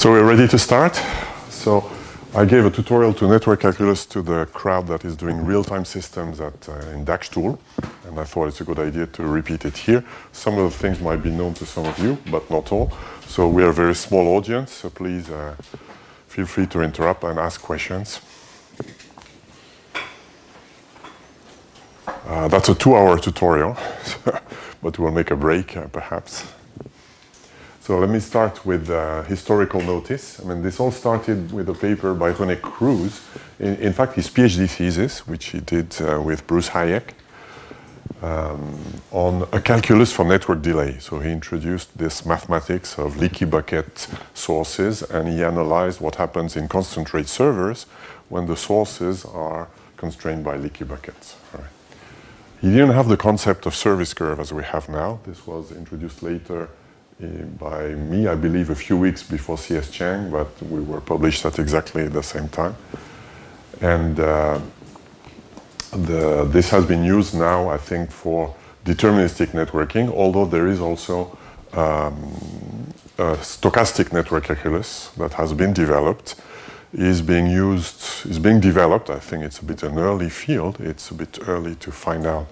So we're ready to start. So I gave a tutorial to network calculus to the crowd that is doing real-time systems in DAX tool, and I thought it's a good idea to repeat it here. Some of the things might be known to some of you, but not all. So we are a very small audience, so please feel free to interrupt and ask questions. That's a 2-hour tutorial, but we'll make a break perhaps. So let me start with historical notice. I mean, this all started with a paper by René Cruz. In fact, his PhD thesis, which he did with Bruce Hayek, on a calculus for network delay. So he introduced this mathematics of leaky bucket sources, and he analyzed what happens in concentrate servers when the sources are constrained by leaky buckets. Right. He didn't have the concept of service curve as we have now. This was introduced later by me, I believe, a few weeks before C.S. Chang, but we were published at exactly the same time. And this has been used now, I think, for deterministic networking, although there is also a stochastic network calculus that has been developed, is being developed. I think it's a bit an early field. It's a bit early to find out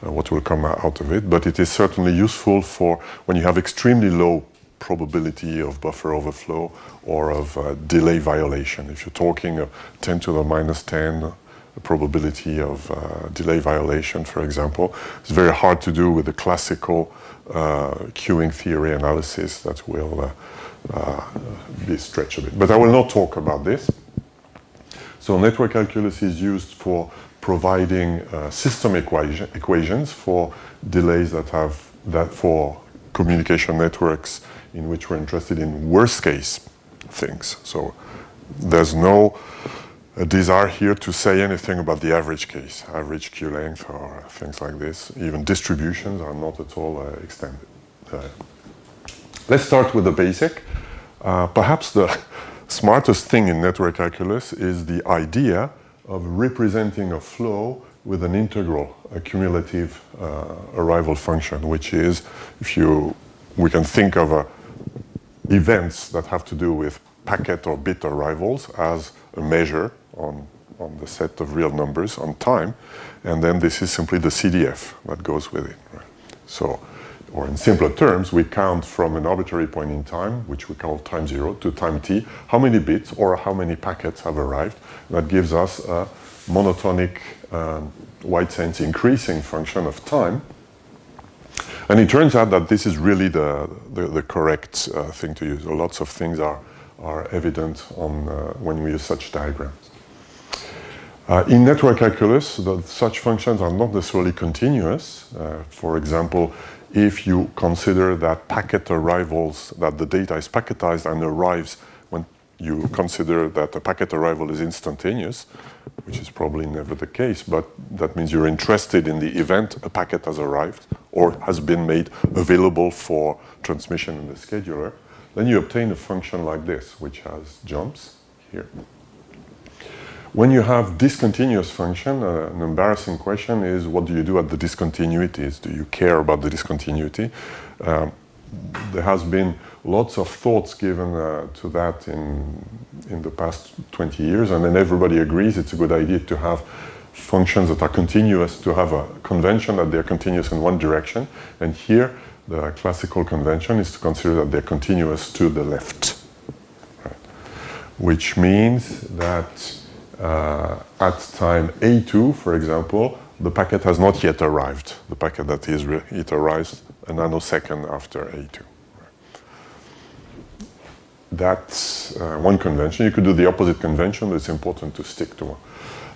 what will come out of it, but it is certainly useful for when you have extremely low probability of buffer overflow or of delay violation. If you're talking of 10 to the minus 10 probability of delay violation, for example, it's very hard to do with the classical queuing theory analysis that will be stretched a bit. But I will not talk about this. So network calculus is used for providing system equations for delays for communication networks in which we're interested in worst case things. So there's no desire here to say anything about the average case, average queue length or things like this. Even distributions are not at all extended. Let's start with the basic. Perhaps the smartest thing in network calculus is the idea of representing a flow with an integral, a cumulative arrival function, which is, we can think of events that have to do with packet or bit arrivals as a measure on the set of real numbers on time, and then this is simply the CDF that goes with it. Right? So, or in simpler terms, we count from an arbitrary point in time, which we call time 0, to time t, how many bits or how many packets have arrived. That gives us a monotonic, wide sense increasing function of time. And it turns out that this is really the correct thing to use. Lots of things are evident when we use such diagrams. In network calculus, such functions are not necessarily continuous. For example, if you consider that packet arrivals, that the data is packetized and arrives when you consider that the packet arrival is instantaneous, which is probably never the case, but that means you're interested in the event a packet has arrived or has been made available for transmission in the scheduler, then you obtain a function like this, which has jumps here. When you have discontinuous function, an embarrassing question is, what do you do at the discontinuities? Do you care about the discontinuity? There has been lots of thoughts given to that in the past 20 years, and then everybody agrees it's a good idea to have functions that are continuous, to have a convention that they're continuous in one direction, and here the classical convention is to consider that they're continuous to the left, right? Which means that at time A2, for example, the packet has not yet arrived. The packet that is, it arrives a nanosecond after A2. That's one convention. You could do the opposite convention, but it's important to stick to one.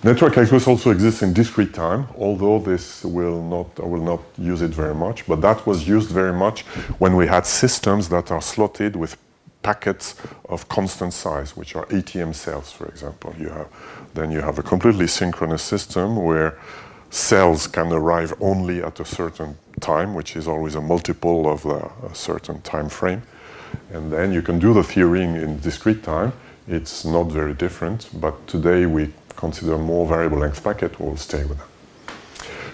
Network calculus also exists in discrete time, although I will not use it very much, but that was used very much when we had systems that are slotted with packets of constant size, which are ATM cells, for example. Then you have a completely synchronous system where cells can arrive only at a certain time, which is always a multiple of a certain time frame. And then you can do the theory in discrete time. It's not very different, but today we consider more variable length packet. We'll stay with that.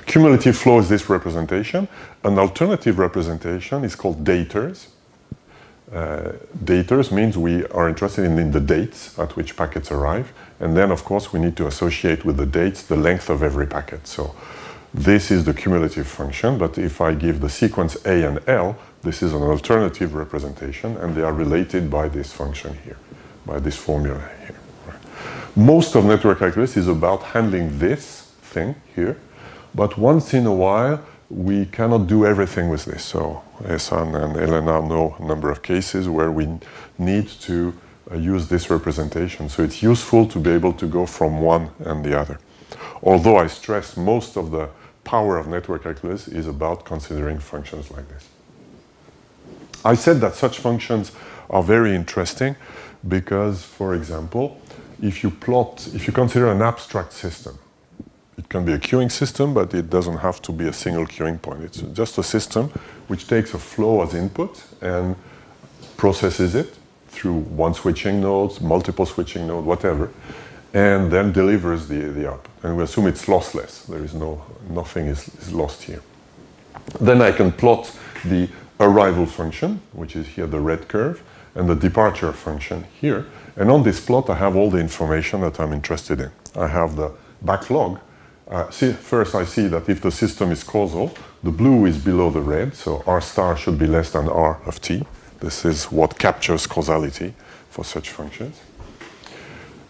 Cumulative flow is this representation. An alternative representation is called daters. daters means we are interested in the dates at which packets arrive. And then, of course, we need to associate with the dates the length of every packet. So this is the cumulative function. But if I give the sequence A and L, this is an alternative representation. And they are related by this function here, by this formula here. Right. Most of network calculus is about handling this thing here. But once in a while, we cannot do everything with this. So Ehsan and Elena know a number of cases where we need to use this representation. So it's useful to be able to go from one and the other. Although I stress most of the power of network calculus is about considering functions like this. I said that such functions are very interesting because, for example, if you consider an abstract system, it can be a queuing system, but it doesn't have to be a single queuing point. It's just a system which takes a flow as input and processes it through one switching node, multiple switching node, whatever, and then delivers the output. And we assume it's lossless. There is nothing is lost here. Then I can plot the arrival function, which is here the red curve, and the departure function here. And on this plot, I have all the information that I'm interested in. I have the backlog. First, I see that if the system is causal, the blue is below the red, so R star should be less than R of t. This is what captures causality for such functions.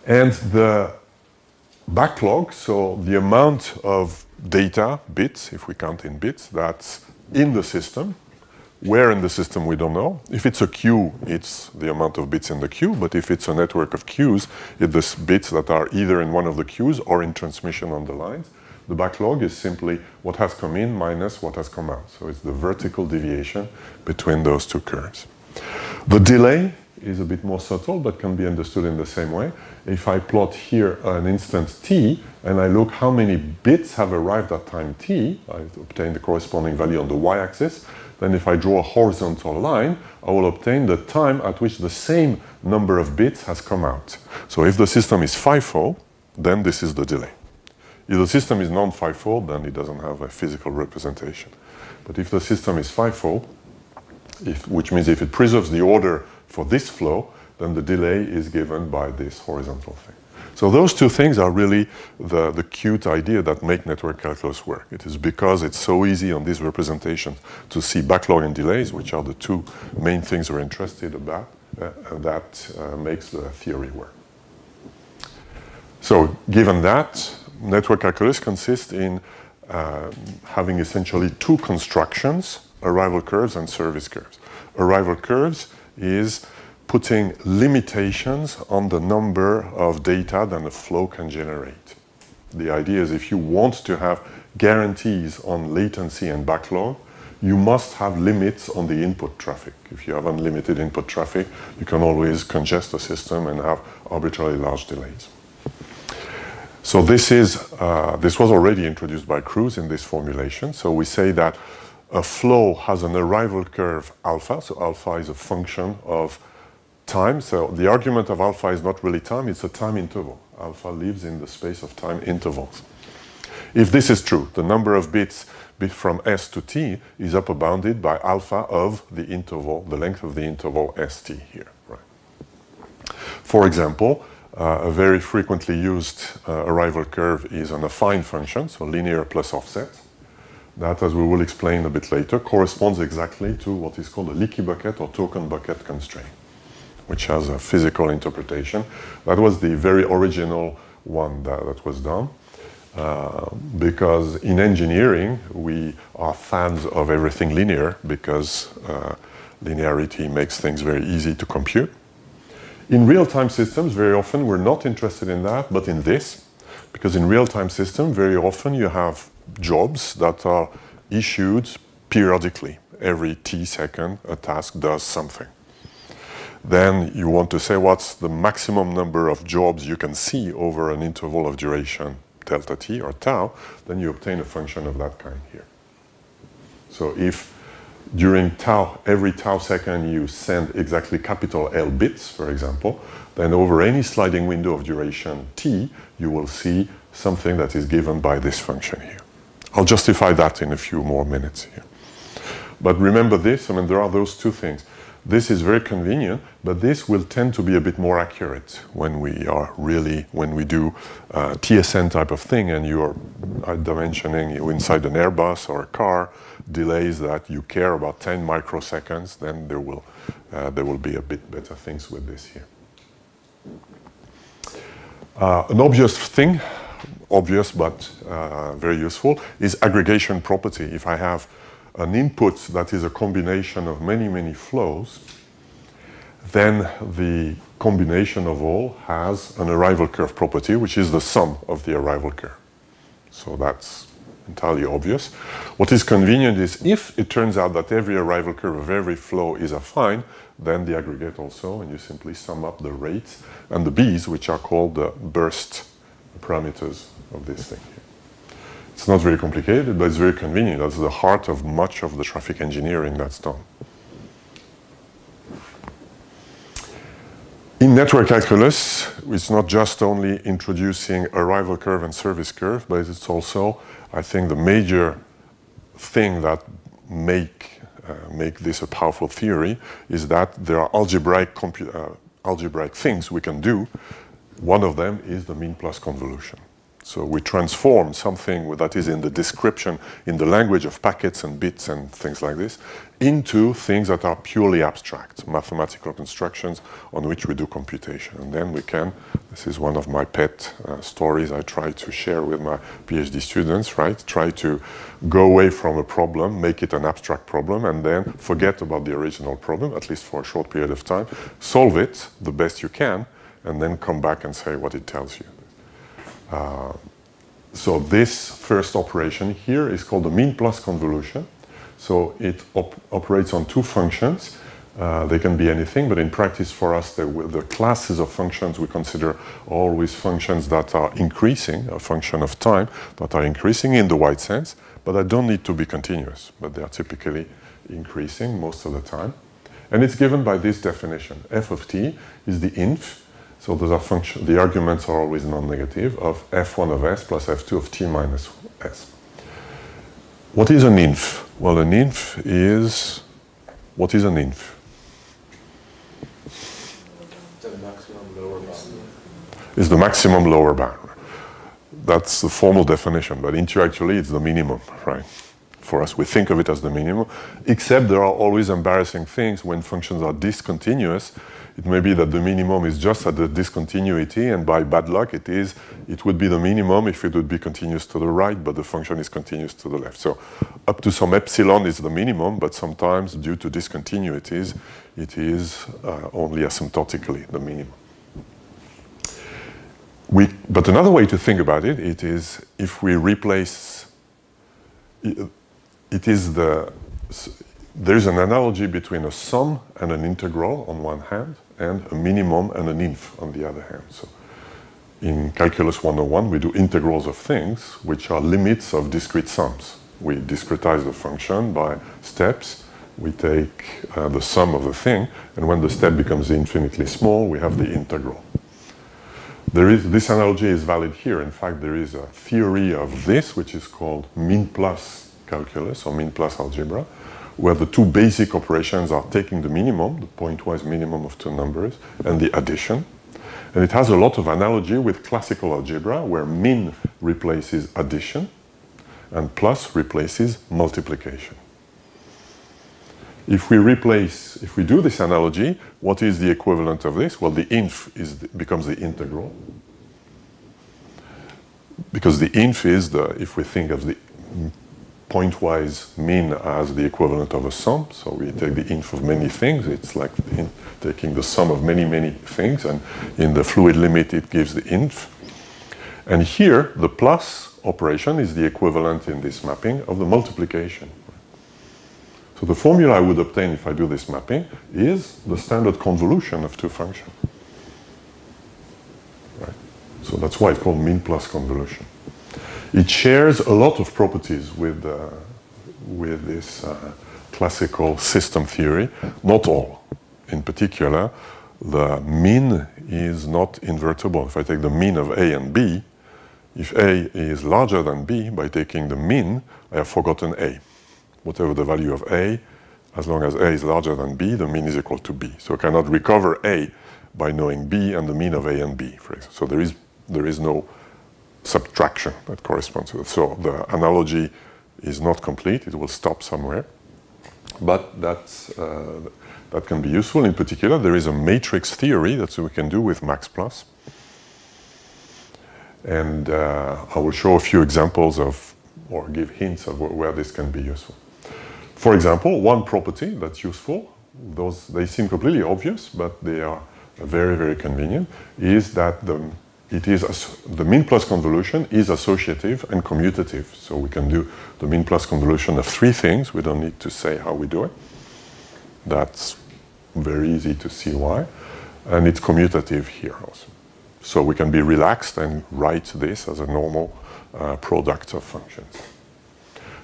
And the backlog, so the amount of data, bits, if we count in bits, that's in the system. Where in the system, we don't know. If it's a queue, it's the amount of bits in the queue. But if it's a network of queues, it's the bits that are either in one of the queues or in transmission on the lines. The backlog is simply what has come in minus what has come out. So it's the vertical deviation between those two curves. The delay is a bit more subtle, but can be understood in the same way. If I plot here an instant t, and I look how many bits have arrived at time t, I obtain the corresponding value on the y-axis. Then if I draw a horizontal line, I will obtain the time at which the same number of bits has come out. So if the system is FIFO, then this is the delay. If the system is non-FIFO, then it doesn't have a physical representation. But if the system is FIFO, which means if it preserves the order for this flow, then the delay is given by this horizontal thing. So those two things are really the cute idea that make network calculus work. It is because it's so easy on these representations to see backlog and delays, which are the two main things we're interested about, that makes the theory work. So given that, network calculus consists in having essentially two constructions, arrival curves and service curves. Arrival curves is putting limitations on the number of data that a flow can generate. The idea is if you want to have guarantees on latency and backlog, you must have limits on the input traffic. If you have unlimited input traffic, you can always congest the system and have arbitrarily large delays. So this was already introduced by Cruz in this formulation. So we say that a flow has an arrival curve alpha. So alpha is a function of time. So the argument of alpha is not really time, it's a time interval. Alpha lives in the space of time intervals. If this is true, the number of bits from S to T is upper bounded by alpha of the interval, the length of the interval ST here. Right. For example, a very frequently used arrival curve is an affine function, so linear plus offset. That, as we will explain a bit later, corresponds exactly to what is called a leaky bucket or token bucket constraint, which has a physical interpretation. That was the very original one that was done. Because in engineering, we are fans of everything linear because linearity makes things very easy to compute. In real-time systems, very often we're not interested in that, but in this, because in real-time system, very often you have jobs that are issued periodically. Every t second, a task does something. Then you want to say what's the maximum number of jobs you can see over an interval of duration, delta t or tau, then you obtain a function of that kind here. So if during tau, every tau second you send exactly capital L bits, for example, then over any sliding window of duration t, you will see something that is given by this function here. I'll justify that in a few more minutes here. But remember this, I mean, there are those two things. This is very convenient, but this will tend to be a bit more accurate when we do TSN type of thing, and you are dimensioning inside an Airbus or a car delays that you care about 10 microseconds. Then there will be a bit better things with this here. An obvious thing, obvious but very useful, is aggregation property. If I have an input that is a combination of many, many flows, then the combination of all has an arrival curve property, which is the sum of the arrival curve. So that's entirely obvious. What is convenient is if it turns out that every arrival curve of every flow is affine, then the aggregate also, and you simply sum up the rates and the b's, which are called the burst parameters of this thing. It's not very complicated, but it's very convenient. That's the heart of much of the traffic engineering that's done. In network calculus, it's not just only introducing arrival curve and service curve, but it's also, I think, the major thing that make this a powerful theory is that there are algebraic things we can do. One of them is the mean plus convolution. So we transform something that is in the description, in the language of packets and bits and things like this, into things that are purely abstract, mathematical constructions on which we do computation. And then we can, this is one of my pet stories I try to share with my PhD students, right? Try to go away from a problem, make it an abstract problem, and then forget about the original problem, at least for a short period of time, solve it the best you can, and then come back and say what it tells you. So this first operation here is called the mean plus convolution. So it operates on two functions. They can be anything, but in practice for us, the classes of functions we consider always functions that are increasing, a function of time, that are increasing in the wide sense, but that don't need to be continuous, but they are typically increasing most of the time. And it's given by this definition. F of t is the inf. So those are the arguments are always non-negative of f1 of s plus f2 of t minus s. What is an inf? Well, an inf is, what is an inf? The maximum lower bound. Is the maximum lower bound. That's the formal definition, but intellectually it's the minimum, right? For us, we think of it as the minimum, except there are always embarrassing things when functions are discontinuous. It may be that the minimum is just at the discontinuity, and by bad luck, it would be the minimum if it would be continuous to the right, but the function is continuous to the left. So up to some epsilon is the minimum, but sometimes due to discontinuities, it is only asymptotically the minimum. But another way to think about it, it is if we replace, there is an analogy between a sum and an integral on one hand, and a minimum and an inf on the other hand. So in Calculus 101, we do integrals of things, which are limits of discrete sums. We discretize the function by steps. We take the sum of the thing, and when the step becomes infinitely small, we have the integral. This analogy is valid here. In fact, there is a theory of this, which is called mean plus calculus or mean plus algebra, where the two basic operations are taking the minimum, the pointwise minimum of two numbers, and the addition. And it has a lot of analogy with classical algebra, where min replaces addition and plus replaces multiplication. If we do this analogy, what is the equivalent of this? Well, the inf becomes the integral. Because the inf is if we think of the pointwise min as the equivalent of a sum. So we take the inf of many things. It's like taking the sum of many, many things. And in the fluid limit, it gives the inf. And here, the plus operation is the equivalent in this mapping of the multiplication. So the formula I would obtain if I do this mapping is the standard convolution of two functions. Right? So that's why it's called mean plus convolution. It shares a lot of properties with this classical system theory, not all. In particular, the mean is not invertible. If I take the mean of A and B, if A is larger than B, by taking the mean, I have forgotten A. Whatever the value of A, as long as A is larger than B, the mean is equal to B. So I cannot recover A by knowing B and the mean of A and B, for example. So there is no subtraction that corresponds to it. So the analogy is not complete. It will stop somewhere. But that can be useful. In particular, there is a matrix theory that we can do with max plus. And I will show a few examples of, or give hints of where this can be useful. For example, one property that's useful, they seem completely obvious, but they are very, very convenient, is that the mean plus convolution is associative and commutative. So we can do the mean plus convolution of three things. We don't need to say how we do it. That's very easy to see why. And it's commutative here also. So we can be relaxed and write this as a normal product of functions.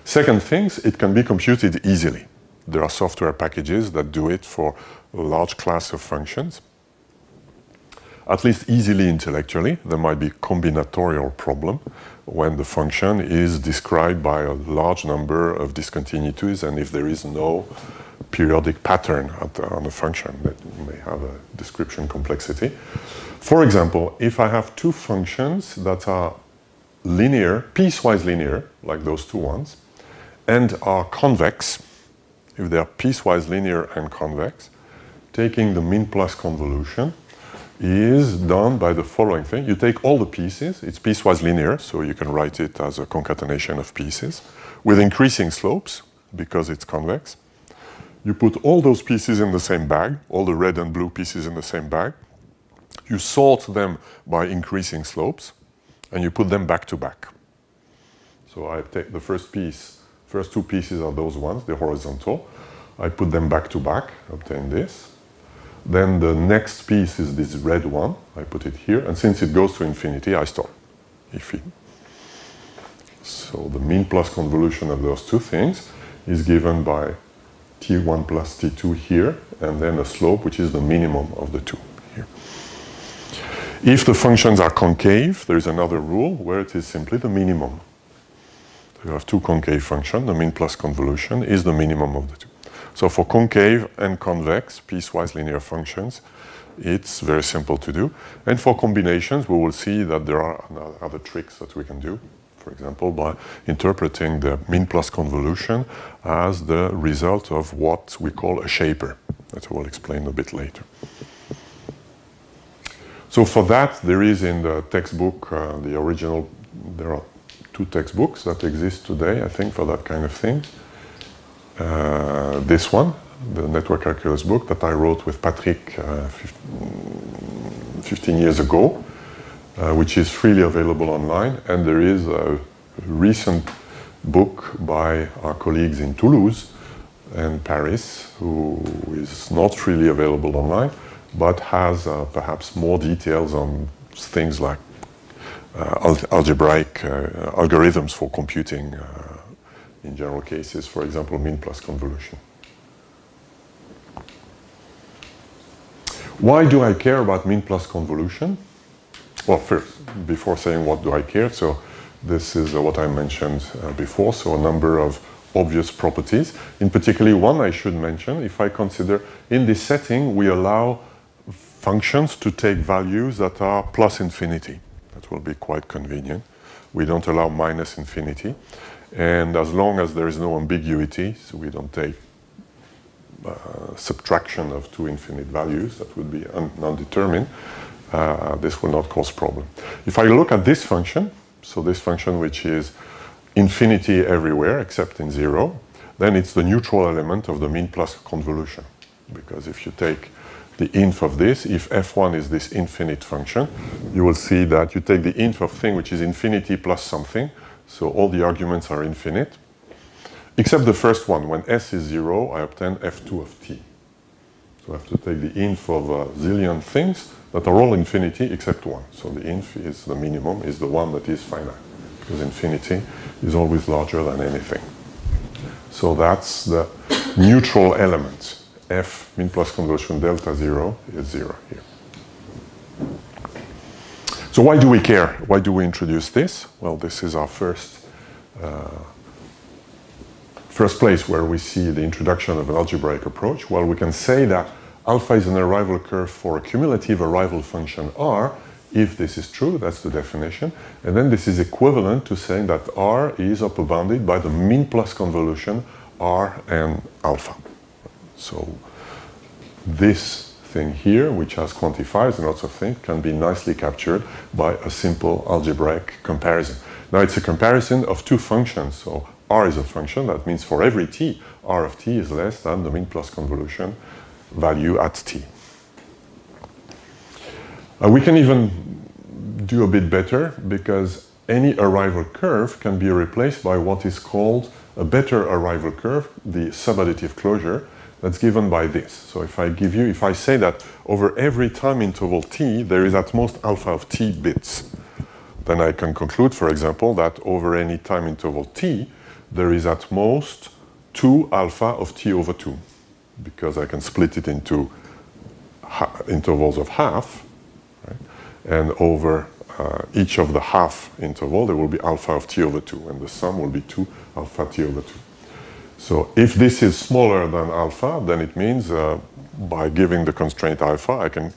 Second thing, it can be computed easily. There are software packages that do it for a large class of functions. At least easily intellectually. There might be combinatorial problem when the function is described by a large number of discontinuities, and if there is no periodic pattern on the function, that may have a description complexity. For example, if I have two functions that are linear, piecewise linear, like those two ones, and are convex, if they are piecewise linear and convex, taking the mean plus convolution is done by the following thing. You take all the pieces, it's piecewise linear, so you can write it as a concatenation of pieces, with increasing slopes, because it's convex. You put all those pieces in the same bag, all the red and blue pieces in the same bag. You sort them by increasing slopes, and you put them back to back. So I take the first two pieces are those ones, the horizontal. I put them back to back, obtain this. Then the next piece is this red one. I put it here, and since it goes to infinity, I stop. So the mean plus convolution of those two things is given by T1 plus T2 here, and then a slope which is the minimum of the two here. If the functions are concave, there is another rule where it is simply the minimum. So you have two concave functions, the mean plus convolution is the minimum of the two. So for concave and convex piecewise linear functions, it's very simple to do. And for combinations, we will see that there are other tricks that we can do. For example, by interpreting the mean plus convolution as the result of what we call a shaper, that I will explain a bit later. So for that, there is in the textbook, the original, there are two textbooks that exist today, I think, for that kind of thing. This one, the network calculus book that I wrote with Patrick 15 years ago, which is freely available online. And there is a recent book by our colleagues in Toulouse and Paris, who is not freely available online, but has perhaps more details on things like algebraic algorithms for computing in general cases, for example, mean plus convolution. Why do I care about mean plus convolution? Well, first, before saying what do I care, so this is what I mentioned before, so a number of obvious properties. In particular, one I should mention, if I consider in this setting, we allow functions to take values that are plus infinity. That will be quite convenient. We don't allow minus infinity. And as long as there is no ambiguity, so we don't take subtraction of two infinite values, that would be non-determined, this will not cause problem. If I look at this function, so this function which is infinity everywhere except in 0, then it's the neutral element of the mean plus convolution. Because if you take the inf of this, if f1 is this infinite function, you will see that you take the inf of thing which is infinity plus something, so all the arguments are infinite, except the first one. When s is 0, I obtain f2 of t. So I have to take the inf of a zillion things that are all infinity except one. So the inf is the minimum, is the one that is finite, because infinity is always larger than anything. So that's the neutral element. F mean plus convolution delta 0 is 0 here. So why do we care? Why do we introduce this? Well, this is our first first place where we see the introduction of an algebraic approach? Well, we can say that alpha is an arrival curve for a cumulative arrival function R. If this is true, that's the definition. And then this is equivalent to saying that R is upper bounded by the mean plus convolution R and alpha. So this thing here, which has quantifiers and lots of things, can be nicely captured by a simple algebraic comparison. Now it's a comparison of two functions. So R is a function. That means for every t, R of t is less than the mean plus convolution value at t. We can even do a bit better, because any arrival curve can be replaced by what is called a better arrival curve, the subadditive closure, that's given by this. So if I say that over every time interval t, there is at most alpha of t bits, then I can conclude, for example, that over any time interval t, there is at most 2 alpha of t over 2, because I can split it into intervals of half, right? And over each of the half interval, there will be alpha of t over 2, and the sum will be 2 alpha t over 2. So if this is smaller than alpha, then it means by giving the constraint alpha, I can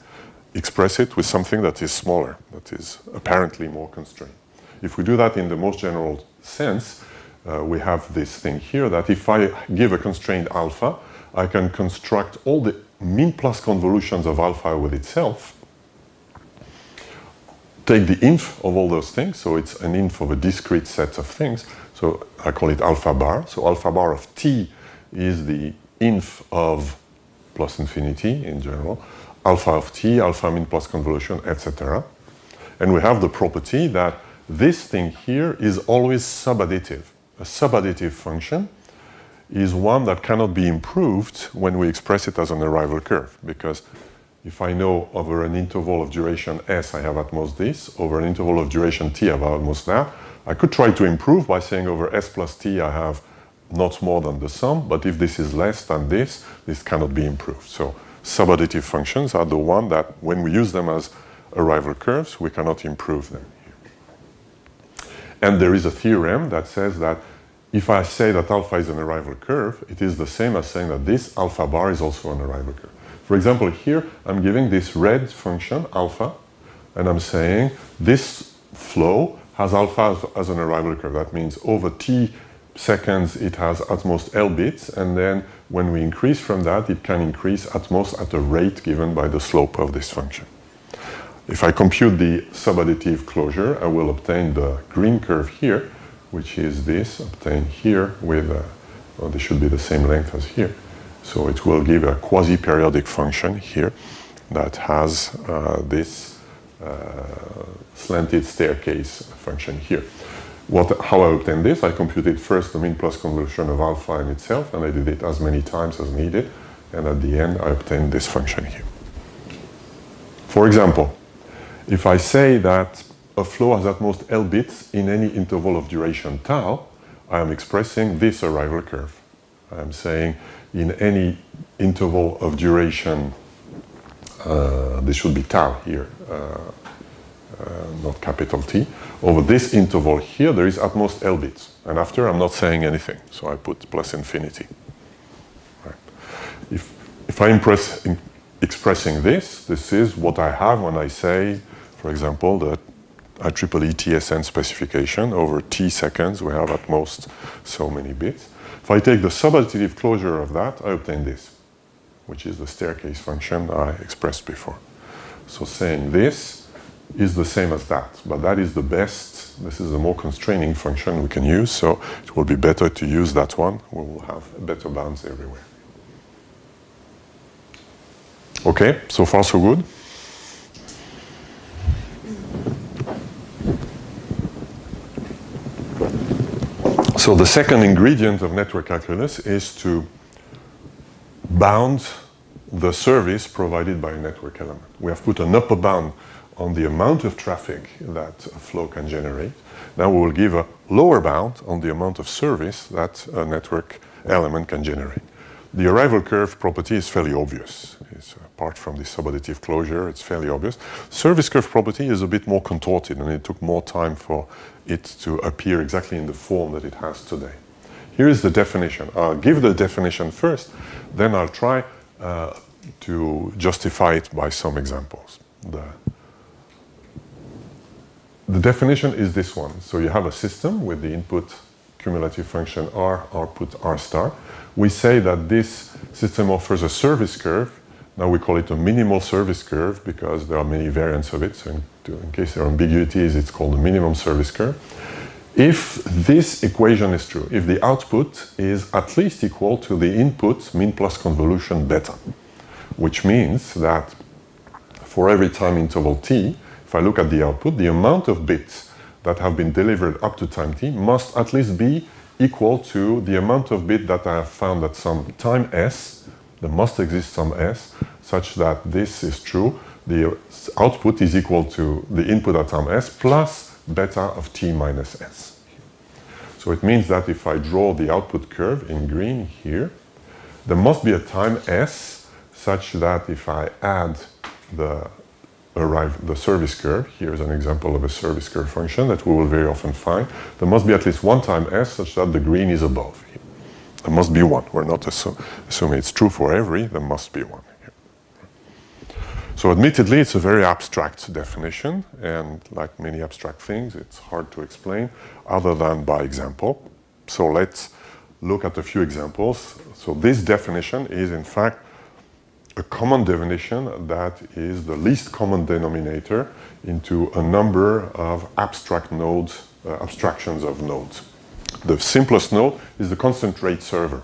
express it with something that is smaller, that is apparently more constrained. If we do that in the most general sense, we have this thing here that if I give a constraint alpha, I can construct all the mean plus convolutions of alpha with itself, take the inf of all those things, so it's an inf of a discrete set of things, so I call it alpha bar. So alpha bar of t is the inf of plus infinity in general, alpha of t, alpha mean plus convolution, etc. And we have the property that this thing here is always subadditive. A subadditive function is one that cannot be improved when we express it as an arrival curve, because if I know over an interval of duration s, I have at most this, over an interval of duration t, I have at most that, I could try to improve by saying over s plus t, I have not more than the sum, but if this is less than this cannot be improved. So subadditive functions are the one that, when we use them as arrival curves, we cannot improve them. And there is a theorem that says that if I say that alpha is an arrival curve, it is the same as saying that this alpha bar is also an arrival curve. For example, here I'm giving this red function, alpha, and I'm saying this flow has alpha as an arrival curve. That means over t seconds it has at most L bits, and then when we increase from that, it can increase at most at a rate given by the slope of this function. If I compute the subadditive closure, I will obtain the green curve here, which is this, obtained here with, well, this should be the same length as here. So it will give a quasi-periodic function here that has this slanted staircase function here. How I obtain this, I computed first the mean plus convolution of alpha in itself, and I did it as many times as needed, and at the end I obtained this function here. For example, if I say that a flow has at most L bits in any interval of duration tau, I am expressing this arrival curve. I am saying in any interval of duration, this should be tau here, not capital T. Over this interval here, there is at most L bits. And after, I'm not saying anything, so I put plus infinity. Right. If I expressing this is what I have when I say, for example, the IEEE TSN specification. Over t seconds, we have at most so many bits. If I take the subadditive closure of that, I obtain this, which is the staircase function I expressed before. So saying this is the same as that, but that is the best. This is the more constraining function we can use, so it will be better to use that one. We will have better bounds everywhere. Okay, so far so good. So the second ingredient of network calculus is to bound the service provided by a network element. We have put an upper bound on the amount of traffic that a flow can generate. Now we will give a lower bound on the amount of service that a network element can generate. The arrival curve property is fairly obvious. It's, apart from the subadditive closure, it's fairly obvious. Service curve property is a bit more contorted, and it took more time for it to appear exactly in the form that it has today. Here is the definition. I'll give the definition first, then I'll try to justify it by some examples. The definition is this one. So you have a system with the input cumulative function R, output R star. We say that this system offers a service curve. Now we call it a minimal service curve because there are many variants of it. So in case there are ambiguities, it's called a minimum service curve. If this equation is true, if the output is at least equal to the input mean plus convolution beta, which means that for every time interval t, if I look at the output, the amount of bits that have been delivered up to time t must at least be equal to the amount of bits that I have found at some time s. There must exist some s such that this is true. The output is equal to the input at time s plus beta of t minus s. So it means that if I draw the output curve in green here, there must be a time s such that if I add the service curve, here's an example of a service curve function that we will very often find, there must be at least one time s such that the green is above here. There must be one. We're not assuming it's true for every, there must be one here. So admittedly, it's a very abstract definition, and like many abstract things, it's hard to explain other than by example. So let's look at a few examples. So this definition is in fact a common definition that is the least common denominator into a number of abstract nodes, abstractions of nodes. The simplest node is the constant rate server.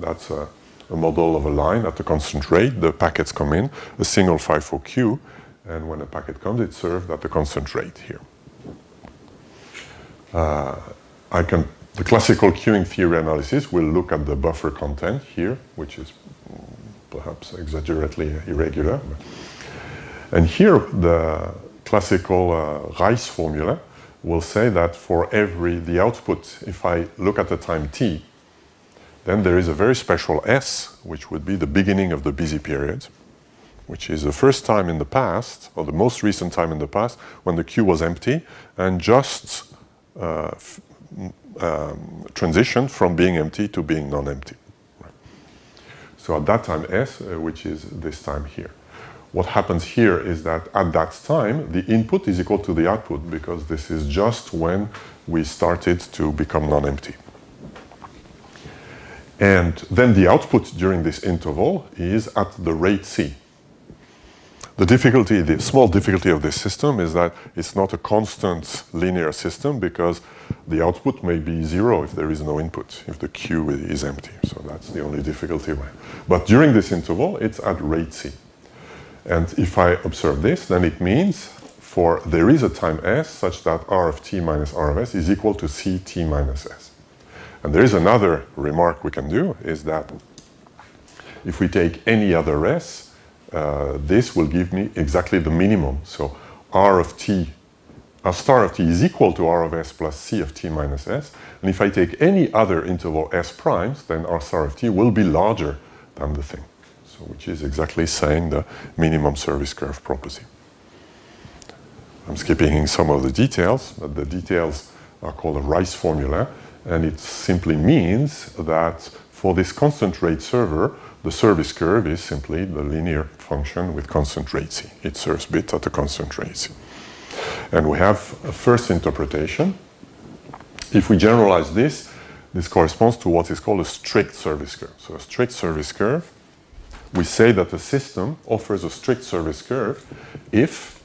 That's a model of a line at a constant rate. The packets come in, a single FIFO queue, and when a packet comes, it's served at a constant rate here. The classical queuing theory analysis will look at the buffer content here, which is perhaps exaggeratedly irregular. And here, the classical Rice formula will say that for the output, if I look at the time t, then there is a very special s, which would be the beginning of the busy period, which is the first time in the past, or the most recent time in the past, when the queue was empty and just transitioned from being empty to being non-empty. So at that time s, which is this time here. What happens here is that at that time, the input is equal to the output because this is just when we started to become non-empty. And then the output during this interval is at the rate c. The small difficulty of this system is that it's not a constant linear system because the output may be 0 if there is no input, if the queue is empty. So that's the only difficulty. But during this interval, it's at rate c. And if I observe this, then it means there is a time s such that r of t minus r of s is equal to c t minus s. And there is another remark we can do, is that if we take any other s, this will give me exactly the minimum. So r star of t is equal to r of s plus c of t minus s. And if I take any other interval s primes, then r star of t will be larger than the thing. So which is exactly saying the minimum service curve property. I'm skipping some of the details, but the details are called a Rice formula. And it simply means that for this constant rate server, the service curve is simply the linear function with constant rate c. It serves bit at a constant rate c. And we have a first interpretation. If we generalize this, this corresponds to what is called a strict service curve. So a strict service curve, we say that the system offers a strict service curve if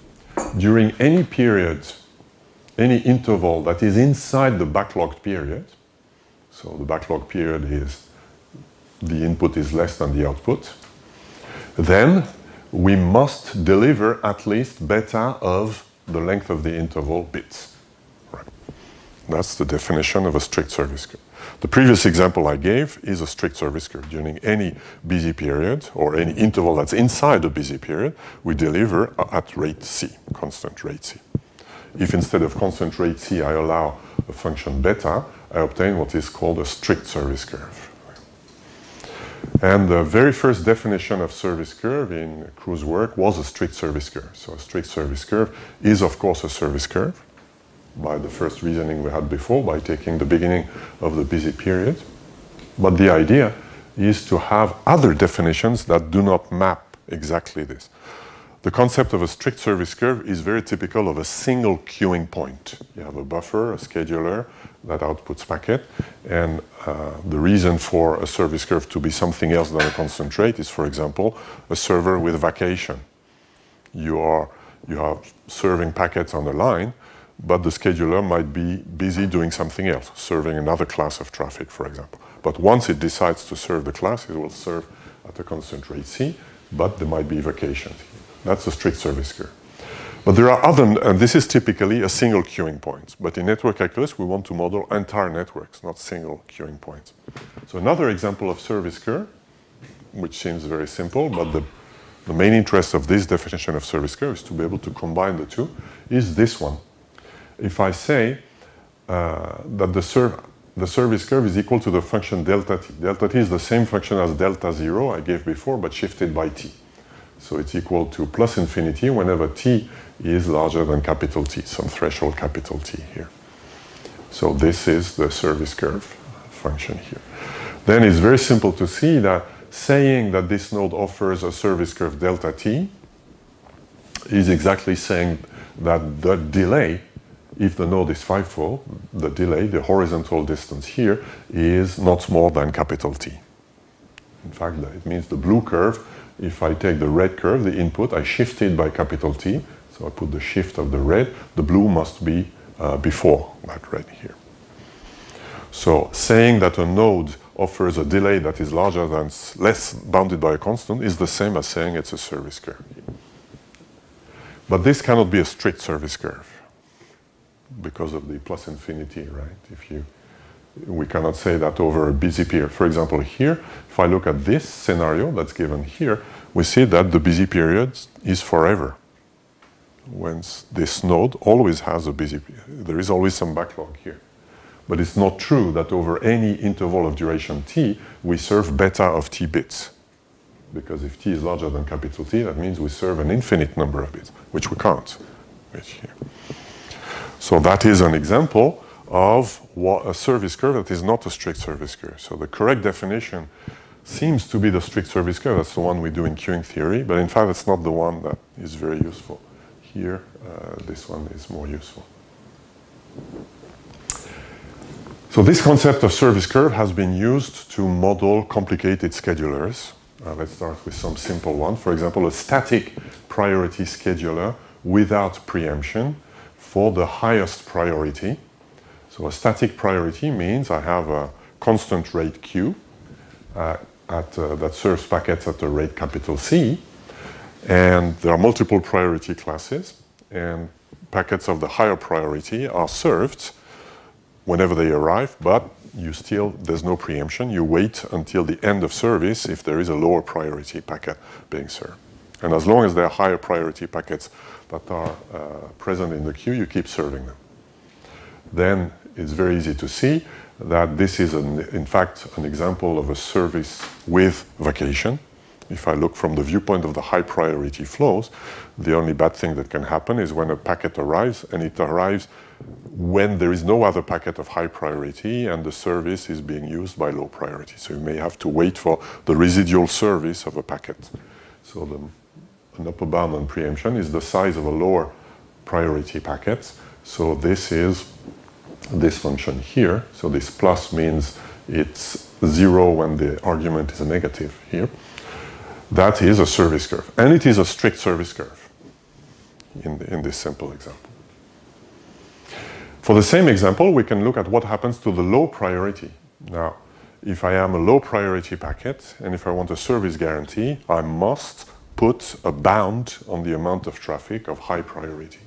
during any period, any interval that is inside the backlogged period, so the backlog period is the input is less than the output, then we must deliver at least beta of the length of the interval bits. Right. That's the definition of a strict service curve. The previous example I gave is a strict service curve. During any busy period or any interval that's inside the busy period, we deliver at rate c, constant rate c. If instead of constant rate c I allow a function beta, I obtain what is called a strict service curve. And the very first definition of service curve in Krug's work was a strict service curve. So a strict service curve is, of course, a service curve. by the first reasoning we had before, by taking the beginning of the busy period. But the idea is to have other definitions that do not map exactly this. The concept of a strict service curve is very typical of a single queuing point. You have a buffer, a scheduler that outputs packet, and the reason for a service curve to be something else than a constant rate is, for example, a server with vacation. You are serving packets on a line, but the scheduler might be busy doing something else, serving another class of traffic, for example. But once it decides to serve the class, it will serve at a constant rate C, but there might be vacations. That's a strict service curve. But there are other, and this is typically a single queuing point. But in network calculus, we want to model entire networks, not single queuing points. So another example of service curve, which seems very simple, but the main interest of this definition of service curve is to be able to combine the two, is this one. If I say that the service curve is equal to the function delta t. Delta t is the same function as delta 0 I gave before, but shifted by t. So it's equal to plus infinity whenever t is larger than capital T, some threshold capital T here. So this is the service curve function here. Then it's very simple to see that saying that this node offers a service curve delta t is exactly saying that the delay, if the node is fivefold, the delay, the horizontal distance here, is not more than capital T. In fact, it means the blue curve, if I take the red curve, the input, I shift it by capital T, so I put the shift of the red, the blue must be before that red here. So saying that a node offers a delay that is larger than, less bounded by a constant, is the same as saying it's a service curve. But this cannot be a strict service curve because of the plus infinity, right? We cannot say that over a busy period. For example, here, if I look at this scenario that's given here, we see that the busy period is forever. When this node always has a busy period, there is always some backlog here. But it's not true that over any interval of duration t, we serve beta of t bits. Because if t is larger than capital T, that means we serve an infinite number of bits, which we can't. So that is an example of a service curve that is not a strict service curve. So the correct definition seems to be the strict service curve. That's the one we do in queuing theory, but in fact, it's not the one that is very useful. Here, this one is more useful. So this concept of service curve has been used to model complicated schedulers. Let's start with some simple one. For example, a static priority scheduler without preemption for the highest priority. So a static priority means I have a constant rate queue that serves packets at a rate capital C, and there are multiple priority classes, and packets of the higher priority are served whenever they arrive, but there's no preemption. You wait until the end of service if there is a lower priority packet being served. And as long as there are higher priority packets that are present in the queue, you keep serving them. Then it's very easy to see that this is, in fact, an example of a service with vacation. If I look from the viewpoint of the high priority flows, the only bad thing that can happen is when a packet arrives, and it arrives when there is no other packet of high priority and the service is being used by low priority. So you may have to wait for the residual service of a packet. So an upper bound on preemption is the size of a lower priority packet. So this is this function here. So this plus means it's 0 when the argument is a negative here. That is a service curve. And it is a strict service curve in this simple example. For the same example, we can look at what happens to the low priority. Now, if I am a low priority packet, and if I want a service guarantee, I must put a bound on the amount of traffic of high priority.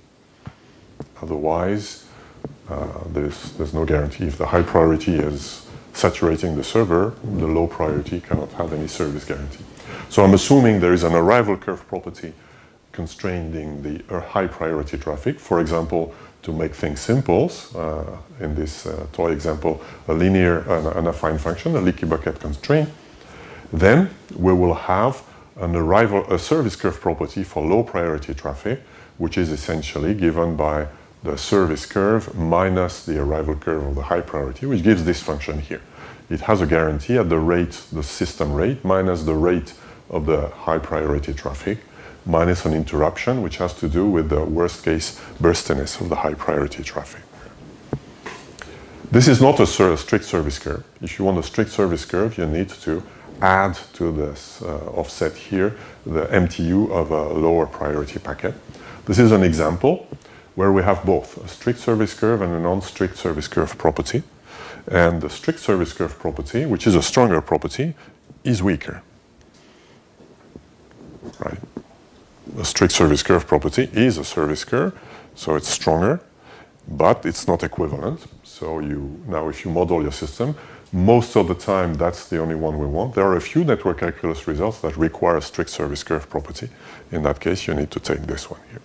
Otherwise, there's no guarantee. If the high priority is saturating the server, the low priority cannot have any service guarantee. So I'm assuming there is an arrival curve property constraining the high priority traffic. For example, to make things simple, in this toy example, a linear and affine function, a leaky bucket constraint. Then we will have a service curve property for low priority traffic, which is essentially given by the service curve minus the arrival curve of the high priority, which gives this function here. It has a guarantee at the rate, the system rate, minus the rate of the high priority traffic, minus an interruption, which has to do with the worst case burstiness of the high priority traffic. This is not a strict service curve. If you want a strict service curve, you need to add to this offset here the MTU of a lower priority packet. This is an example where we have both a strict service curve and a non-strict service curve property. And the strict service curve property, which is a stronger property, is weaker. Right? The strict service curve property is a service curve, so it's stronger, but it's not equivalent. So now if you model your system, most of the time that's the only one we want. There are a few network calculus results that require a strict service curve property. In that case, you need to take this one here.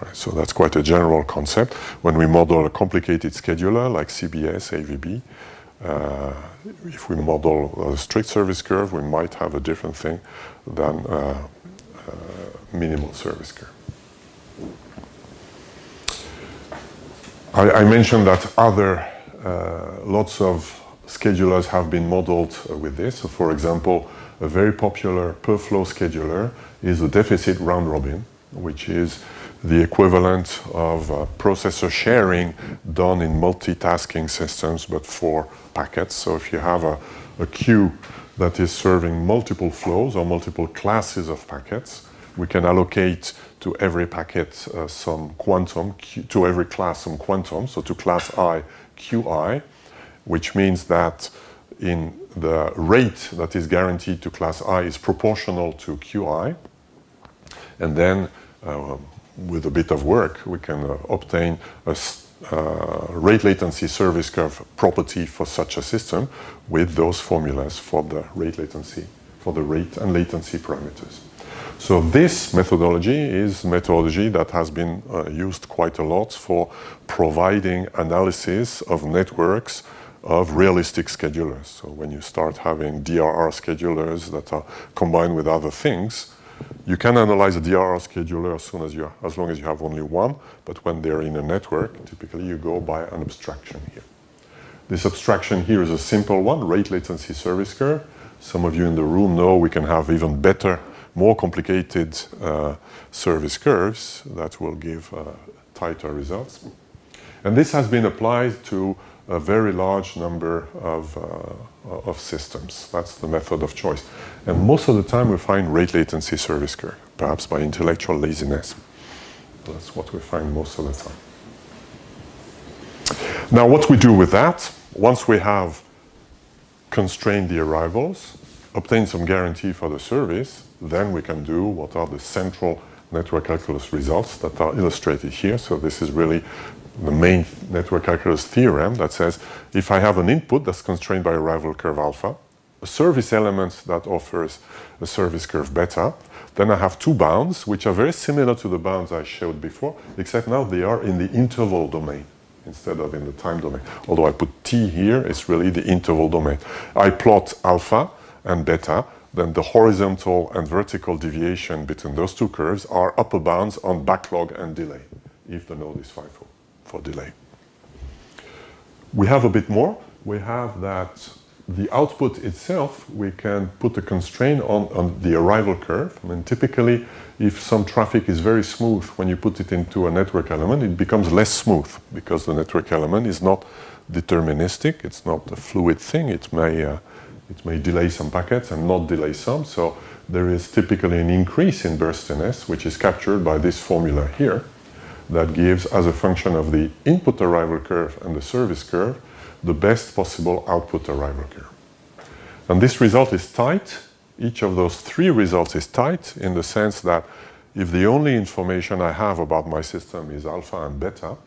Right, so that's quite a general concept. When we model a complicated scheduler like CBS, AVB, if we model a strict service curve, we might have a different thing than minimal service curve. I mentioned that lots of schedulers have been modeled with this. So for example, a very popular per flow scheduler is the deficit round robin, which is the equivalent of processor sharing done in multitasking systems, but for packets. So if you have a queue that is serving multiple flows or multiple classes of packets, we can allocate to every packet some quantum, to every class some quantum, so to class I, Qi, which means that in the rate that is guaranteed to class I is proportional to Qi, and then with a bit of work, we can obtain a rate latency service curve property for such a system with those formulas for the rate latency, for the rate and latency parameters. So this methodology is a methodology that has been used quite a lot for providing analysis of networks of realistic schedulers. So when you start having DRR schedulers that are combined with other things, you can analyze a DRR scheduler as long as you have only one, but when they're in a network, typically you go by an abstraction here. This abstraction here is a simple one, rate latency service curve. Some of you in the room know we can have even better, more complicated service curves that will give tighter results. And this has been applied to a very large number of systems. That's the method of choice. And most of the time we find rate latency service curve, perhaps by intellectual laziness. That's what we find most of the time. Now what we do with that, once we have constrained the arrivals, obtain some guarantee for the service, then we can do what are the central network calculus results that are illustrated here. So this is really the main network calculus theorem that says if I have an input that's constrained by arrival curve alpha, a service element that offers a service curve beta, then I have two bounds which are very similar to the bounds I showed before, except now they are in the interval domain instead of in the time domain. Although I put t here, it's really the interval domain. I plot alpha and beta, then the horizontal and vertical deviation between those two curves are upper bounds on backlog and delay, if the node is FIFO for delay. We have a bit more. We have that the output itself, we can put a constraint on the arrival curve. I mean, typically, if some traffic is very smooth, when you put it into a network element, it becomes less smooth because the network element is not deterministic. It's not a fluid thing. It may delay some packets and not delay some. So there is typically an increase in burstiness, which is captured by this formula here, that gives, as a function of the input arrival curve and the service curve, the best possible output arrival curve. And this result is tight. Each of those three results is tight in the sense that if the only information I have about my system is alpha and beta,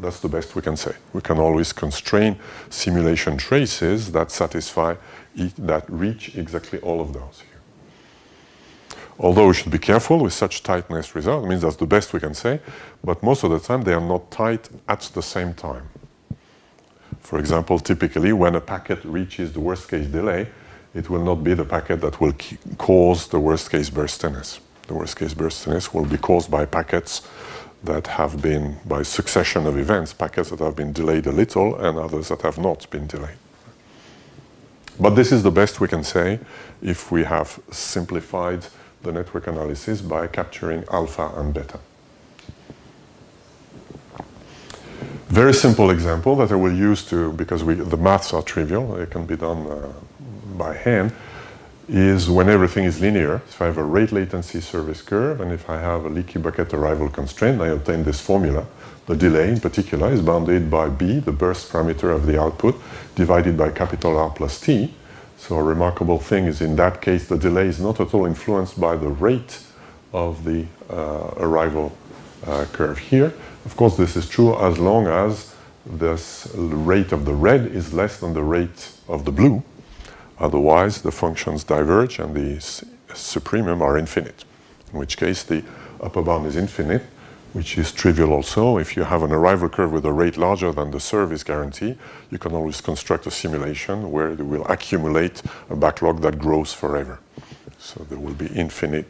that's the best we can say. We can always constrain simulation traces that satisfy, that reach exactly all of those here. Although we should be careful with such tightness result, it means that's the best we can say, but most of the time they are not tight at the same time. For example, typically when a packet reaches the worst case delay, it will not be the packet that will cause the worst case burstiness. The worst case burstiness will be caused by packets that have been, by succession of events, packets that have been delayed a little and others that have not been delayed. But this is the best we can say if we have simplified the network analysis by capturing alpha and beta. Very simple example that I will use because the maths are trivial, it can be done by hand, is when everything is linear. If I have a rate latency service curve and if I have a leaky bucket arrival constraint, I obtain this formula. The delay in particular is bounded by B, the burst parameter of the output, divided by capital R plus T. So a remarkable thing is in that case the delay is not at all influenced by the rate of the arrival curve here. Of course this is true as long as this rate of the red is less than the rate of the blue. Otherwise the functions diverge and the supremum are infinite, in which case the upper bound is infinite, which is trivial also. If you have an arrival curve with a rate larger than the service guarantee, you can always construct a simulation where it will accumulate a backlog that grows forever. So there will be infinite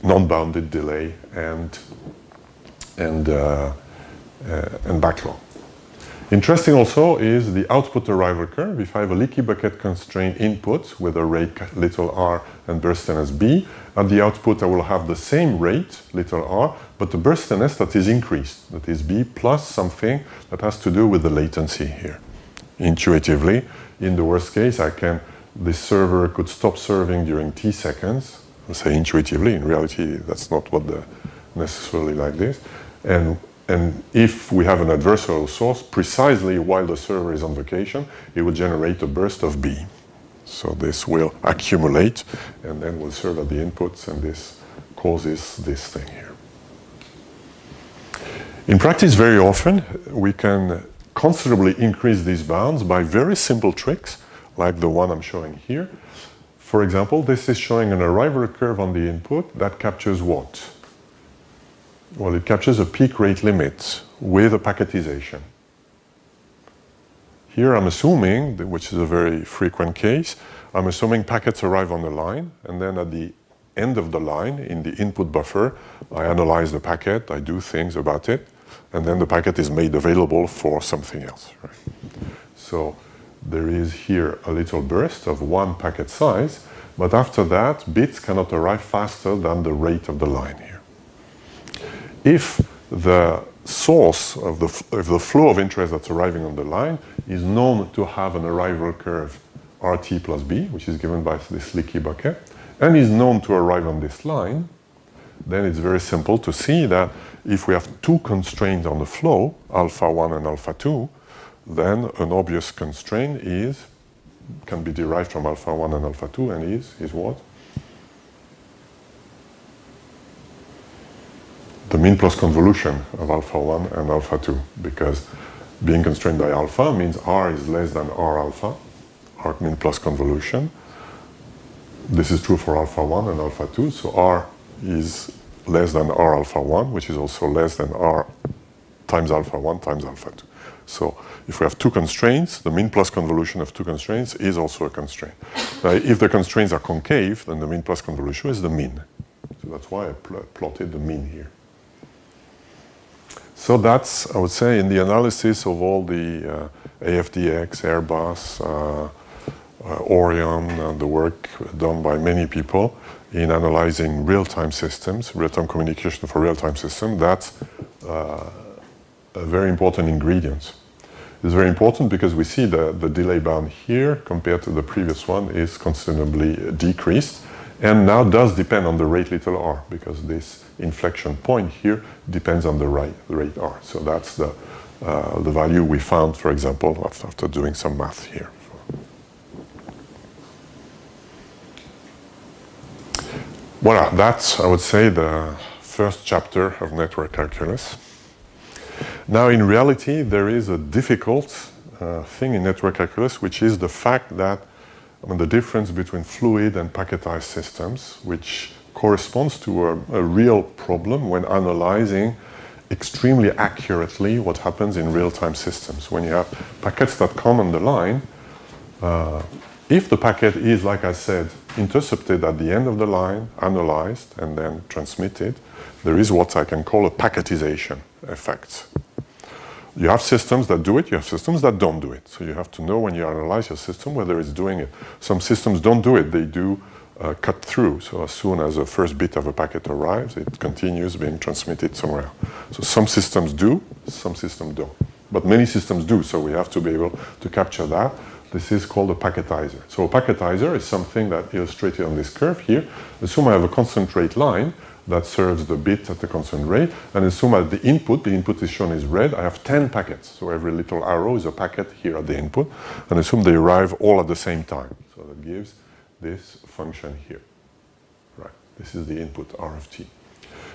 non-bounded delay and backlog. Interesting also is the output arrival curve. If I have a leaky bucket constraint input with a rate little r and burstness b, at the output I will have the same rate, little r, but the burstness that is increased, that is b plus something that has to do with the latency here. Intuitively, in the worst case, this server could stop serving during t seconds. I say intuitively, in reality that's not what necessarily like this. And if we have an adversarial source, precisely while the server is on vacation, it will generate a burst of B. So this will accumulate and then will serve at the inputs, and this causes this thing here. In practice, very often, we can considerably increase these bounds by very simple tricks, like the one I'm showing here. For example, this is showing an arrival curve on the input that captures what? Well, it captures a peak rate limit with a packetization. Here I'm assuming, which is a very frequent case, I'm assuming packets arrive on the line, and then at the end of the line, in the input buffer, I analyze the packet, I do things about it, and then the packet is made available for something else. Right? So there is here a little burst of one packet size, but after that, bits cannot arrive faster than the rate of the line here. If the source of the flow of interest that's arriving on the line is known to have an arrival curve RT plus B, which is given by this leaky bucket, and is known to arrive on this line, then it's very simple to see that if we have two constraints on the flow, alpha 1 and alpha 2, then an obvious constraint can be derived from alpha 1 and alpha 2, and is what? The mean plus convolution of alpha 1 and alpha 2, because being constrained by alpha means R is less than R alpha, R mean plus convolution. This is true for alpha 1 and alpha 2, so R is less than R alpha 1, which is also less than R times alpha 1 times alpha 2. So if we have two constraints, the mean plus convolution of two constraints is also a constraint. Now, if the constraints are concave, then the mean plus convolution is the mean. So that's why I plotted the mean here. So that's, I would say, in the analysis of all the AFDX, Airbus, Orion, the work done by many people in analyzing real-time systems, real-time communication for real-time systems, that's a very important ingredient. It's very important because we see the delay bound here compared to the previous one is considerably decreased, and now does depend on the rate little r, because this inflection point here depends on the rate r. So that's the value we found, for example, after doing some math here. Voilà, that's, I would say, the first chapter of network calculus. Now, in reality, there is a difficult thing in network calculus, which is the fact that the difference between fluid and packetized systems, which corresponds to a real problem when analyzing extremely accurately what happens in real-time systems. When you have packets that come on the line, if the packet is, like I said, intercepted at the end of the line, analyzed, and then transmitted, there is what I can call a packetization effect. You have systems that do it, you have systems that don't do it. So you have to know when you analyze your system whether it's doing it. Some systems don't do it, they do cut through. So as soon as the first bit of a packet arrives, it continues being transmitted somewhere else. So some systems do, some systems don't. But many systems do, so we have to be able to capture that. This is called a packetizer. So a packetizer is something that illustrated on this curve here. Assume I have a constant rate line that serves the bit at the constant rate, and assume at the input is shown as red, I have 10 packets. So every little arrow is a packet here at the input, and assume they arrive all at the same time. So that gives this function here. Right. This is the input, R of t.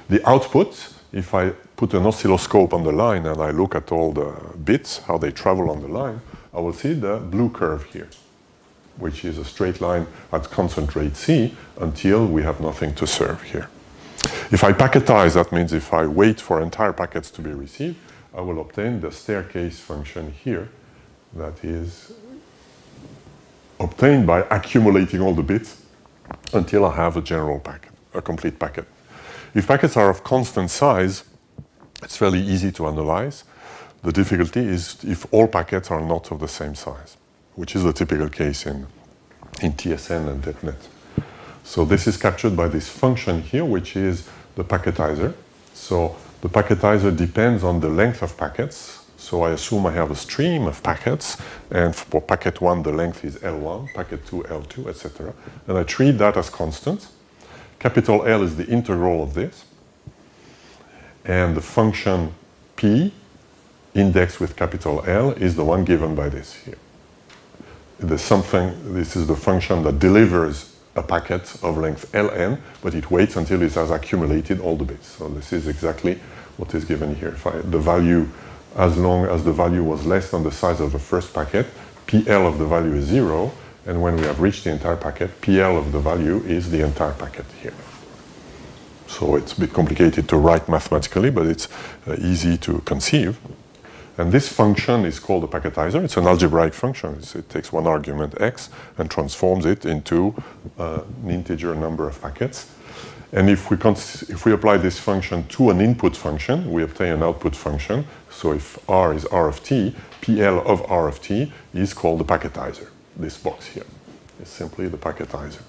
The output, if I put an oscilloscope on the line and I look at all the bits, how they travel on the line, I will see the blue curve here, which is a straight line at constant rate c until we have nothing to serve here. If I packetize, that means if I wait for entire packets to be received, I will obtain the staircase function here that is obtained by accumulating all the bits until I have a general packet, a complete packet. If packets are of constant size, it's fairly easy to analyze. The difficulty is if all packets are not of the same size, which is the typical case in TSN and DetNet. So this is captured by this function here, which is the packetizer. So the packetizer depends on the length of packets. So I assume I have a stream of packets, and for packet 1, the length is L1, packet 2, L2, etc. And I treat that as constant. Capital L is the integral of this. And the function P, indexed with capital L, is the one given by this here. This is the function that delivers a packet of length Ln, but it waits until it has accumulated all the bits. So this is exactly what is given here. The value, as long as the value was less than the size of the first packet, PL of the value is 0, and when we have reached the entire packet, PL of the value is the entire packet here. So it's a bit complicated to write mathematically, but it's easy to conceive. And this function is called a packetizer. It's an algebraic function. It takes one argument, x, and transforms it into an integer number of packets. And if we apply this function to an input function, we obtain an output function. So if R is R of t, PL of R of t is called the packetizer. This box here is simply the packetizer.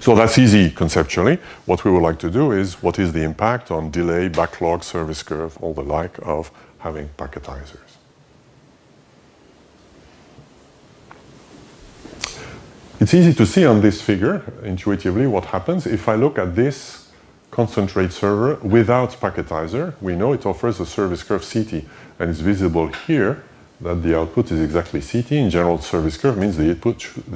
So that's easy conceptually. What we would like to do is, what is the impact on delay, backlog, service curve, all the like of having packetizers? It's easy to see on this figure, intuitively, what happens. If I look at this constant rate server without packetizer, we know it offers a service curve CT, and it's visible here that the output is exactly CT. In general, service curve means the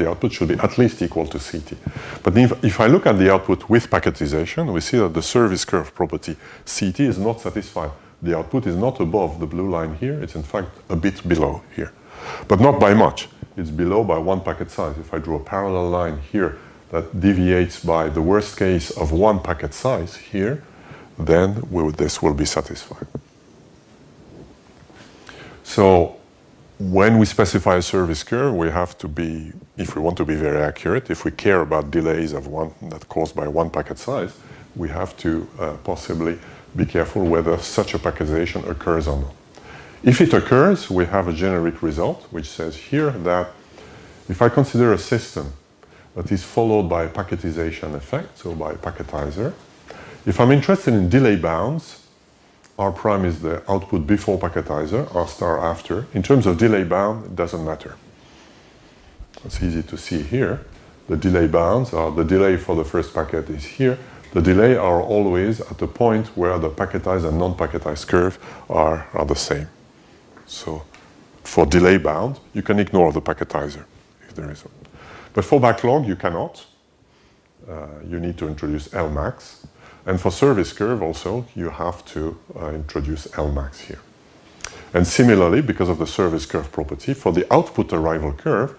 output should be at least equal to CT. But if I look at the output with packetization, we see that the service curve property CT is not satisfied. The output is not above the blue line here. It's in fact a bit below here, but not by much. It's below by one packet size. If I draw a parallel line here that deviates by the worst case of one packet size here, then this will be satisfied. So when we specify a service curve, we have to be, if we want to be very accurate, if we care about delays of that caused by one packet size, we have to possibly be careful whether such a packetization occurs or not. If it occurs, we have a generic result, which says here that if I consider a system that is followed by a packetization effect, so by a packetizer, if I'm interested in delay bounds, R prime is the output before packetizer, R star after. In terms of delay bound, it doesn't matter. It's easy to see here. The delay bounds are the delay for the first packet is here. The delay are always at the point where the packetized and non-packetized curve are the same. So for delay bound, you can ignore the packetizer if there is one. But for backlog, you cannot. You need to introduce Lmax. And for service curve also, you have to introduce Lmax here. And similarly, because of the service curve property, for the output arrival curve,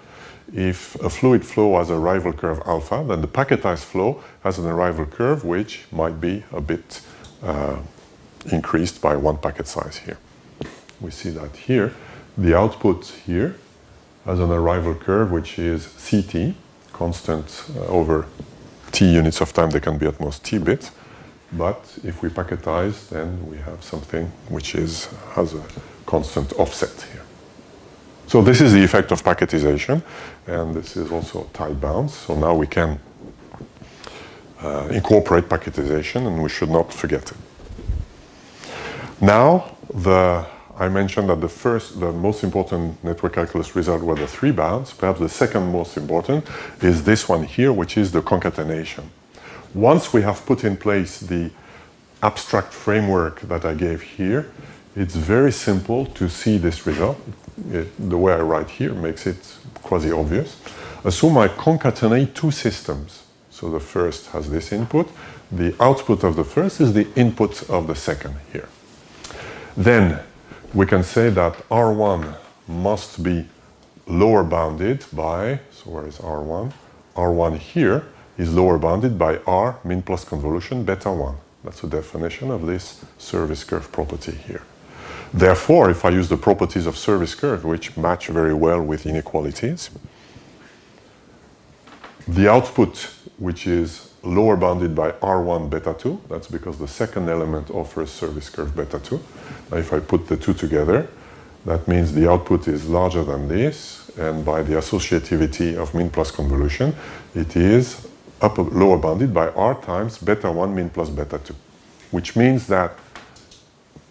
if a fluid flow has a arrival curve alpha, then the packetized flow has an arrival curve which might be a bit increased by one packet size here. We see that here. The output here has an arrival curve which is CT, constant over t units of time, they can be at most t bits. But if we packetize, then we have something which has a constant offset here. So this is the effect of packetization, and this is also time bound. So now we can incorporate packetization, and we should not forget it. Now, I mentioned that the most important network calculus result were the 3 bounds. Perhaps the second most important is this one here, which is the concatenation. Once we have put in place the abstract framework that I gave here, it's very simple to see this result. The way I write here makes it quasi-obvious. Assume I concatenate 2 systems. So the first has this input. The output of the first is the input of the second here. Then we can say that R1 must be lower bounded by, so where is R1? R1 here is lower bounded by R min plus convolution beta 1. That's the definition of this service curve property here. Therefore, if I use the properties of service curve, which match very well with inequalities, the output, which is lower bounded by R1 beta 2, that's because the second element offers service curve beta 2. Now, if I put the two together, that means the output is larger than this, and by the associativity of min plus convolution, it is lower bounded by R times beta 1 min plus beta 2, which means that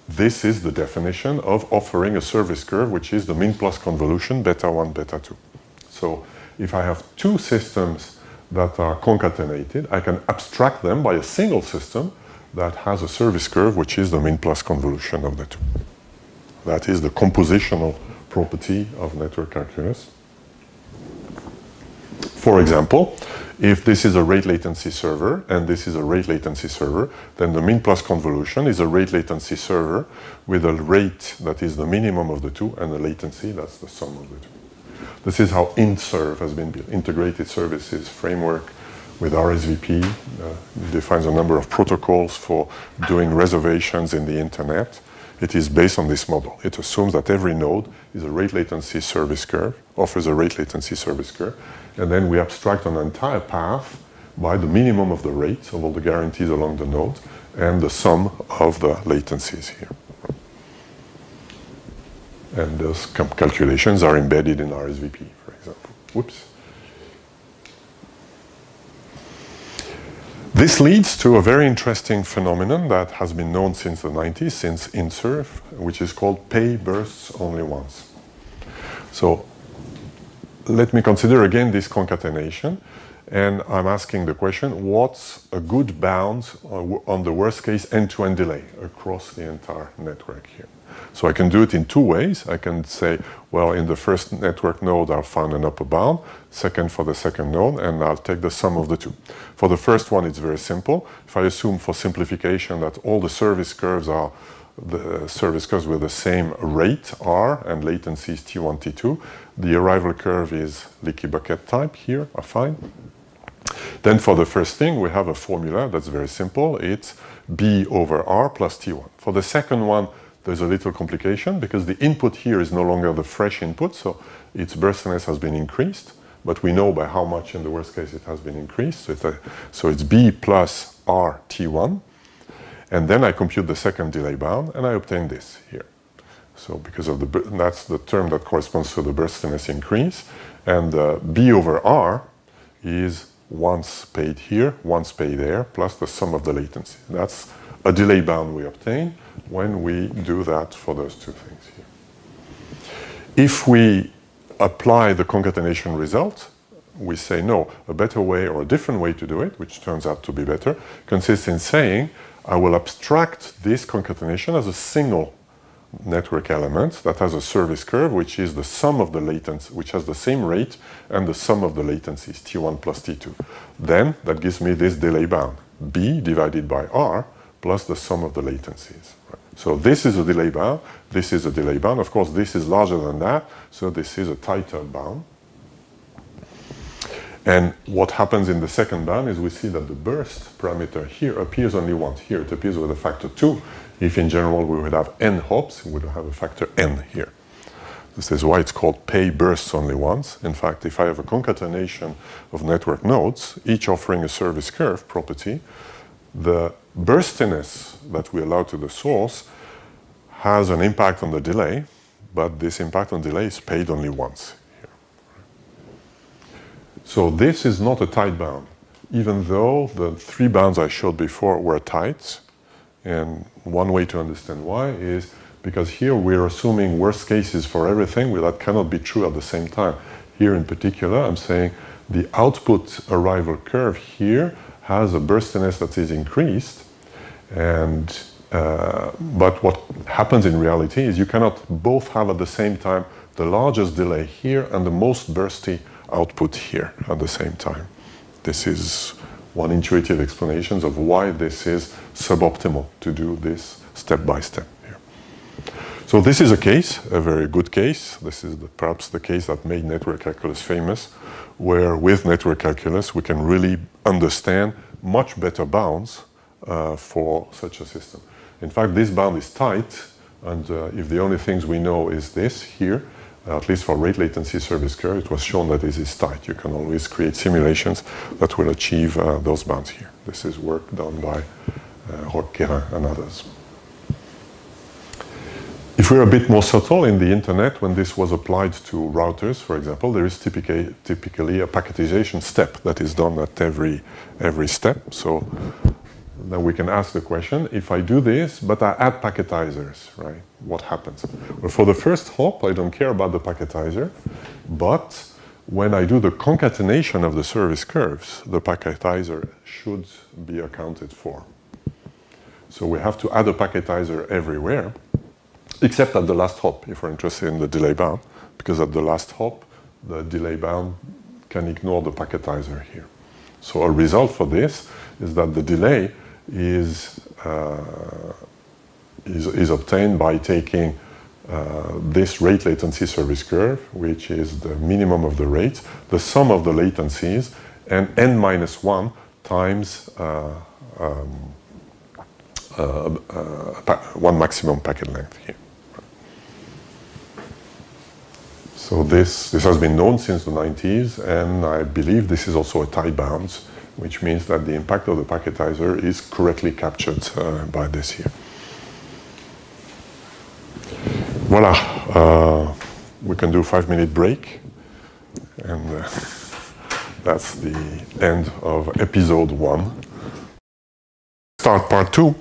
this is the definition of offering a service curve, which is the min plus convolution beta 1 beta 2. So if I have 2 systems that are concatenated, I can abstract them by a single system that has a service curve, which is the min plus convolution of the 2. That is the compositional property of network calculus. For example, if this is a rate latency server and this is a rate latency server, then the min plus convolution is a rate latency server with a rate that is the minimum of the 2 and a latency that's the sum of the 2. This is how INTSERV has been built. Integrated Services Framework with RSVP defines a number of protocols for doing reservations in the internet. It is based on this model. It assumes that every node is a rate latency service curve, offers a rate latency service curve, and then we abstract an entire path by the minimum of the rates of all the guarantees along the node and the sum of the latencies here. And those calculations are embedded in RSVP, for example. Whoops. This leads to a very interesting phenomenon that has been known since the 90s, since INTSERV, which is called pay bursts only once. So let me consider again this concatenation, and I'm asking the question, what's a good bound on the worst case end-to-end delay across the entire network here? So I can do it in 2 ways. I can say, well, in the first network node, I'll find an upper bound, second for the second node, and I'll take the sum of the 2. For the first one, it's very simple. If I assume for simplification that all the service curves are the service curves with the same rate, R, and latency is T1, T2, the arrival curve is leaky bucket type here, are fine. Then for the first thing, we have a formula that's very simple. It's B over R plus T1. For the second one, there's a little complication because the input here is no longer the fresh input, so its burstiness has been increased, but we know by how much in the worst case it has been increased. So it's B plus R T1, and then I compute the second delay bound, and I obtain this here. So because of that's the term that corresponds to the burstiness increase, and B over R is once paid here, once paid there, plus the sum of the latency. That's a delay bound we obtain when we do that for those 2 things here. If we apply the concatenation result, we say no, a better way or a different way to do it, which turns out to be better, consists in saying I will abstract this concatenation as a single network element that has a service curve, which is the sum of the latency, which has the same rate and the sum of the latencies, T1 plus T2. Then that gives me this delay bound, B divided by R plus the sum of the latencies. So this is a delay bound, this is a delay bound. Of course, this is larger than that, so this is a tighter bound. And what happens in the second bound is we see that the burst parameter here appears only once. Here it appears with a factor 2. If in general we would have n hops, we would have a factor n here. This is why it's called pay bursts only once. In fact, if I have a concatenation of network nodes, each offering a service curve property, the burstiness that we allow to the source has an impact on the delay, but this impact on delay is paid only once here. So this is not a tight bound, even though the 3 bounds I showed before were tight. And one way to understand why is because here we're assuming worst cases for everything, well, that cannot be true at the same time. Here in particular, I'm saying the output arrival curve here has a burstiness that is increased, and but what happens in reality is you cannot both have at the same time the largest delay here and the most bursty output here at the same time. This is one intuitive explanation of why this is suboptimal to do this step by step here. So this is a case, a very good case. This is perhaps the case that made network calculus famous, where with network calculus we can really understand much better bounds for such a system. In fact, this bound is tight, and if the only things we know is this here, at least for rate latency service curve, it was shown that this is tight. You can always create simulations that will achieve those bounds here. This is work done by Roquerin and others. If we're a bit more subtle in the internet, when this was applied to routers, for example, there is typically a packetization step that is done at every step. So then we can ask the question, if I do this, but I add packetizers, right? What happens? Well, for the first hop, I don't care about the packetizer, but when I do the concatenation of the service curves, the packetizer should be accounted for. So we have to add a packetizer everywhere, except at the last hop, if we're interested in the delay bound, because at the last hop, the delay bound can ignore the packetizer here. So a result for this is that the delay is obtained by taking this rate latency service curve, which is the minimum of the rate, the sum of the latencies, and n minus 1 times one maximum packet length here. So this has been known since the 90s, and I believe this is also a tight bounds, which means that the impact of the packetizer is correctly captured by this here. Voila, we can do a 5-minute break, and that's the end of episode 1. Start part 2,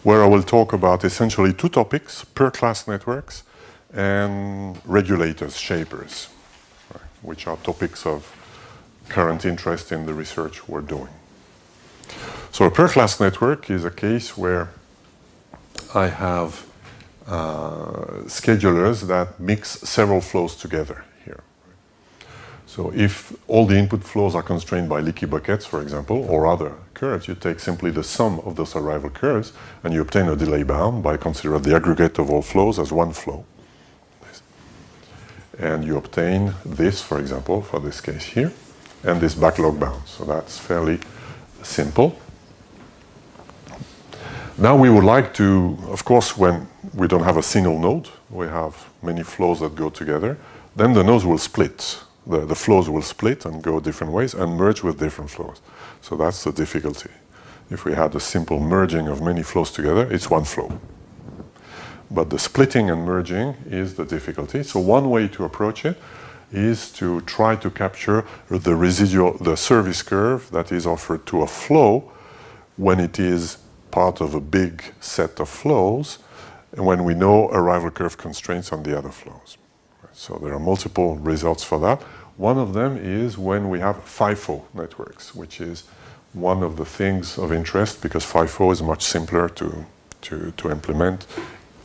where I will talk about essentially 2 topics: per-class networks and regulators, shapers, right, which are topics of current interest in the research we're doing. So a per-class network is a case where I have schedulers that mix several flows together here. So if all the input flows are constrained by leaky buckets, for example, or other curves, you take simply the sum of those arrival curves and you obtain a delay bound by considering the aggregate of all flows as one flow. And you obtain this, for example, for this case here, and this backlog bound. So that's fairly simple. Now we would like to, of course, when we don't have a single node, we have many flows that go together, then the nodes will split. The flows will split and go different ways and merge with different flows. So that's the difficulty. If we had a simple merging of many flows together, it's one flow. But the splitting and merging is the difficulty. So one way to approach it is to try to capture the residual, the service curve that is offered to a flow when it is part of a big set of flows, and when we know arrival curve constraints on the other flows. So there are multiple results for that. One of them is when we have FIFO networks, which is one of the things of interest because FIFO is much simpler to implement,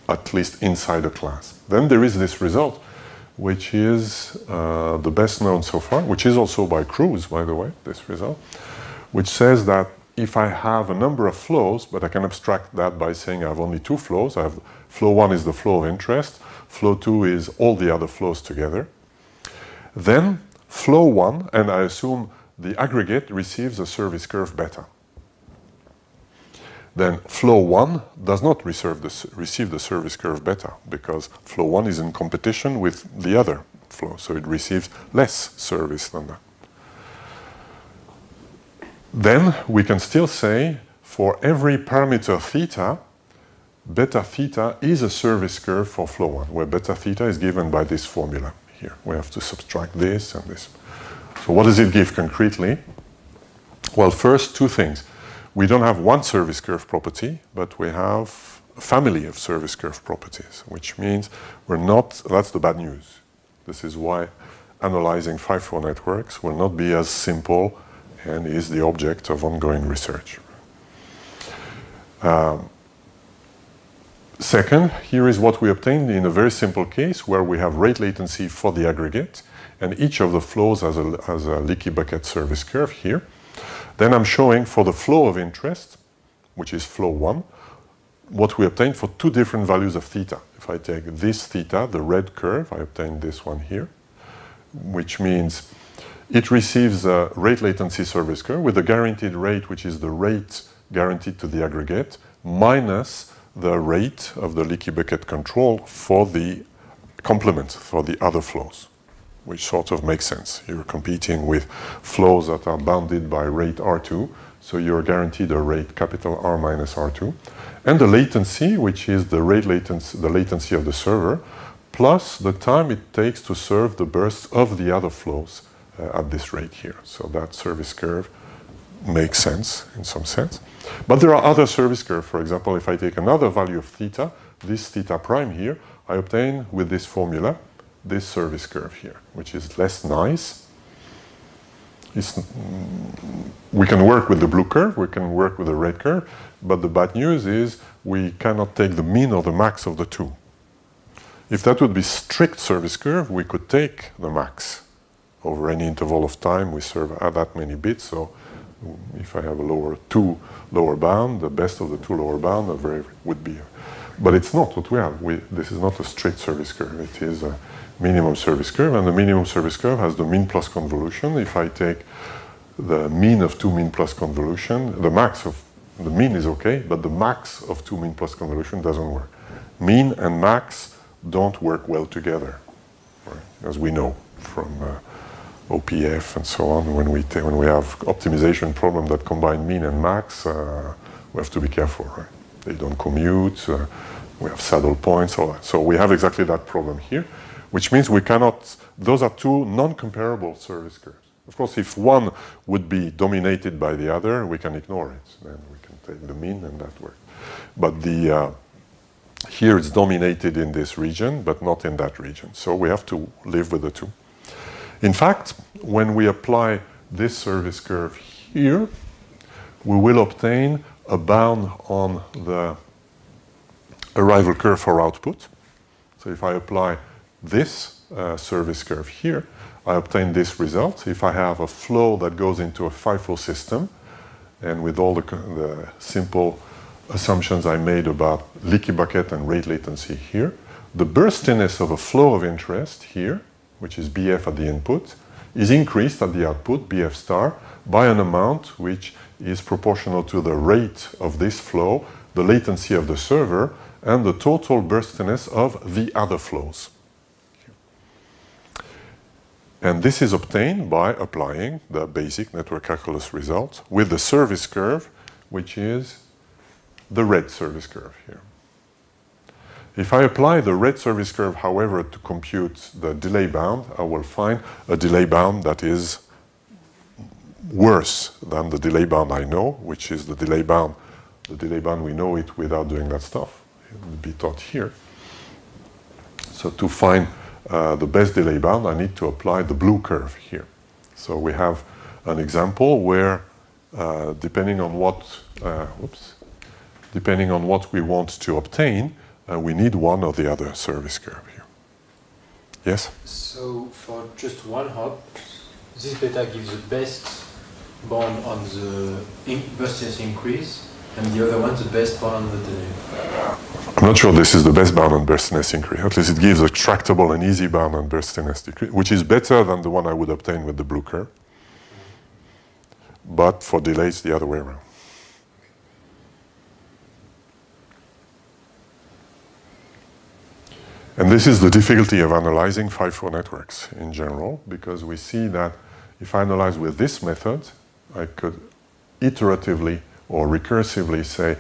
at least inside a class. Then there is this result, which is the best known so far, which is also by Cruz, by the way, this result, which says that if I have a number of flows, but I can abstract that by saying I have only 2 flows, I have flow 1 is the flow of interest, flow 2 is all the other flows together, then flow 1, and I assume the aggregate receives a service curve beta. then flow 1 does not receive the service curve beta, because flow 1 is in competition with the other flow, so it receives less service than that. Then we can still say for every parameter theta, beta theta is a service curve for flow 1, where beta theta is given by this formula here. We have to subtract this and this. So what does it give concretely? Well, first, two things. We don't have one service curve property, but we have a family of service curve properties, which means we're not, that's the bad news. This is why analyzing 5-4 networks will not be as simple and is the object of ongoing research. Second, here is what we obtained in a very simple case where we have rate latency for the aggregate, and each of the flows has a leaky bucket service curve here. Then I'm showing for the flow of interest, which is flow 1, what we obtained for two different values of theta. If I take this theta, the red curve, I obtain this one here, which means it receives a rate latency service curve with a guaranteed rate, which is the rate guaranteed to the aggregate, minus the rate of the leaky bucket control for the complement, for the other flows, which sort of makes sense. You're competing with flows that are bounded by rate R2, so you're guaranteed a rate capital R minus R2, and the latency, which is the latency of the server, plus the time it takes to serve the bursts of the other flows at this rate here. So that service curve makes sense in some sense. But there are other service curves. For example, if I take another value of theta, this theta prime here, I obtain with this formula this service curve here, which is less nice. We can work with the blue curve, we can work with the red curve, but the bad news is we cannot take the mean or the max of the two. If that would be strict service curve, we could take the max. Over any interval of time, we serve at that many bits, so if I have a two lower bound, the best of the two lower bound would be. But it's not what we have. This is not a strict service curve. It is a minimum service curve, and the minimum service curve has the mean plus convolution. If I take the mean of 2 mean plus convolution, the max of the mean is okay, but the max of 2 mean plus convolution doesn't work. Mean and max don't work well together, right? As we know from OPF and so on. When we have optimization problem that combine mean and max, we have to be careful, right? They don't commute. We have saddle points, all that. So we have exactly that problem here, which means we cannot. Those are two non-comparable service curves. Of course, if one would be dominated by the other, we can ignore it. Then we can take the mean and that works. But here it's dominated in this region, but not in that region. So we have to live with the two. In fact, when we apply this service curve here, we will obtain a bound on the arrival curve for output. So if I apply this service curve here, I obtain this result. If I have a flow that goes into a FIFO system, and with all the simple assumptions I made about leaky bucket and rate latency here, the burstiness of a flow of interest here, which is BF at the input, is increased at the output, BF star, by an amount which is proportional to the rate of this flow, the latency of the server, and the total burstiness of the other flows. And this is obtained by applying the basic network calculus result with the service curve, which is the red service curve here. If I apply the red service curve, however, to compute the delay bound, I will find a delay bound that is worse than the delay bound I know, which is the delay bound. The delay bound, we know it without doing that stuff. It will be taught here. So to find the best delay bound, I need to apply the blue curve here. So we have an example where, depending on what we want to obtain, we need one or the other service curve here. Yes? So for just one hop, this beta gives the best bound on the burstiness increase, and the other one the best bound on the delay. I'm not sure this is the best bound on burstiness increase. At least it gives a tractable and easy bound on burstiness decrease, which is better than the one I would obtain with the blue curve. But for delay, it's the other way around. And this is the difficulty of analyzing 5-4 networks in general, because we see that if I analyze with this method, I could iteratively or recursively say,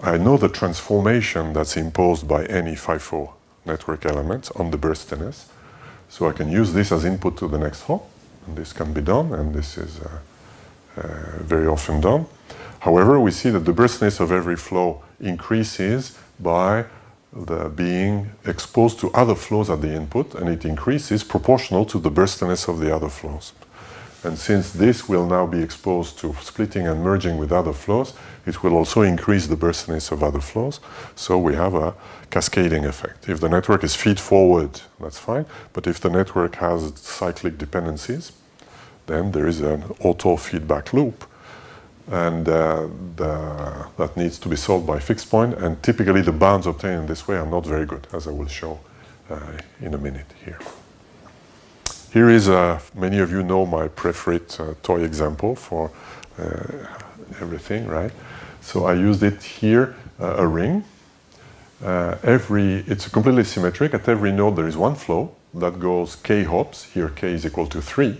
I know the transformation that's imposed by any 5-4 network element on the burstiness. So I can use this as input to the next hop, and this can be done, and this is very often done. However, we see that the burstiness of every flow increases by the being exposed to other flows at the input, and it increases proportional to the burstiness of the other flows. And since this will now be exposed to splitting and merging with other flows, it will also increase the burstiness of other flows. So we have a cascading effect. If the network is feed-forward, that's fine. But if the network has cyclic dependencies, then there is an auto-feedback loop. And that needs to be solved by fixed point. And typically the bounds obtained in this way are not very good, as I will show in a minute here. Here is, many of you know my preferred toy example for everything, right? So I used it here, a ring. It's completely symmetric. At every node there is one flow that goes k hops. Here k is equal to 3.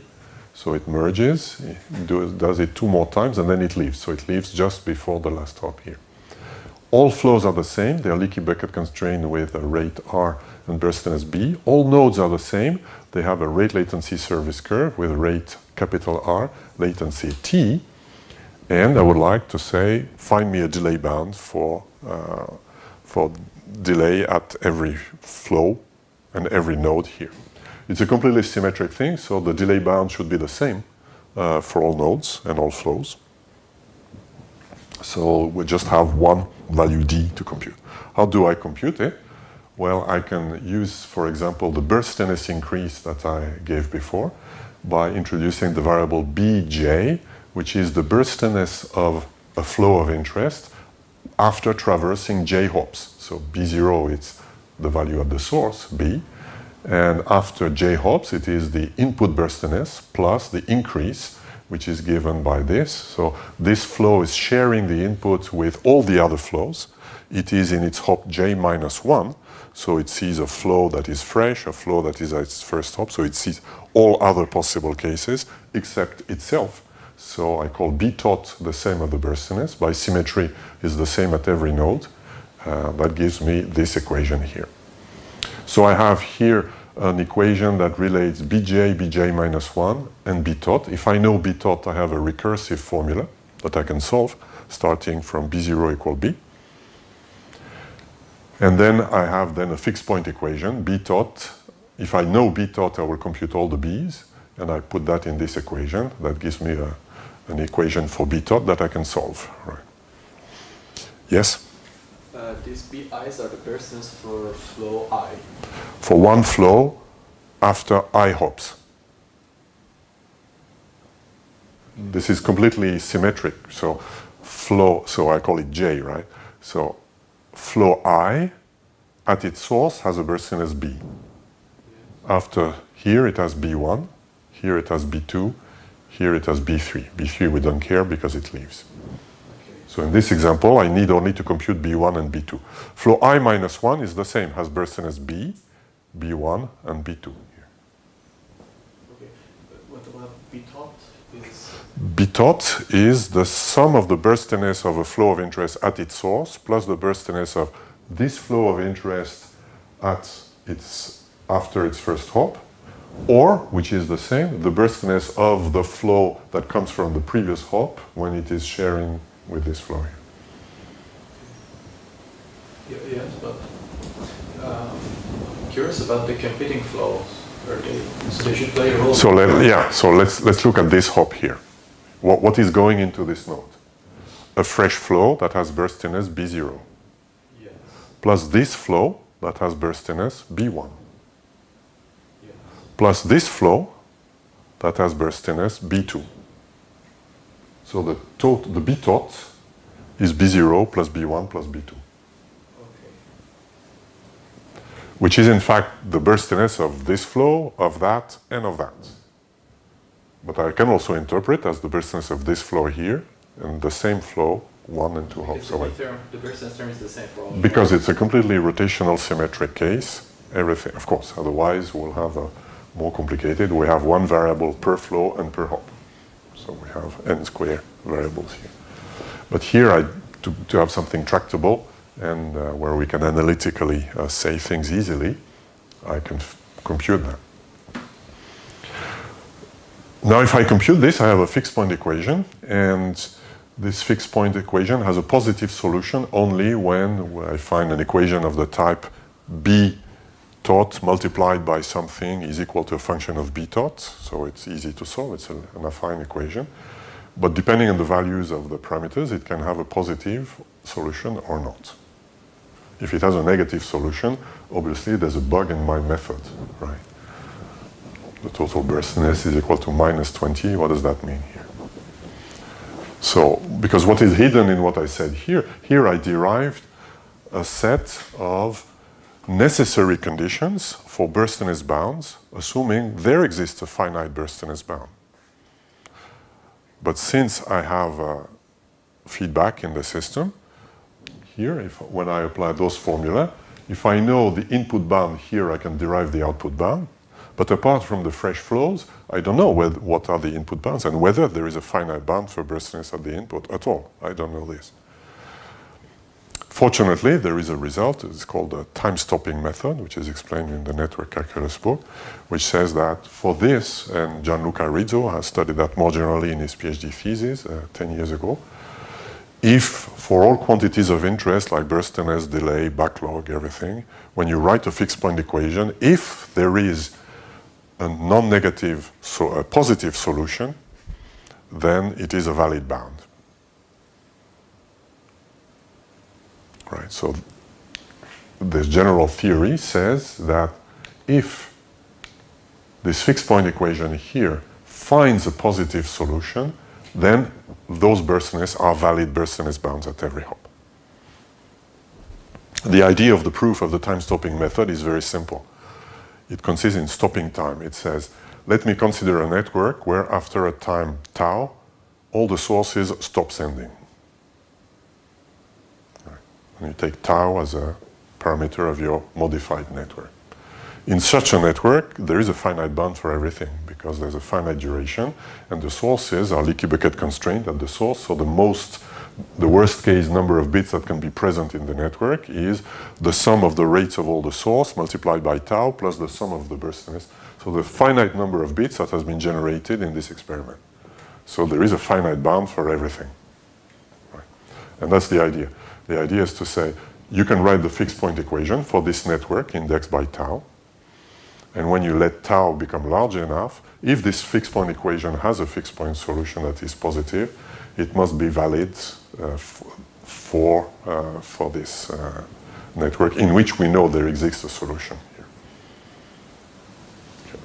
So it merges, does it 2 more times, and then it leaves. So it leaves just before the last hop here. All flows are the same. They are leaky bucket constrained with a rate R and burstiness B. All nodes are the same. They have a rate latency service curve with rate capital R, latency T. And I would like to say, find me a delay bound for delay at every flow and every node here. It's a completely symmetric thing, so the delay bound should be the same for all nodes and all flows. So we just have one value D to compute. How do I compute it? Well, I can use, for example, the burstiness increase that I gave before by introducing the variable Bj, which is the burstiness of a flow of interest after traversing j hops. So B0 is the value at the source, B. And after j hops, it is the input burstiness plus the increase, which is given by this. So this flow is sharing the input with all the other flows. It is in its hop j minus 1. So it sees a flow that is fresh, a flow that is at its first hop. So it sees all other possible cases except itself. So I call B tot the same of the burstiness. By symmetry is the same at every node. That gives me this equation here. So I have here an equation that relates Bj, Bj minus 1, and B tot. If I know B tot, I have a recursive formula that I can solve, starting from B0 equal B. And then I have then a fixed point equation, B tot. If I know B tot, I will compute all the B's, and I put that in this equation. That gives me an equation for B tot that I can solve. Right. Yes? These BI's are the burstiness for flow I. For one flow after I hops. This is completely symmetric. So flow, so I call it J, right? So flow I at its source has a burstiness B. After here it has B1, here it has B2, here it has B3. B3 we don't care because it leaves. So in this example, I need only to compute B1 and B2. Flow I minus 1 is the same, has burstiness B, B1, and B2 here. Okay, but what about B tot? B tot is the sum of the burstiness of a flow of interest at its source plus the burstiness of this flow of interest after its first hop, or, which is the same, the burstiness of the flow that comes from the previous hop when it is sharing with this flow here. Yes, but curious about the competing flows. So they should play a role. So let's look at this hop here. What is going into this node? A fresh flow that has burstiness B0. Yes. Plus this flow that has burstiness B1. Yes. Plus this flow that has burstiness B2. So the B tot is B0 plus B1 plus B2. Okay. Which is in fact the burstiness of this flow, of that, and of that. But I can also interpret as the burstiness of this flow here, and the same flow, 1 and 2 hops away. The burstiness term is the same for all. Because it's a completely rotational symmetric case, everything. Of course, otherwise we'll have a more complicated. We have one variable per flow and per hop. So we have n square variables here. But here, to have something tractable and where we can analytically say things easily, I can compute that. Now, if I compute this, I have a fixed point equation, and this fixed point equation has a positive solution only when I find an equation of the type b tot multiplied by something is equal to a function of b tot. So it's easy to solve. It's an affine equation. But depending on the values of the parameters, it can have a positive solution or not. If it has a negative solution, obviously there's a bug in my method, right? The total burstiness is equal to minus 20. What does that mean here? So, because what is hidden in what I said here, I derived a set of necessary conditions for burstiness bounds, assuming there exists a finite burstiness bound. But since I have feedback in the system, here, when I apply those formula, if I know the input bound here, I can derive the output bound. But apart from the fresh flows, I don't know what are the input bounds and whether there is a finite bound for burstiness at the input at all. I don't know this. Fortunately, there is a result. It's called the time-stopping method, which is explained in the network calculus book, which says that for this, and Gianluca Rizzo has studied that more generally in his PhD thesis 10 years ago, if for all quantities of interest like burstiness, delay, backlog, everything, when you write a fixed point equation, if there is a non-negative, so a positive solution, then it is a valid bound. Right, so this general theory says that if this fixed point equation here finds a positive solution, then those burstiness are valid burstiness bounds at every hop. The idea of the proof of the time-stopping method is very simple. It consists in stopping time. It says, let me consider a network where after a time tau, all the sources stop sending. Right. And you take tau as a parameter of your modified network. In such a network, there is a finite bound for everything because there's a finite duration, and the sources are leaky bucket constrained at the source, so the worst case number of bits that can be present in the network is the sum of the rates of all the source multiplied by tau plus the sum of the burstiness. So the finite number of bits that has been generated in this experiment. So there is a finite bound for everything. Right. And that's the idea. The idea is to say, you can write the fixed point equation for this network indexed by tau. And when you let tau become large enough, if this fixed point equation has a fixed point solution that is positive, it must be valid for this network in which we know there exists a solution here. Okay.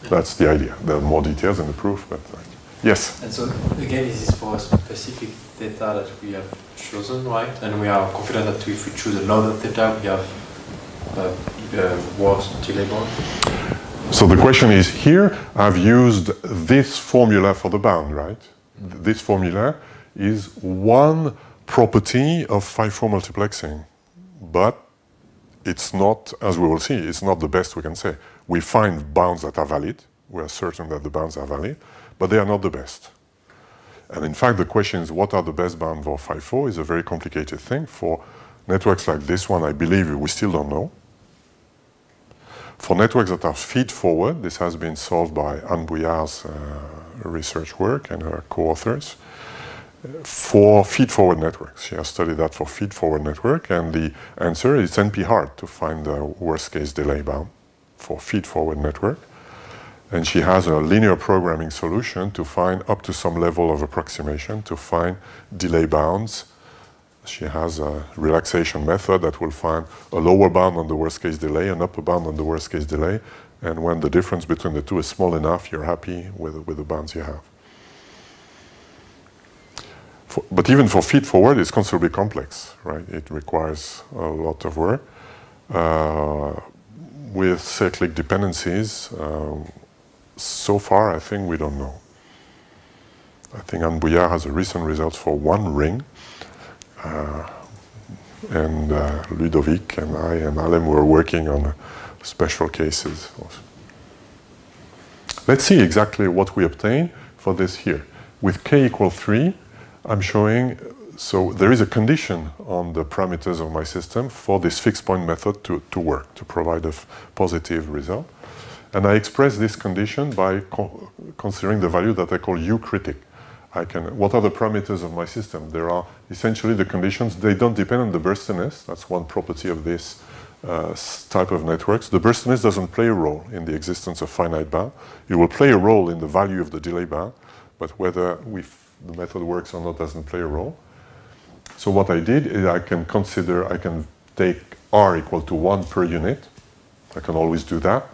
That's the idea. There are more details in the proof, but yes? And so, again, this is for a specific theta that we have chosen, right? And we are confident that if we choose another theta, we have worse delay bound. So the question is, here I've used this formula for the bound, right? This formula is one property of 5-4 multiplexing, but it's not, as we will see, it's not the best we can say. We find bounds that are valid. We are certain that the bounds are valid, but they are not the best. And in fact, the question is, what are the best bounds for 5-4 is a very complicated thing. For networks like this one, I believe we still don't know. For networks that are feed-forward, this has been solved by Anne Bouillard's research work and her co-authors. For feed-forward networks, she has studied that for feed-forward network, and the answer is NP hard to find the worst-case delay bound for feed-forward network. And she has a linear programming solution to find up to some level of approximation to find delay bounds. She has a relaxation method that will find a lower bound on the worst-case delay, an upper bound on the worst-case delay, and when the difference between the two is small enough, you're happy with the bounds you have. But even for feed-forward, it's considerably complex, right? It requires a lot of work. With cyclic dependencies, so far, I think we don't know. I think Anne Bouillard has a recent result for one ring. and Ludovic and I and Alem were working on special cases also. Let's see exactly what we obtain for this here. With k equal 3, I'm showing, so there is a condition on the parameters of my system for this fixed point method to work, to provide a positive result. And I express this condition by considering the value that I call U critic. What are the parameters of my system? There are essentially the conditions. They don't depend on the burstiness. That's one property of this type of networks. The burstiness doesn't play a role in the existence of finite bound. It will play a role in the value of the delay bound, but whether the method works or not doesn't play a role. So what I did is I can take R equal to 1 per unit. I can always do that.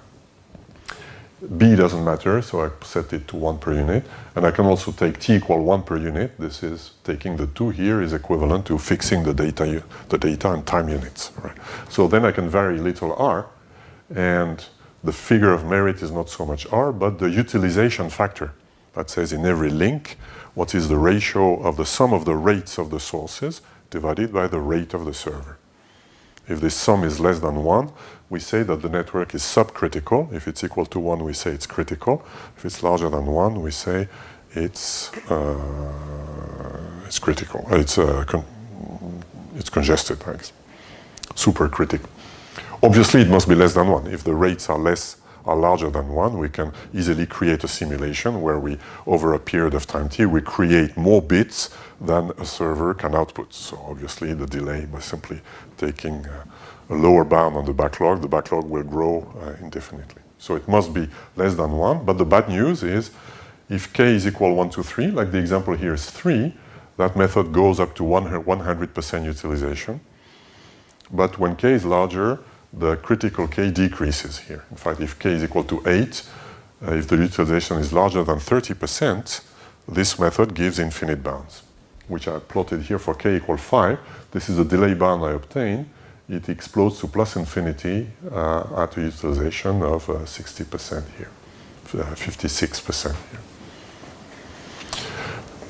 B doesn't matter, so I set it to 1 per unit. And I can also take T equal 1 per unit. This is taking the 2 here is equivalent to fixing the data and time units. Right? So then I can vary little R, and the figure of merit is not so much R, but the utilization factor. That says in every link, what is the ratio of the sum of the rates of the sources divided by the rate of the server. If this sum is less than 1, we say that the network is subcritical. If it's equal to 1, we say it's critical. If it's larger than 1, we say it's critical. It's congested, right? Supercritical. Obviously, it must be less than 1. If the rates are larger than 1, we can easily create a simulation where we, over a period of time t, we create more bits than a server can output. So obviously the delay, by simply taking a lower bound on the backlog will grow indefinitely. So it must be less than 1, but the bad news is if k is equal 1 to 3, like the example here is 3, that method goes up to 100% utilization. But when k is larger, the critical k decreases here. In fact, if k is equal to 8, if the utilization is larger than 30%, this method gives infinite bounds, which I plotted here for k equal 5. This is the delay bound I obtain. It explodes to plus infinity at a utilization of 60% here, 56% here.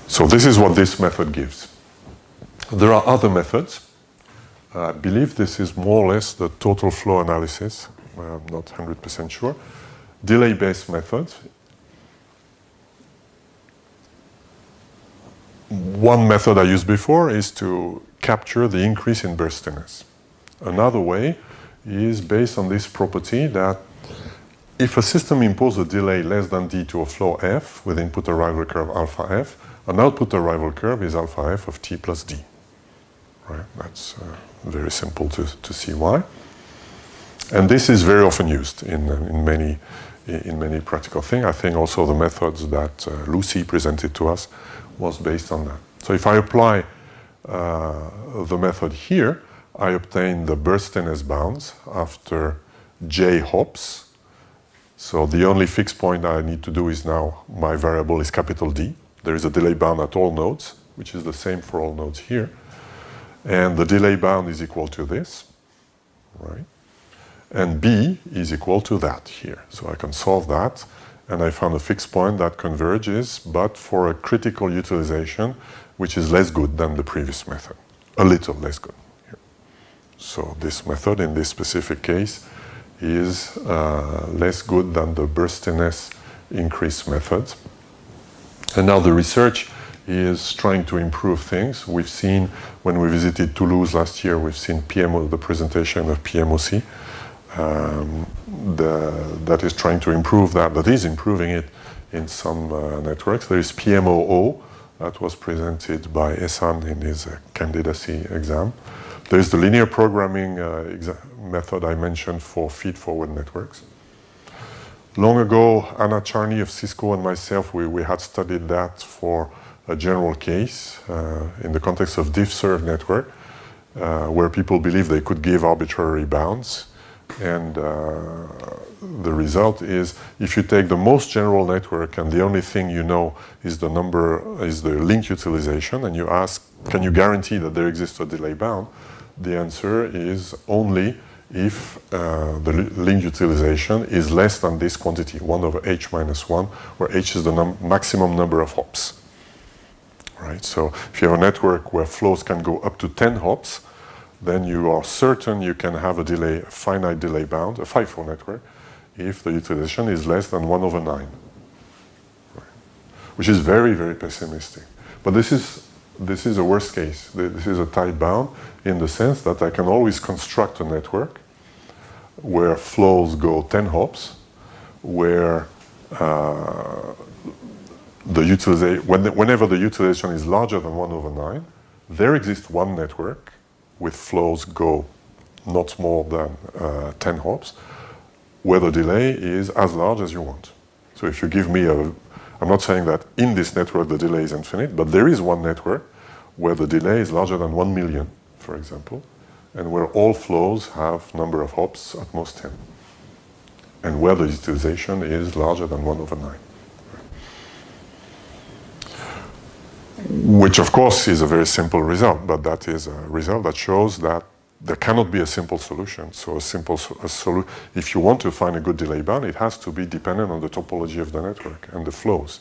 So this is what this method gives. There are other methods. I believe this is more or less the total flow analysis. I'm not 100% sure. Delay-based methods. One method I used before is to capture the increase in burstiness. Another way is based on this property that if a system imposes a delay less than d to a flow f with input arrival curve alpha f, an output arrival curve is alpha f of t plus d. Right? That's very simple to see why. And this is very often used in many practical things. I think also the methods that Lucy presented to us was based on that. So if I apply the method here, I obtain the burstiness bounds after j hops. So the only fixed point I need to do is now my variable is capital D. There is a delay bound at all nodes, which is the same for all nodes here. And the delay bound is equal to this, right? And B is equal to that here. So I can solve that. And I found a fixed point that converges, but for a critical utilization, which is less good than the previous method. A little less good. Here. So this method, in this specific case, is less good than the burstiness increase method. And now the research is trying to improve things. We've seen, when we visited Toulouse last year, we've seen the presentation of PMOC. That is trying to improve that is improving it in some networks. There is PMOO that was presented by Ehsan in his candidacy exam. There is the linear programming method I mentioned for feed-forward networks. Long ago, Anna Charney of Cisco and myself, we had studied that for a general case in the context of diff-serve network, where people believe they could give arbitrary bounds. And the result is, if you take the most general network and the only thing you know is the link utilization, and you ask, can you guarantee that there exists a delay bound? The answer is only if the link utilization is less than this quantity, 1 over h minus 1, where h is the maximum number of hops. Right? So if you have a network where flows can go up to 10 hops, then you are certain you can have a delay, a finite delay bound, a FIFO network, if the utilization is less than 1 over 9. Right. Which is very, very pessimistic. But this is a worst case. This is a tight bound in the sense that I can always construct a network where flows go 10 hops, where whenever the utilization is larger than 1 over 9, there exists one network with flows go not more than 10 hops, where the delay is as large as you want. So if you give me I'm not saying that in this network the delay is infinite, but there is one network where the delay is larger than 1 million, for example, and where all flows have number of hops at most 10, and where the utilization is larger than 1 over 9. Which, of course, is a very simple result, but that is a result that shows that there cannot be a simple solution. So if you want to find a good delay bound, it has to be dependent on the topology of the network and the flows.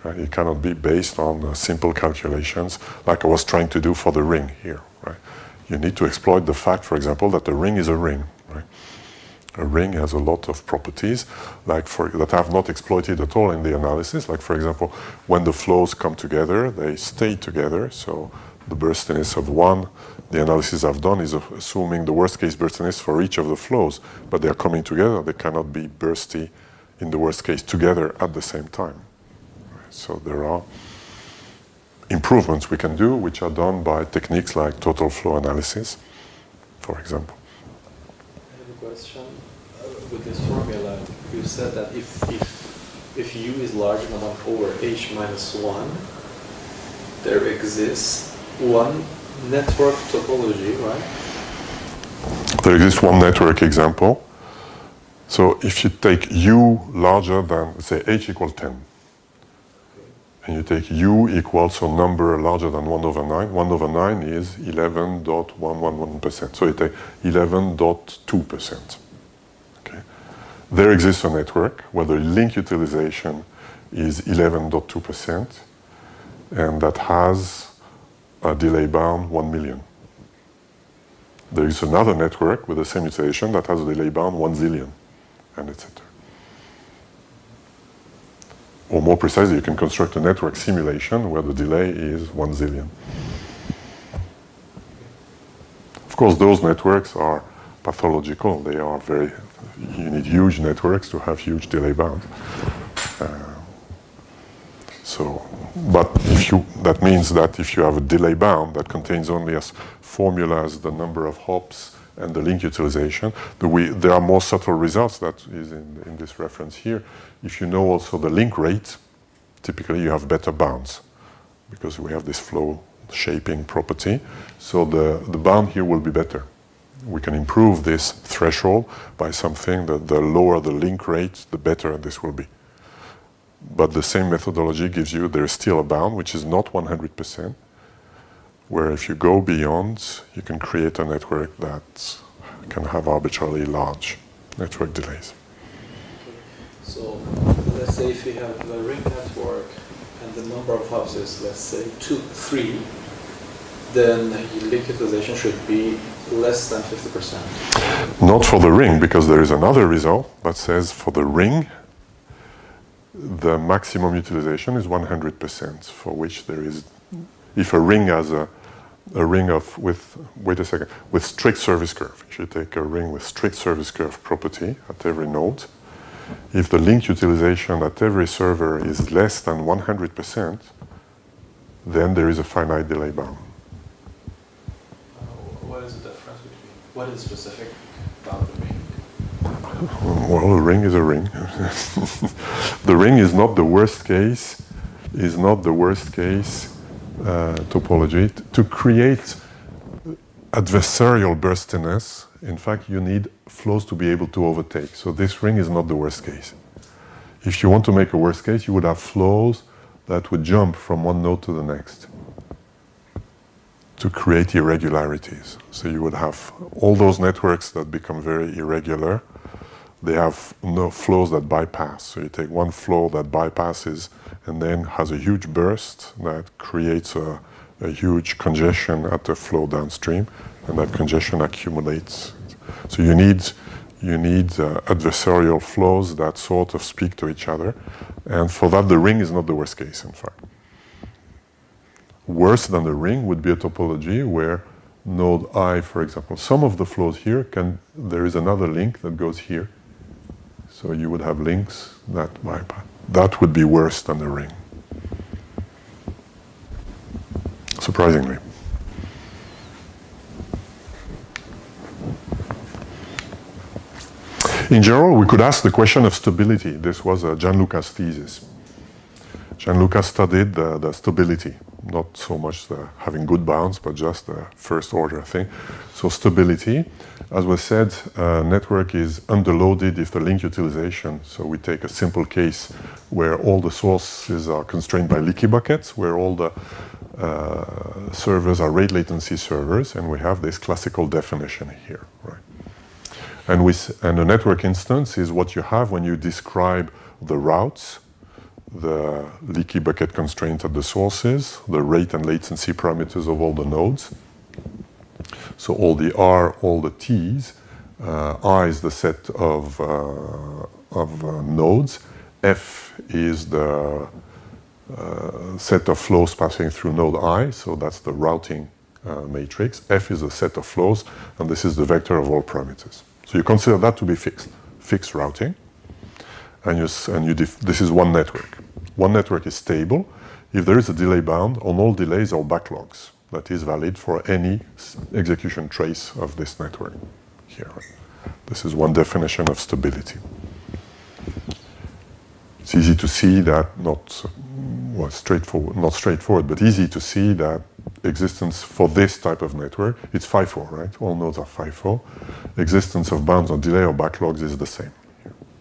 Right? It cannot be based on simple calculations like I was trying to do for the ring here. Right? You need to exploit the fact, for example, that a ring is a ring. Right? A ring has a lot of properties that I have not exploited at all in the analysis. Like, for example, when the flows come together, they stay together. So the burstiness of one, the analysis I've done is assuming the worst case burstiness for each of the flows, but they're coming together. They cannot be bursty in the worst case together at the same time. So there are improvements we can do, which are done by techniques like total flow analysis, for example. I have a question. With this formula, you said that if U is larger than 1 over H minus 1, there exists one network topology, right? There exists one network example. So if you take U larger than, say, H equals 10, and you take U equals a number larger than 1 over 9, 1 over 9 is 11.111%. So you take 11.2%. Okay. There exists a network where the link utilization is 11.2%, and that has a delay bound 1 million. There is another network with the same utilization that has a delay bound 1 zillion, and etc. Or more precisely, you can construct a network simulation where the delay is 1 zillion. Of course, those networks are pathological. They are you need huge networks to have huge delay bound. But that means that if you have a delay bound that contains only as formulas the number of hops and the link utilization, there are more subtle results that is in this reference here. If you know also the link rate, typically you have better bounds because we have this flow shaping property. So the bound here will be better. We can improve this threshold by something that the lower the link rate, the better this will be. But the same methodology gives you, there is still a bound, which is not 100%, where if you go beyond, you can create a network that can have arbitrarily large network delays. So let's say if you have a ring network and the number of hops is, let's say, 3, then your link utilization should be less than 50%. Not for the ring, because there is another result that says for the ring, the maximum utilization is 100%, for which there is, if a ring has a ring with strict service curve. If you take a ring with strict service curve property at every node, if the link utilization at every server is less than 100%, then there is a finite delay bound. What is the difference between, what is specific about the ring? Well, a ring is a ring. The ring is not the worst case, topology. To create adversarial burstiness, in fact, you need flows to be able to overtake. So this ring is not the worst case. If you want to make a worst case, you would have flows that would jump from one node to the next to create irregularities. So you would have all those networks that become very irregular. They have no flows that bypass. So you take one flow that bypasses and then has a huge burst that creates a a huge congestion at the flow downstream, and that congestion accumulates. So you need adversarial flows that sort of speak to each other, and for that the ring is not the worst case, in fact. Worse than the ring would be a topology where node I, for example, some of the flows here there is another link that goes here. So you would have links that bypass. That would be worse than the ring. Surprisingly. In general, we could ask the question of stability. This was Gianluca's thesis. Gianluca studied the stability, not so much the having good bounds, but just the first order thing. So stability, as was said, network is underloaded if the link utilization, so we take a simple case where all the sources are constrained by leaky buckets, where all the servers are rate latency servers, and we have this classical definition here, right? And a network instance is what you have when you describe the routes, the leaky bucket constraint at the sources, the rate and latency parameters of all the nodes. So all the R, all the T's. I is the set of nodes. F is the set of flows passing through node I, so that's the routing matrix. F is a set of flows, and this is the vector of all parameters. So you consider that to be fixed routing. And this is one network. One network is stable if there is a delay bound on all delays or backlogs that is valid for any execution trace of this network here. This is one definition of stability. It's easy to see that, not straightforward, but easy to see that existence for this type of network, it's FIFO, right? All nodes are FIFO. Existence of bounds on delay or backlogs is the same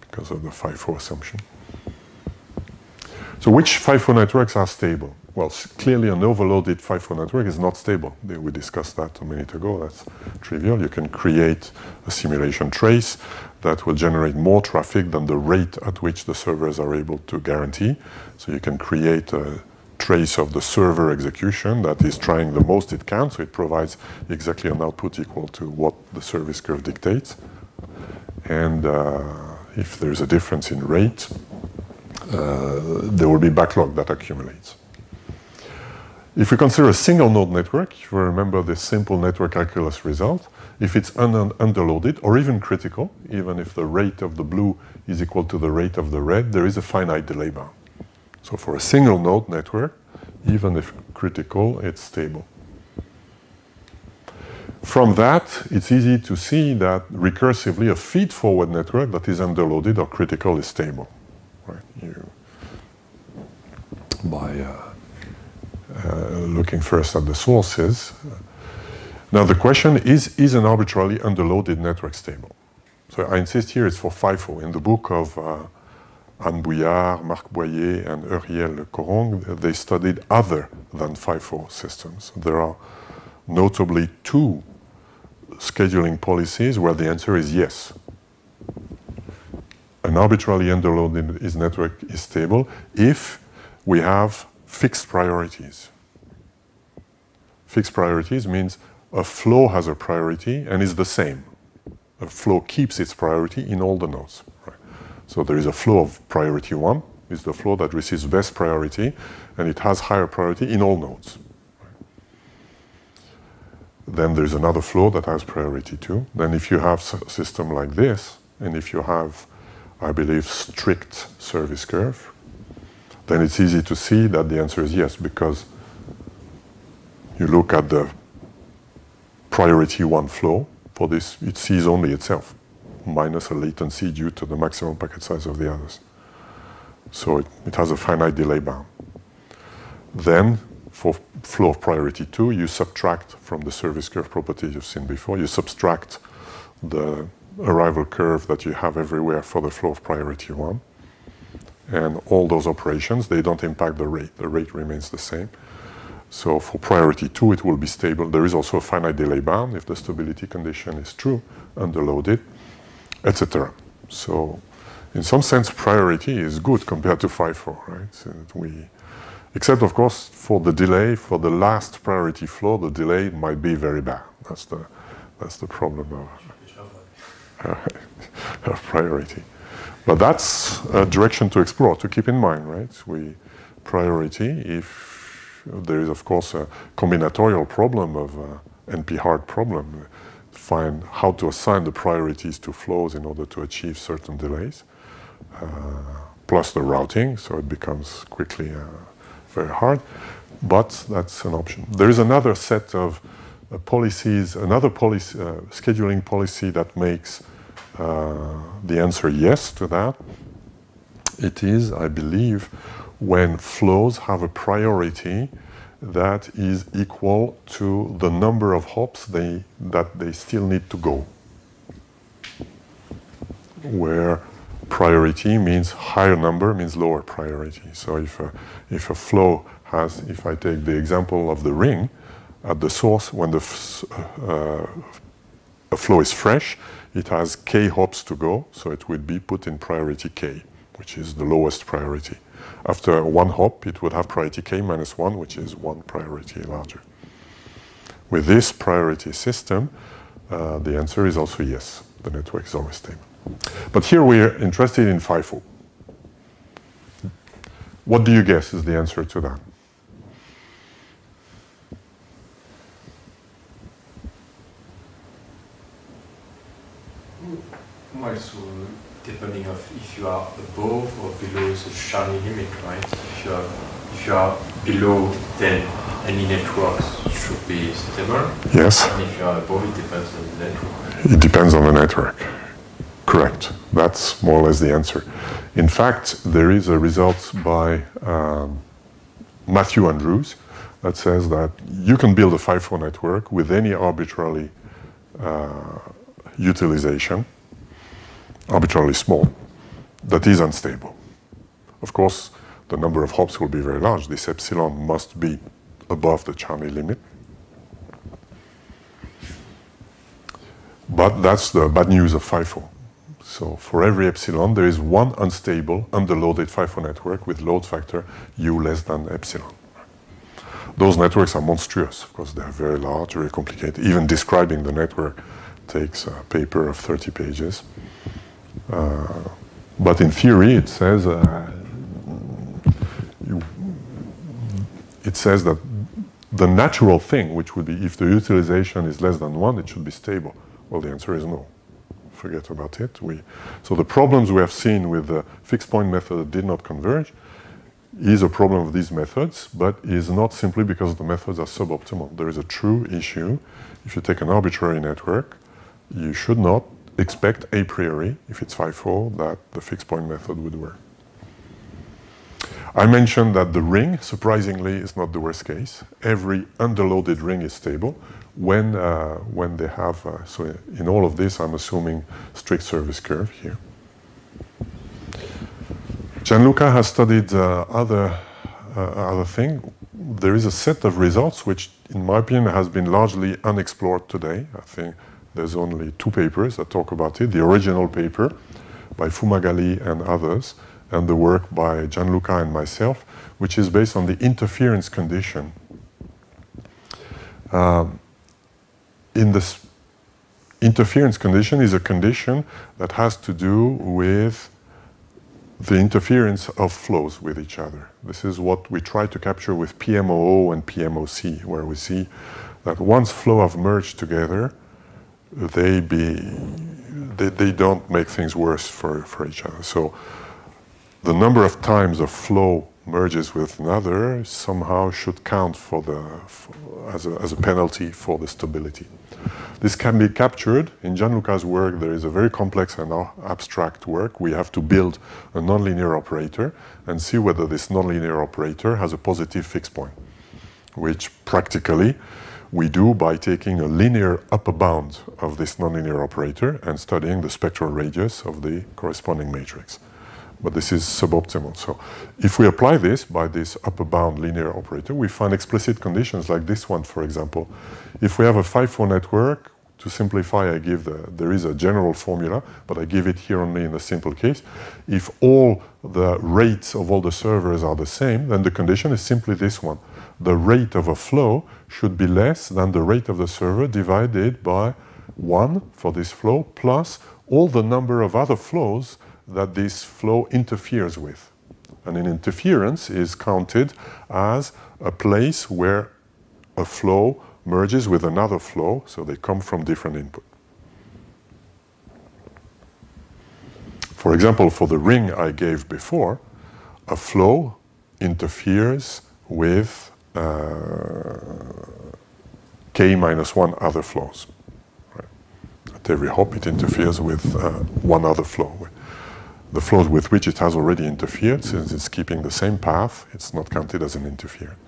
because of the FIFO assumption. So which FIFO networks are stable? Well, clearly an overloaded FIFO network is not stable. We discussed that a minute ago. That's trivial. You can create a simulation trace that will generate more traffic than the rate at which the servers are able to guarantee. So you can create a trace of the server execution that is trying the most it can, so it provides exactly an output equal to what the service curve dictates. And if there's a difference in rate, there will be backlog that accumulates. If we consider a single node network, if you remember this simple network calculus result, if it's underloaded or even critical, even if the rate of the blue is equal to the rate of the red, there is a finite delay bound. So for a single node network, even if critical, it's stable. From that, it's easy to see that recursively a feed-forward network that is underloaded or critical is stable. Right? By looking first at the sources. Now the question is an arbitrarily underloaded network stable? So I insist here it's for FIFO. In the book of Anne Bouillard, Marc Boyer, and Uriel Corong, they studied other than FIFO systems. There are notably two scheduling policies where the answer is yes. An arbitrarily underloaded network is stable if we have fixed priorities. Fixed priorities means a flow has a priority and is the same. A flow keeps its priority in all the nodes. Right? So there is a flow of priority 1, is the flow that receives best priority, and it has higher priority in all nodes. Then there's another flow that has priority 2. Then if you have a system like this, and if you have, I believe, strict service curve, then it's easy to see that the answer is yes, because you look at the priority 1 flow. For this, it sees only itself, minus a latency due to the maximum packet size of the others. So it has a finite delay bound. Then, for flow of priority 2, you subtract from the service curve property you've seen before, you subtract the arrival curve that you have everywhere for the flow of priority 1. And all those operations, they don't impact the rate. The rate remains the same. So for priority 2, it will be stable. There is also a finite delay bound if the stability condition is true, underloaded, etc. So in some sense, priority is good compared to FIFO, right? So Except, of course, for the delay, for the last priority flow, the delay might be very bad. That's the problem of priority. But that's a direction to explore, to keep in mind, right? Priority, if there is, of course, a combinatorial problem of NP-hard problem, find how to assign the priorities to flows in order to achieve certain delays, plus the routing, so it becomes quickly very hard, but that's an option. There is another set of policies, another policy, scheduling policy that makes the answer yes to that. It is, I believe, when flows have a priority that is equal to the number of hops that they still need to go, where priority means higher number means lower priority. So if a flow has, if I take the example of the ring, at the source, when a flow is fresh, it has k hops to go, so it would be put in priority k, which is the lowest priority. After one hop, it would have priority k minus 1, which is one priority larger. With this priority system, the answer is also yes. The network is always stable. But here we are interested in FIFO. What do you guess is the answer to that? Well, so depending of if you are above or below the Charney limit, right? If you are below, then any networks should be stable. Yes. And if you are above, it depends on the network. It depends on the network. Correct. That's more or less the answer. In fact, there is a result by Matthew Andrews that says that you can build a FIFO network with any arbitrarily utilization, arbitrarily small, that is unstable. Of course, the number of hops will be very large. This epsilon must be above the Charney limit. But that's the bad news of FIFO. So for every epsilon, there is one unstable, underloaded FIFO network with load factor U less than epsilon. Those networks are monstrous. Of course, they're very large, very complicated. Even describing the network takes a paper of 30 pages. But in theory, it says that the natural thing, which would be if the utilization is less than 1, it should be stable. Well, the answer is no. Forget about it. So the problems we have seen with the fixed point method that did not converge is a problem of these methods, but is not simply because the methods are suboptimal. There is a true issue. If you take an arbitrary network, you should not expect a priori, if it's FIFO, that the fixed point method would work. I mentioned that the ring, surprisingly, is not the worst case. Every underloaded ring is stable when they have, so in all of this, I'm assuming strict service curve here. Gianluca has studied other thing. There is a set of results which, in my opinion, has been largely unexplored today. I think there's only 2 papers that talk about it. The original paper by Fumagalli and others, and the work by Gianluca and myself, which is based on the interference condition. In this interference condition is a condition that has to do with the interference of flows with each other. This is what we try to capture with PMOO and PMOC, where we see that once flows have merged together, they don't make things worse for each other. So the number of times a flow merges with another somehow should count as a penalty for the stability. This can be captured. In Gianluca's work, there is a very complex and abstract work. We have to build a nonlinear operator and see whether this nonlinear operator has a positive fixed point, which practically we do by taking a linear upper bound of this nonlinear operator and studying the spectral radius of the corresponding matrix. But this is suboptimal. So if we apply this by this upper bound linear operator, we find explicit conditions like this one, for example. If we have a FIFO network To simplify, I give there is a general formula, but I give it here only in a simple case. If all the rates of all the servers are the same, then the condition is simply this one. The rate of a flow should be less than the rate of the server divided by 1 for this flow, plus all the number of other flows that this flow interferes with. And an interference is counted as a place where a flow merges with another flow, so they come from different input. For example, for the ring I gave before, a flow interferes with k minus 1 other flows. Right? At every hop, it interferes with one other flow. The flows with which it has already interfered, since it's keeping the same path, it's not counted as an interference.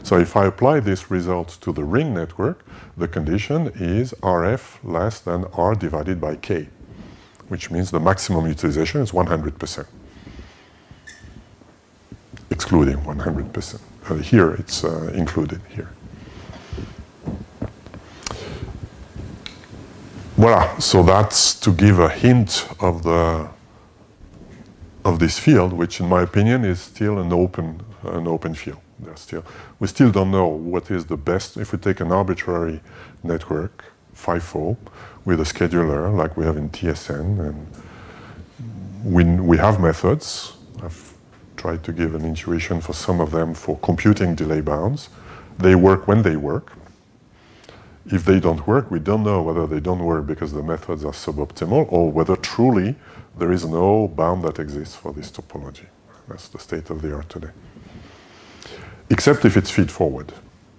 So if I apply this result to the ring network, the condition is RF less than R divided by K, which means the maximum utilization is 100%, excluding 100%. Here it's included here. Voila, so that's to give a hint of this field, which in my opinion is still an open field. We still don't know what is the best. If we take an arbitrary network, FIFO, with a scheduler like we have in TSN, and we have methods. I've tried to give an intuition for some of them for computing delay bounds. They work when they work. If they don't work, we don't know whether they don't work because the methods are suboptimal or whether truly there is no bound that exists for this topology. That's the state of the art today. Except if it's feed-forward.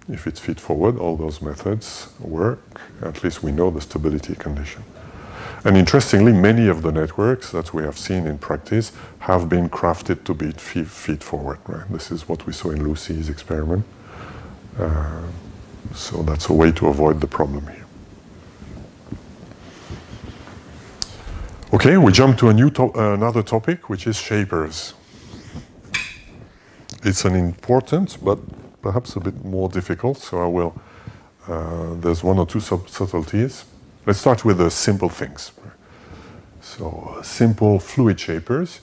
If it's feed-forward, all those methods work. At least we know the stability condition. And interestingly, many of the networks that we have seen in practice have been crafted to be feed-forward. Right? This is what we saw in Lucy's experiment. So that's a way to avoid the problem here. Okay, we jump to another topic, which is shapers. It's an important, but perhaps a bit more difficult, so I will, there's one or two subtleties. Let's start with the simple things. So, simple fluid shapers.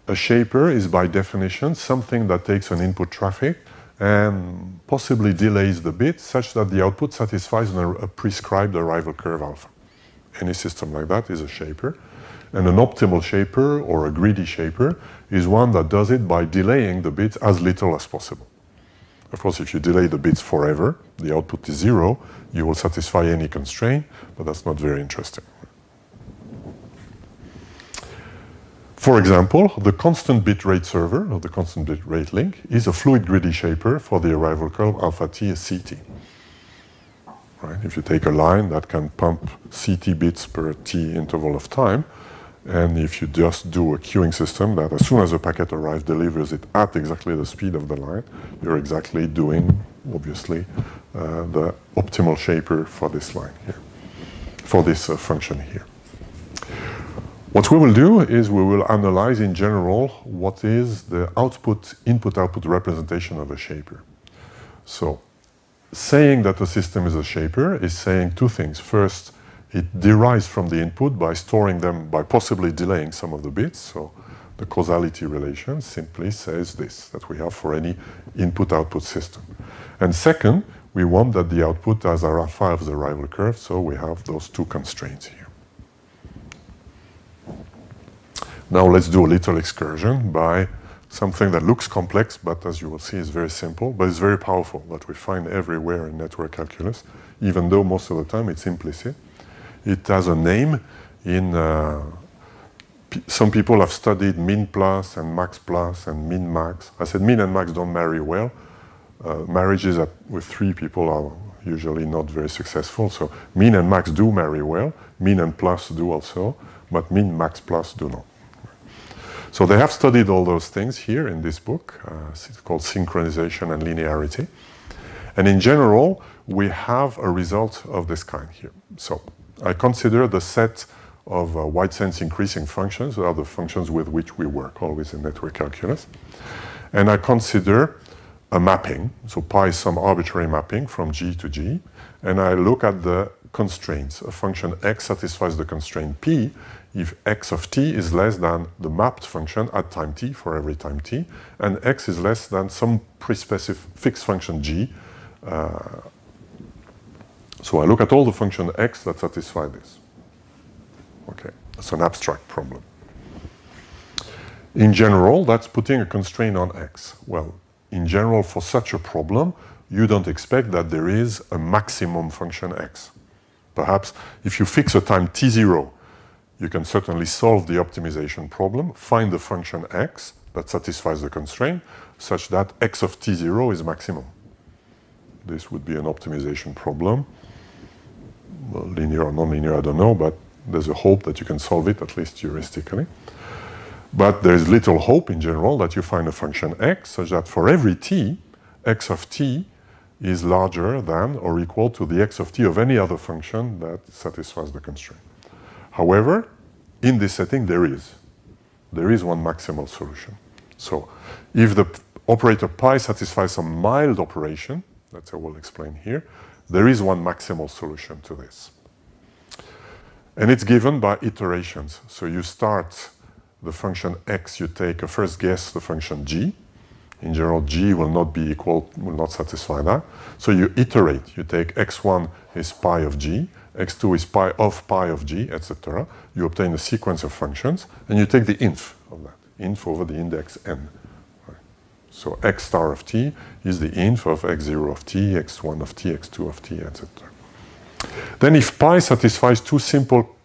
A shaper is by definition something that takes an input traffic and possibly delays the bit such that the output satisfies a prescribed arrival curve alpha. Any system like that is a shaper. And an optimal shaper or a greedy shaper is one that does it by delaying the bits as little as possible. Of course, if you delay the bits forever, the output is 0, you will satisfy any constraint, but that's not very interesting. For example, the constant bit rate server, or the constant bit rate link, is a fluid greedy shaper for the arrival curve alpha t is CT. Right? If you take a line that can pump CT bits per t interval of time, and if you just do a queuing system that as soon as a packet arrives, delivers it at exactly the speed of the line, you're exactly doing, obviously, the optimal shaper for this line here, for this function here. What we will do is we will analyze in general what is the input-output representation of a shaper. So, saying that a system is a shaper is saying two things. First, it derives from the input by storing them, by possibly delaying some of the bits. So the causality relation simply says this, that we have for any input-output system. And second, we want that the output has alpha of the arrival curve, so we have those two constraints here. Now let's do a little excursion by something that looks complex, but as you will see is very simple, but it's very powerful, that we find everywhere in network calculus, even though most of the time it's implicit. It has a name in, some people have studied min plus and max plus and min max. I said min and max don't marry well. Marriages with 3 people are usually not very successful, so min and max do marry well, min and plus do also, but min, max, plus do not. So they have studied all those things here in this book. It's called Synchronization and Linearity. And in general, we have a result of this kind here. So I consider the set of wide sense increasing functions, that are the functions with which we work always in network calculus. And I consider a mapping, so pi is some arbitrary mapping from G to G, and I look at the constraints. A function x satisfies the constraint p if x of t is less than the mapped function at time t for every time t, and x is less than some pre-specified fixed function g. So I look at all the function x that satisfy this. Okay, it's an abstract problem. In general, that's putting a constraint on x. Well, in general, for such a problem, you don't expect that there is a maximum function x. Perhaps if you fix a time t0, you can certainly solve the optimization problem, find the function x that satisfies the constraint, such that x of t0 is maximum. This would be an optimization problem. Well, linear or nonlinear, I don't know, but there's a hope that you can solve it, at least heuristically. But there's little hope in general that you find a function x such that for every t, x of t is larger than or equal to the x of t of any other function that satisfies the constraint. However, in this setting, there is one maximal solution. So if the operator pi satisfies some mild operation, that's what we'll explain here, there is one maximal solution to this. And it's given by iterations. So you start the function x, you take a first guess the function g. In general, g will not be equal, will not satisfy that. So you iterate. You take x1 is pi of g, x2 is pi of g, etc. You obtain a sequence of functions, and you take the inf of that, inf over the index n. Right. So x star of t is the inf of x0 of t, x1 of t, x2 of t, etc. Then if pi satisfies two simple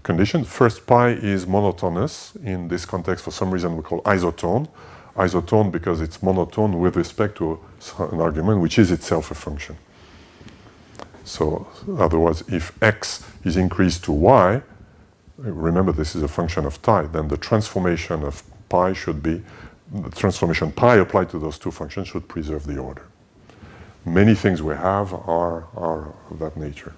conditions, first pi is monotonous. In this context, for some reason, we call isotone. Isotone because it's monotone with respect to an argument which is itself a function. So otherwise, if x is increased to y, remember this is a function of t, then the transformation of pi should be, the transformation pi applied to those two functions should preserve the order. Many things we have are of that nature.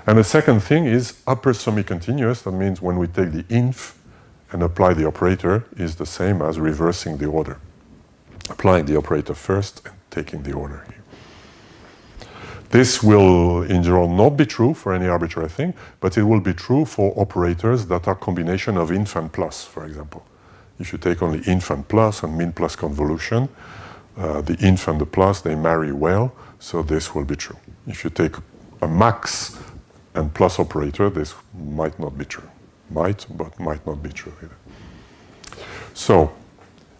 And the second thing is upper semi-continuous. That means when we take the inf and apply the operator is the same as reversing the order. Applying the operator first and taking the order here. This will, in general, not be true for any arbitrary thing, but it will be true for operators that are combination of inf and plus, for example. If you take only inf and plus and min plus convolution, the inf and the plus, they marry well, so this will be true. If you take a max and plus operator, this might not be true. Might, but might not be true either. So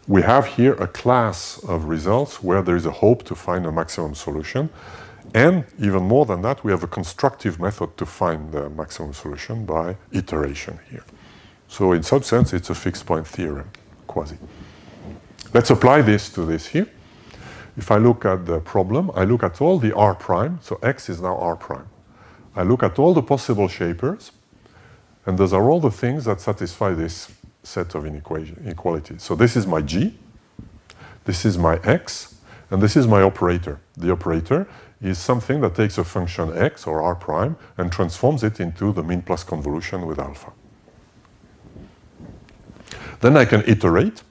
we have here a class of results where there is a hope to find a maximum solution. And even more than that, we have a constructive method to find the maximum solution by iteration here. So in some sense, it's a fixed point theorem, quasi. Let's apply this to this here. If I look at the problem, I look at all the r prime. So x is now r prime. I look at all the possible shapers. And those are all the things that satisfy this set of inequalities. So this is my g, this is my x, and this is my operator. The operator is something that takes a function x, or r prime, and transforms it into the min plus convolution with alpha. Then I can iterate.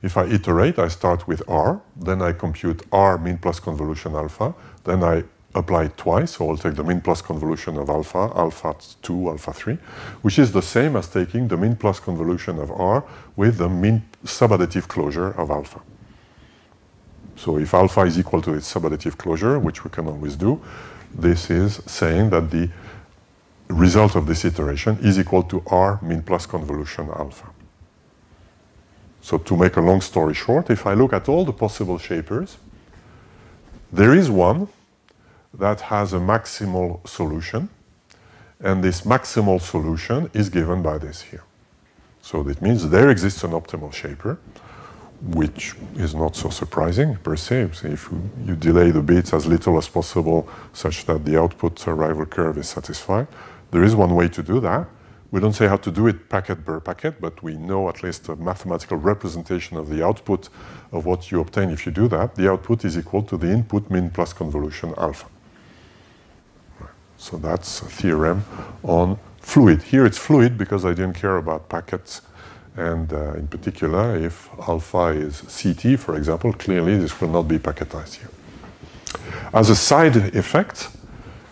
If I iterate, I start with r, then I compute r min plus convolution alpha, then I apply it twice, so I'll take the min plus convolution of alpha, alpha 2, alpha 3, which is the same as taking the min plus convolution of r with the min subadditive closure of alpha. So if alpha is equal to its subadditive closure, which we can always do, this is saying that the result of this iteration is equal to r min plus convolution alpha. So to make a long story short, if I look at all the possible shapers, there is one that has a maximal solution, and this maximal solution is given by this here. So that means there exists an optimal shaper, which is not so surprising per se. So if you delay the bits as little as possible such that the output arrival curve is satisfied, there is one way to do that. We don't say how to do it packet per packet, but we know at least a mathematical representation of the output of what you obtain if you do that. The output is equal to the input min plus convolution alpha. So that's a theorem on fluid. Here it's fluid because I didn't care about packets. And in particular, if alpha is CT, for example, clearly this will not be packetized here. As a side effect,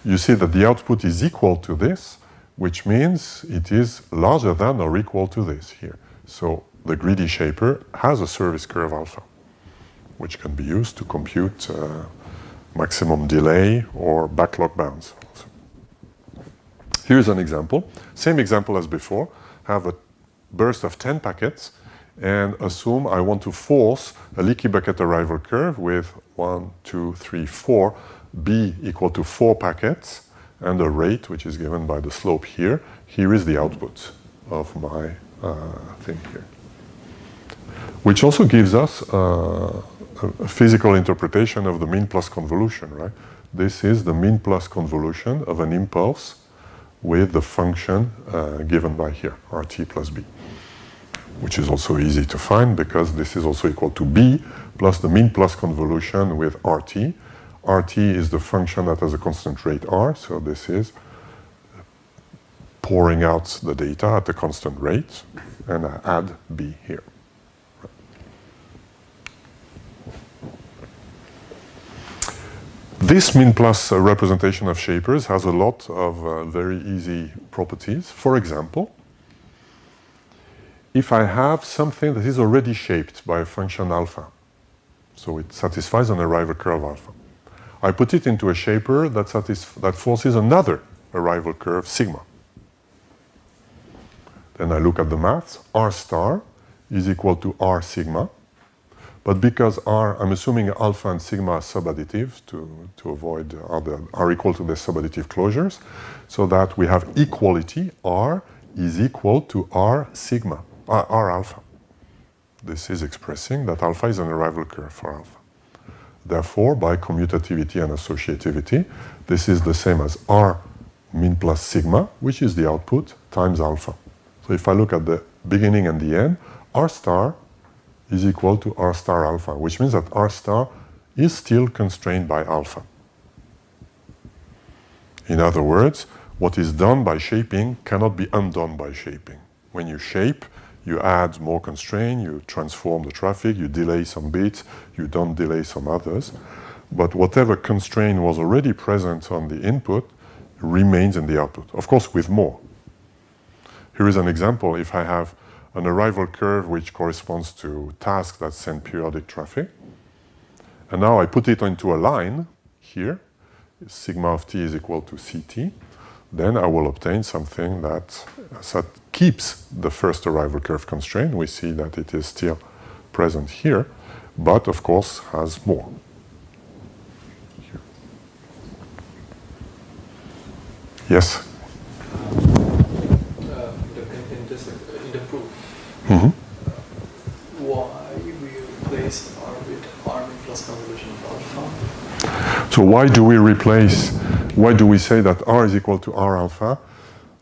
you see that the output is equal to this, which means it is larger than or equal to this here. So the greedy shaper has a service curve alpha, which can be used to compute maximum delay or backlog bounds. So here's an example. Same example as before. Have a burst of 10 packets and assume I want to force a leaky bucket arrival curve with 1, 2, 3, 4, B equal to 4 packets, and a rate which is given by the slope here. Here is the output of my thing here, which also gives us a physical interpretation of the mean plus convolution, right? This is the mean plus convolution of an impulse with the function given by here, RT plus B, which is also easy to find because this is also equal to B plus the mean plus convolution with RT. RT is the function that has a constant rate R, so this is pouring out the data at a constant rate, and I add B here. This mean plus representation of shapers has a lot of very easy properties. For example, if I have something that is already shaped by a function alpha, so it satisfies an arrival curve alpha, I put it into a shaper that forces another arrival curve sigma. Then I look at the maths. R star is equal to R sigma. But because I'm assuming alpha and sigma are subadditive to avoid are equal to the subadditive closures, so that we have equality. R is equal to R sigma, R alpha. This is expressing that alpha is an arrival curve for alpha. Therefore, by commutativity and associativity, this is the same as R mean plus sigma, which is the output, times alpha. So if I look at the beginning and the end, R star is equal to R star alpha, which means that R star is still constrained by alpha. In other words, what is done by shaping cannot be undone by shaping. When you shape, you add more constraint, you transform the traffic, you delay some bits, you don't delay some others. But whatever constraint was already present on the input remains in the output, of course with more. Here is an example. If I have an arrival curve which corresponds to tasks that send periodic traffic, and now I put it into a line here, sigma of t is equal to ct, then I will obtain something that keeps the first arrival curve constraint. We see that it is still present here, but of course has more. Here. Yes? In the proof, why we replaced R with R plus convolution of alpha? So why do we say that R is equal to R alpha?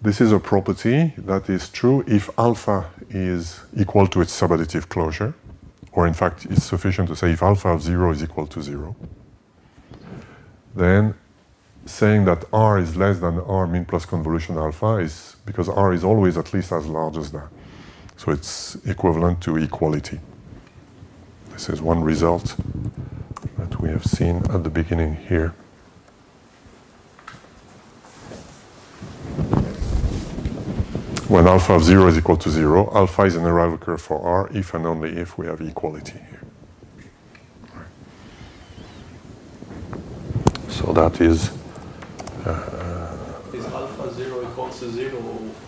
This is a property that is true if alpha is equal to its subadditive closure, or in fact it's sufficient to say if alpha of 0 is equal to 0. Then saying that R is less than R mean plus convolution alpha is because R is always at least as large as that. So it's equivalent to equality. This is one result that we have seen at the beginning here. When alpha of 0 is equal to 0, alpha is an arrival curve for R if and only if we have equality here. So that is... is alpha 0 equals to 0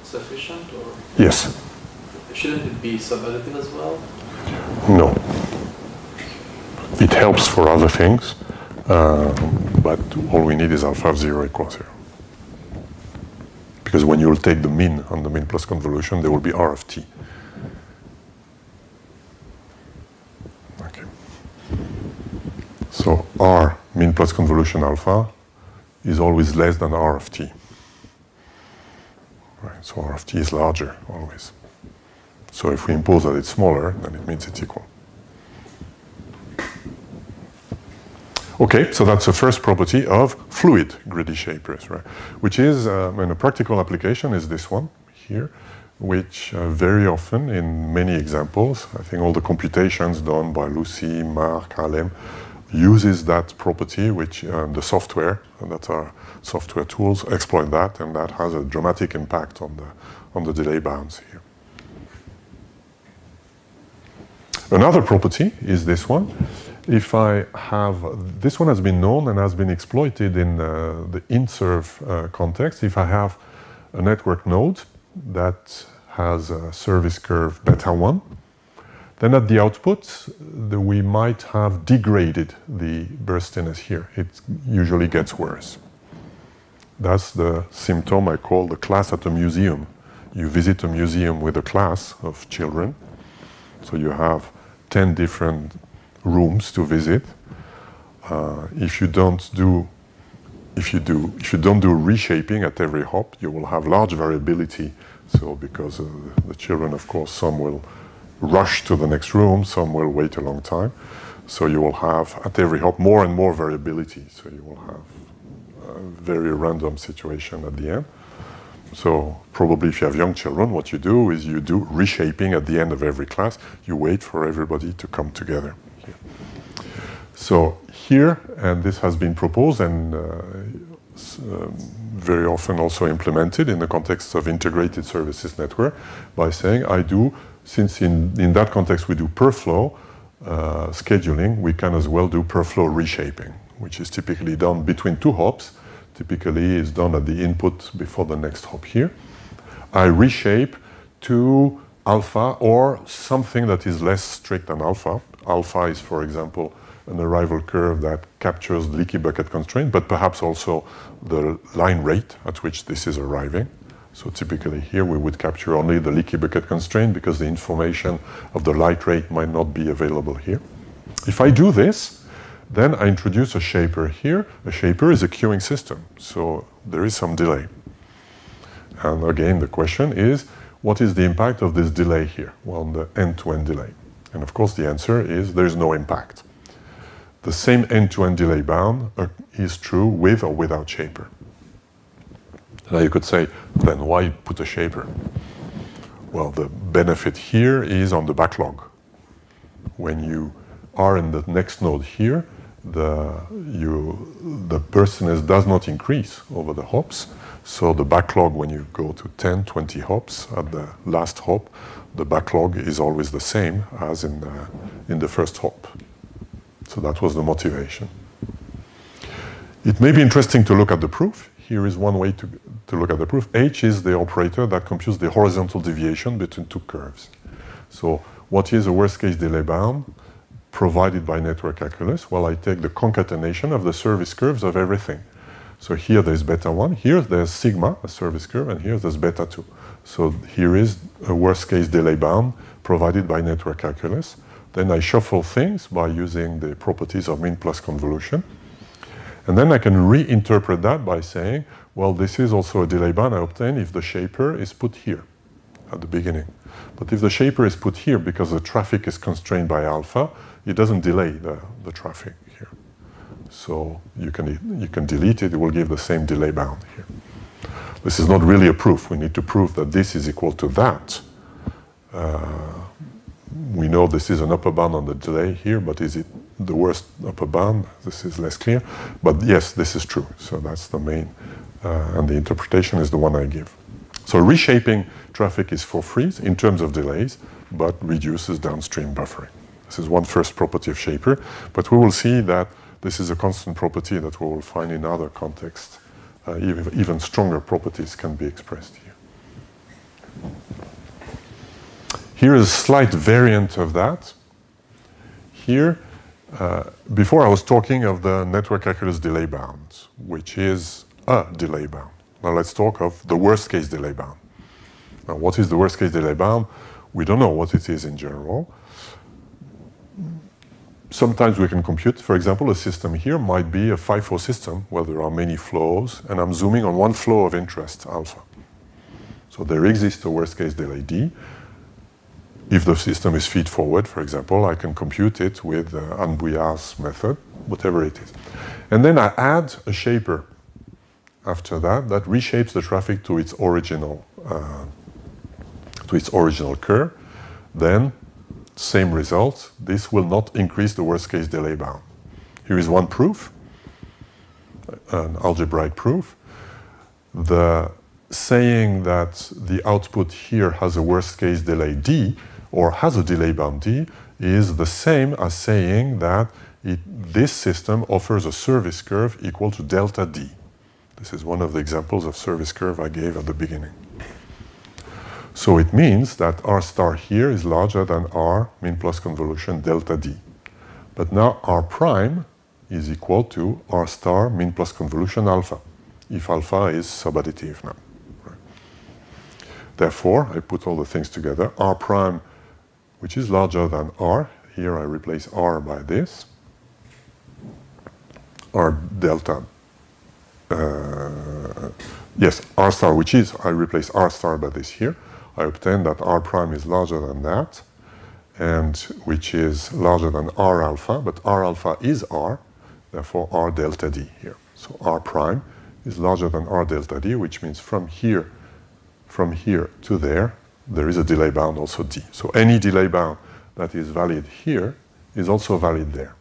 sufficient? Or yes. Shouldn't it be subadditive as well? No. It helps for other things, but all we need is alpha of 0 equals 0. Because when you'll take the mean on the mean plus convolution, there will be R of t. Okay. So R mean plus convolution alpha is always less than R of t. Right, so R of t is larger always. So if we impose that it's smaller, then it means it's equal. Okay, so that's the first property of fluid greedy shapers, right? Which is, and a practical application is this one here, which very often in many examples, I think all the computations done by Lucy, Mark, Alem, uses that property, which the software, and that our software tools exploit that, and that has a dramatic impact on the delay bounds here. Another property is this one. If I have, this one has been known and has been exploited in the in-serve context. If I have a network node that has a service curve beta 1, then at the output, we might have degraded the burstiness here. It usually gets worse. That's the symptom I call the class at a museum. You visit a museum with a class of children, so you have 10 different rooms to visit. If you don't do reshaping at every hop, you will have large variability. So because the children, of course, some will rush to the next room, some will wait a long time. So you will have at every hop more and more variability. So you will have a very random situation at the end. So probably if you have young children, what you do is you do reshaping at the end of every class. You wait for everybody to come together. Here. So here, and this has been proposed and very often also implemented in the context of integrated services network by saying, since in that context we do per flow scheduling, we can as well do per flow reshaping, which is typically done between two hops. Typically is done at the input before the next hop here. I reshape to alpha or something that is less strict than alpha. Alpha is, for example, an arrival curve that captures the leaky bucket constraint, but perhaps also the line rate at which this is arriving. So typically here we would capture only the leaky bucket constraint because the information of the light rate might not be available here. If I do this, then I introduce a shaper here. A shaper is a queuing system, so there is some delay. And again, the question is, what is the impact of this delay here? Well, the end-to-end delay. And of course, the answer is there is no impact. The same end-to-end delay bound is true with or without shaper. Now you could say, then why put a shaper? Well, the benefit here is on the backlog. When you are in the next node here, the burstiness does not increase over the hops. So the backlog, when you go to 10, 20 hops at the last hop, the backlog is always the same as in the first hop. So that was the motivation. It may be interesting to look at the proof. Here is one way to look at the proof. H is the operator that computes the horizontal deviation between two curves. So what is a worst case delay bound provided by network calculus? Well, I take the concatenation of the service curves of everything. So here there's beta 1, here there's sigma, a service curve, and here there's beta 2. So here is a worst case delay bound provided by network calculus. Then I shuffle things by using the properties of mean plus convolution. And then I can reinterpret that by saying, well, this is also a delay bound I obtain if the shaper is put here at the beginning. But if the shaper is put here because the traffic is constrained by alpha, it doesn't delay the traffic here. So you can delete it, it will give the same delay bound here. This is not really a proof. We need to prove that this is equal to that. We know this is an upper bound on the delay here, but is it the worst upper bound? This is less clear. But yes, this is true. So that's the main, and the interpretation is the one I give. So reshaping traffic is for free in terms of delays, but reduces downstream buffering. This is one first property of shaper, but we will see that this is a constant property that we will find in other contexts. Even stronger properties can be expressed here. Here is a slight variant of that. Here, before I was talking of the network calculus delay bound, which is a delay bound. Now let's talk of the worst case delay bound. Now what is the worst case delay bound? We don't know what it is in general. Sometimes we can compute, for example, a system here might be a FIFO system where there are many flows, and I'm zooming on one flow of interest, alpha. So there exists a worst case delay D. If the system is feed forward, for example, I can compute it with Anbouillard's method, whatever it is. And then I add a shaper after that reshapes the traffic to its original curve. Then, same result. This will not increase the worst case delay bound. Here is one proof, an algebraic proof. The saying that the output here has a worst case delay d, or has a delay bound d, is the same as saying that this system offers a service curve equal to delta d. This is one of the examples of service curve I gave at the beginning. So it means that R star here is larger than R min plus convolution delta d. But now R prime is equal to R star min plus convolution alpha, if alpha is subadditive now. Right. Therefore, I put all the things together. R prime, which is larger than R, here I replace R by this, R delta, yes, R star, which is, I replace R star by this here. I obtain that R prime is larger than that, and which is larger than R alpha, but R alpha is R, therefore R delta D here. So R prime is larger than R delta D, which means from here to there is a delay bound also D. So any delay bound that is valid here is also valid there.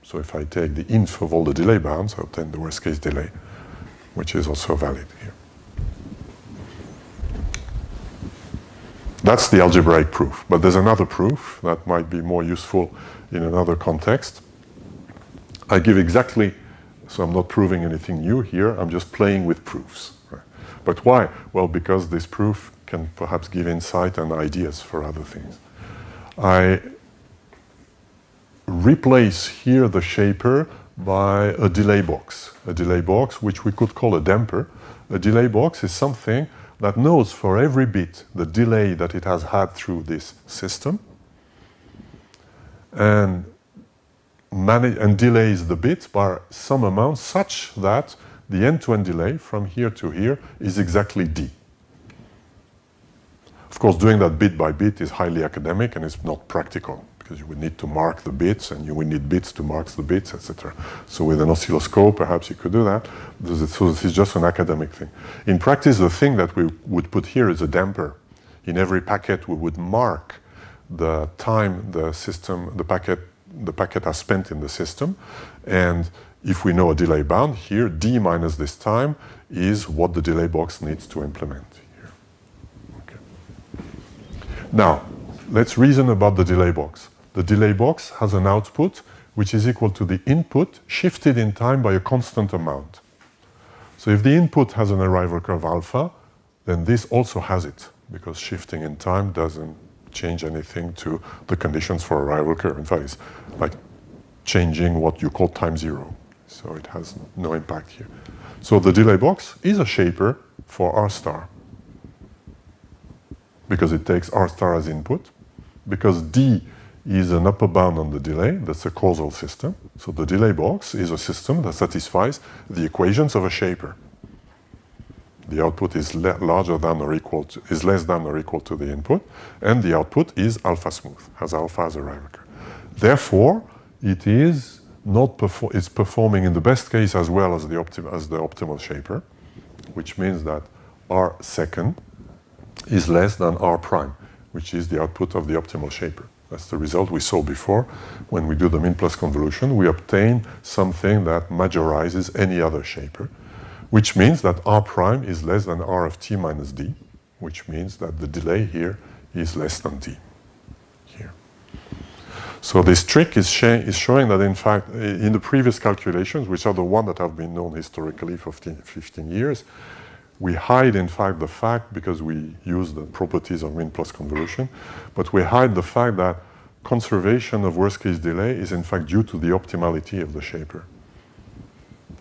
So if I take the inf of all the delay bounds, I obtain the worst case delay, which is also valid here. That's the algebraic proof. But there's another proof that might be more useful in another context. I give exactly, so I'm not proving anything new here, I'm just playing with proofs. Right? But why? Well, because this proof can perhaps give insight and ideas for other things. I replace here the shaper by a delay box. A delay box, which we could call a damper. A delay box is something that knows for every bit the delay that it has had through this system and delays the bits by some amount such that the end-to-end delay from here to here is exactly d. Of course, doing that bit by bit is highly academic and it's not practical because you would need to mark the bits and you would need bits to mark the bits, etc. So with an oscilloscope, perhaps you could do that. So this is just an academic thing. In practice, the thing that we would put here is a damper. In every packet, we would mark the time the packet has spent in the system. And if we know a delay bound here, d minus this time is what the delay box needs to implement here. Okay. Now, let's reason about the delay box. The delay box has an output which is equal to the input shifted in time by a constant amount. So if the input has an arrival curve alpha, then this also has it, because shifting in time doesn't change anything to the conditions for arrival curve. In fact, it's like changing what you call time zero. So it has no impact here. So the delay box is a shaper for R star, because it takes R star as input, because D is an upper bound on the delay, that's a causal system. So the delay box is a system that satisfies the equations of a shaper. The output is larger than or equal to, is less than or equal to the input, and the output is alpha smooth, has alpha as a arrival curve. Therefore, it is not it's performing in the best case as well as the optimal shaper, which means that R second is less than R prime, which is the output of the optimal shaper. That's the result we saw before. When we do the min plus convolution, we obtain something that majorizes any other shaper, which means that R prime is less than R of t minus d, which means that the delay here is less than d here. So this trick is showing that, in fact, in the previous calculations, which are the ones that have been known historically for 15 years, we hide, in fact, the fact, because we use the properties of min plus convolution, but we hide the fact that conservation of worst-case delay is, in fact, due to the optimality of the shaper.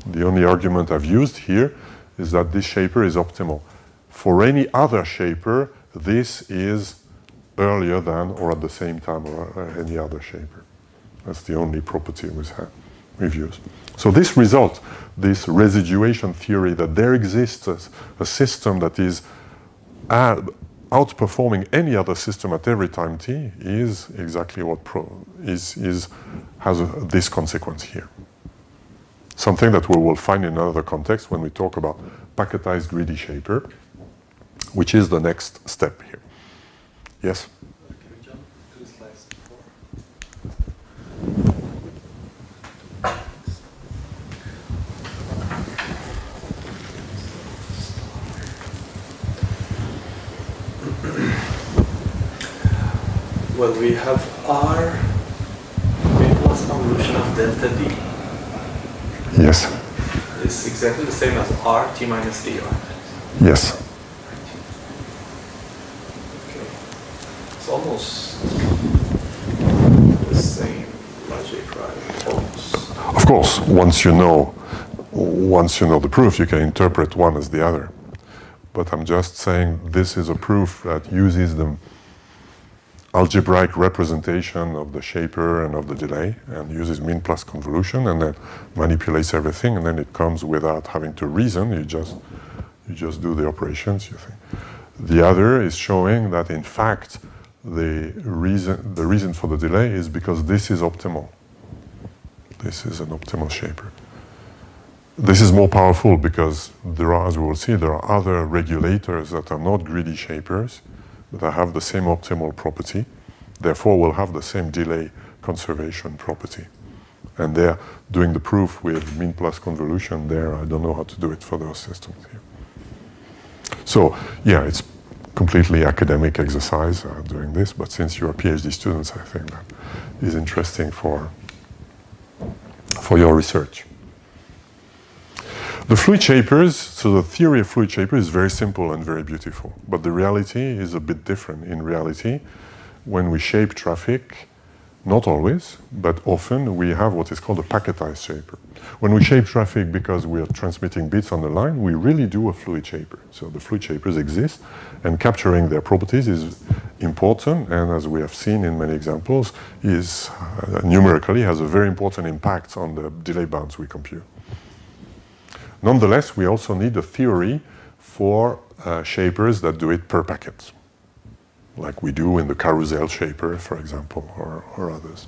The only argument I've used here is that this shaper is optimal. For any other shaper, this is earlier than or at the same time or any other shaper. That's the only property we've used. So this result, this residuation theory that there exists a system that is outperforming any other system at every time t, is exactly what has this consequence here. Something that we will find in another context when we talk about packetized greedy shaper, which is the next step here. Yes? Can we jump 2 slides before? Well, we have R plus convolution of delta D. Yes. It's exactly the same as R t minus dr. Yes. Okay. It's almost the same logic, right? Almost. Of course, once you know the proof, you can interpret one as the other. But I'm just saying this is a proof that uses the algebraic representation of the shaper and of the delay, and uses mean plus convolution, and then manipulates everything, and then it comes without having to reason. You just do the operations. You think. The other is showing that in fact the reason for the delay is because this is optimal. This is an optimal shaper. This is more powerful because there are, as we will see, there are other regulators that are not greedy shapers, that have the same optimal property, therefore will have the same delay conservation property. And they're doing the proof with mean plus convolution there. I don't know how to do it for those systems here. So, yeah, it's completely academic exercise doing this, but since you're PhD students, I think that is interesting for your research. The fluid shapers, so the theory of fluid shaper is very simple and very beautiful, but the reality is a bit different. In reality, when we shape traffic, not always, but often we have what is called a packetized shaper. When we shape traffic because we are transmitting bits on the line, we really do a fluid shaper. So the fluid shapers exist, and capturing their properties is important, and as we have seen in many examples, is numerically has a very important impact on the delay bounds we compute. Nonetheless, we also need a theory for shapers that do it per packet, like we do in the carousel shaper, for example, or others.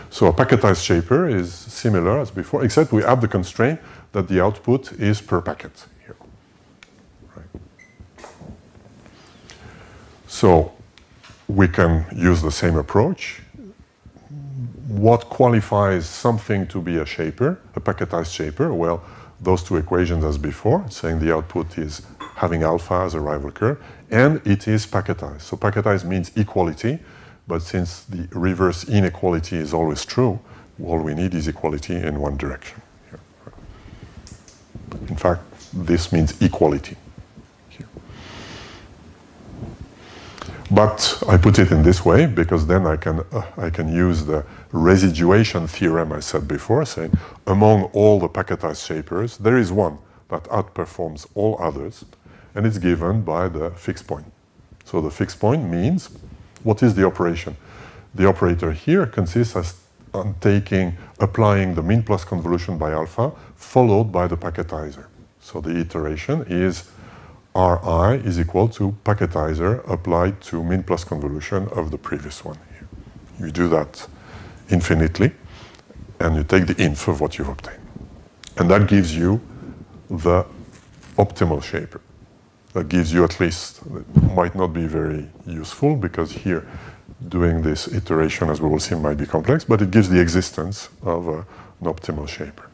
So a packetized shaper is similar as before, except we add the constraint that the output is per packet here. Right. So we can use the same approach. What qualifies something to be a shaper, a packetized shaper? Well, those two equations as before, saying the output is having alpha as a rival curve, and it is packetized. So packetized means equality, but since the reverse inequality is always true, all we need is equality in one direction. Here. In fact, this means equality here. But I put it in this way because then I can use the residuation theorem I said before, saying among all the packetized shapers, there is one that outperforms all others, and it's given by the fixed point. So the fixed point means, what is the operation? The operator here consists on applying the mean plus convolution by alpha, followed by the packetizer. So the iteration is Ri is equal to packetizer applied to mean plus convolution of the previous one here. You do that infinitely, and you take the inf of what you've obtained. And that gives you the optimal shaper. That gives you at least, it might not be very useful because here doing this iteration, as we will see, might be complex, but it gives the existence of an optimal shaper.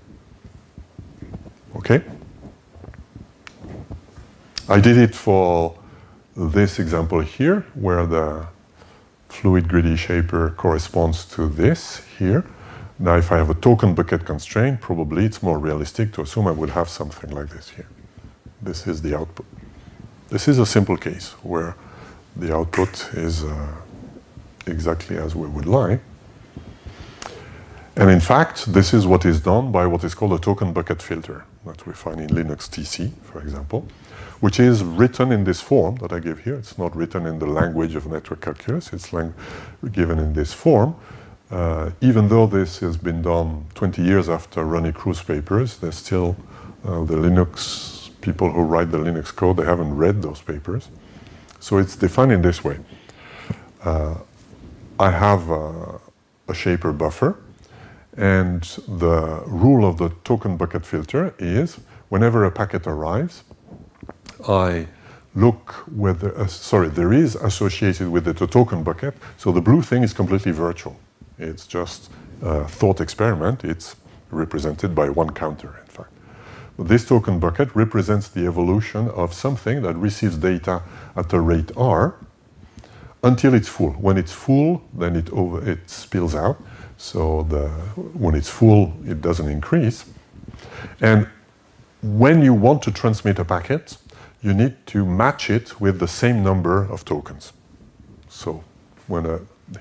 Okay? I did it for this example here, where the fluid greedy shaper corresponds to this here. Now, if I have a token bucket constraint, probably it's more realistic to assume I would have something like this here. This is the output. This is a simple case where the output is exactly as we would like. And in fact, this is what is done by what is called a token bucket filter that we find in Linux TC, for example, which is written in this form that I give here. It's not written in the language of network calculus. It's given in this form. Even though this has been done 20 years after Ronnie Cruz papers, there's still the Linux people who write the Linux code, they haven't read those papers. So it's defined in this way. I have a shaper buffer, and the rule of the token bucket filter is whenever a packet arrives, I look whether, there is associated with it a token bucket. So the blue thing is completely virtual. It's just a thought experiment. It's represented by one counter, in fact. But this token bucket represents the evolution of something that receives data at a rate r, until it's full. When it's full, then it spills out. So when it's full, it doesn't increase. And when you want to transmit a packet, you need to match it with the same number of tokens. So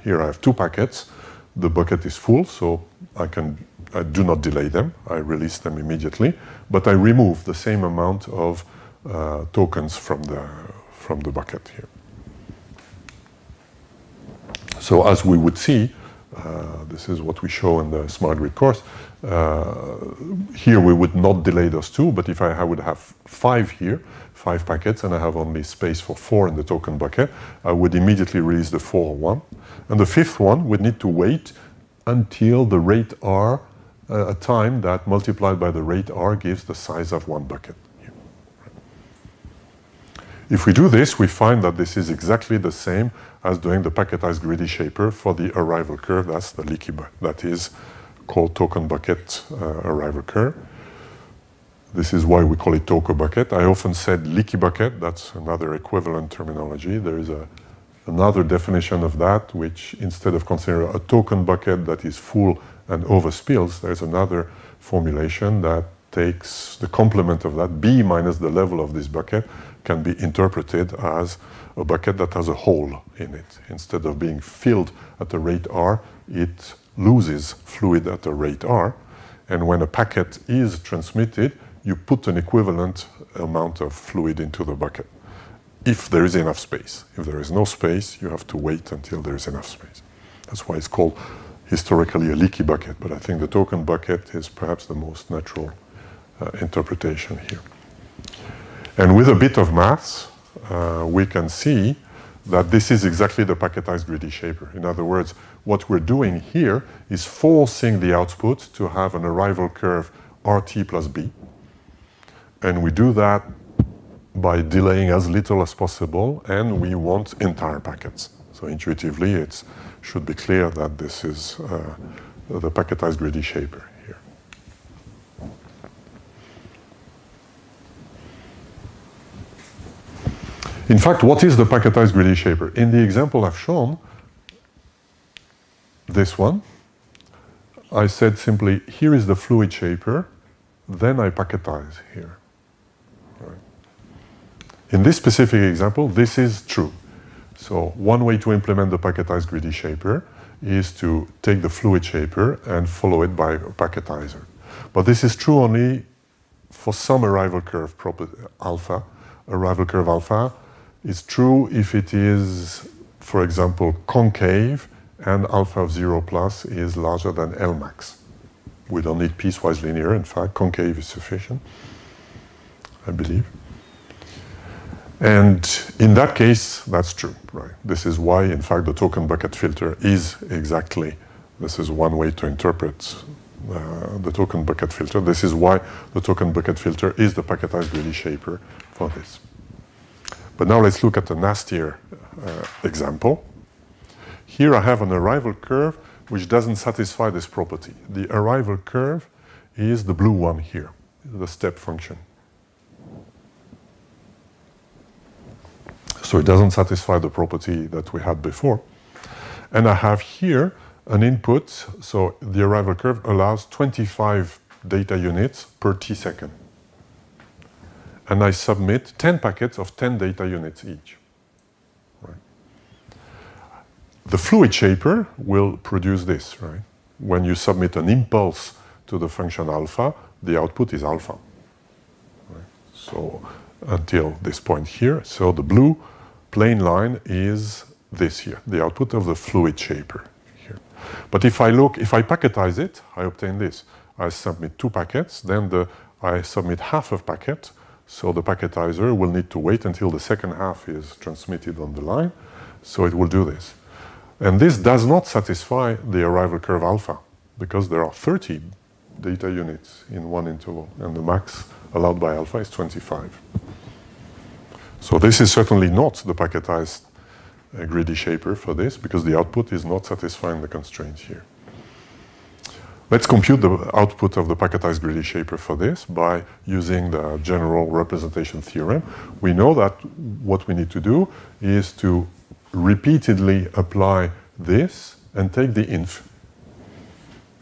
here I have 2 packets. The bucket is full, so I do not delay them. I release them immediately, but I remove the same amount of tokens from the bucket here. So as we would see, this is what we show in the Smart Grid course. Here we would not delay those 2, but if I would have 5 here, 5 packets, and I have only space for 4 in the token bucket, I would immediately release the 4th one. And the 5th one would need to wait until the rate R, a time that multiplied by the rate R gives the size of 1 bucket. If we do this, we find that this is exactly the same as doing the packetized greedy shaper for the arrival curve. That's the leaky bucket. That is called token bucket arrival curve. This is why we call it token bucket. I often said leaky bucket. That's another equivalent terminology. There is another definition of that, which instead of considering a token bucket that is full and overspills, there's another formulation that takes the complement of that, B minus the level of this bucket, can be interpreted as a bucket that has a hole in it. Instead of being filled at a rate R, it loses fluid at a rate R. And when a packet is transmitted, you put an equivalent amount of fluid into the bucket, if there is enough space. If there is no space, you have to wait until there is enough space. That's why it's called historically a leaky bucket, but I think the token bucket is perhaps the most natural interpretation here. And with a bit of maths, we can see that this is exactly the packetized greedy shaper. In other words, what we're doing here is forcing the output to have an arrival curve RT plus B. And we do that by delaying as little as possible, and we want entire packets. So intuitively, it should be clear that this is the packetized greedy shaper here. In fact, what is the packetized greedy shaper? In the example I've shown, this one, I said simply, here is the fluid shaper, then I packetize here. Right. In this specific example, this is true. So one way to implement the packetized greedy shaper is to take the fluid shaper and follow it by a packetizer. But this is true only for some arrival curve alpha. Arrival curve alpha is true if it is, for example, concave and alpha of 0 plus is larger than L max. We don't need piecewise linear. In fact, concave is sufficient, I believe. And in that case, that's true, right? This is why, in fact, the token bucket filter is exactly, this is one way to interpret the token bucket filter. This is why the token bucket filter is the packetized greedy shaper for this. But now let's look at a nastier example. Here I have an arrival curve which doesn't satisfy this property. The arrival curve is the blue one here, the step function. So it doesn't satisfy the property that we had before. And I have here an input, so the arrival curve allows 25 data units per t second. And I submit 10 packets of 10 data units each. Right. The fluid shaper will produce this, right? When you submit an impulse to the function alpha, the output is alpha. Right. So until this point here, so the blue plain line is this here, the output of the fluid shaper here. But if I packetize it, I obtain this. I submit 2 packets, then I submit half of packet, so the packetizer will need to wait until the second half is transmitted on the line, so it will do this. And this does not satisfy the arrival curve alpha, because there are 30 data units in one interval, and the max allowed by alpha is 25. So this is certainly not the packetized greedy shaper for this, because the output is not satisfying the constraints here. Let's compute the output of the packetized greedy shaper for this by using the general representation theorem. We know that what we need to do is to repeatedly apply this and take the inf.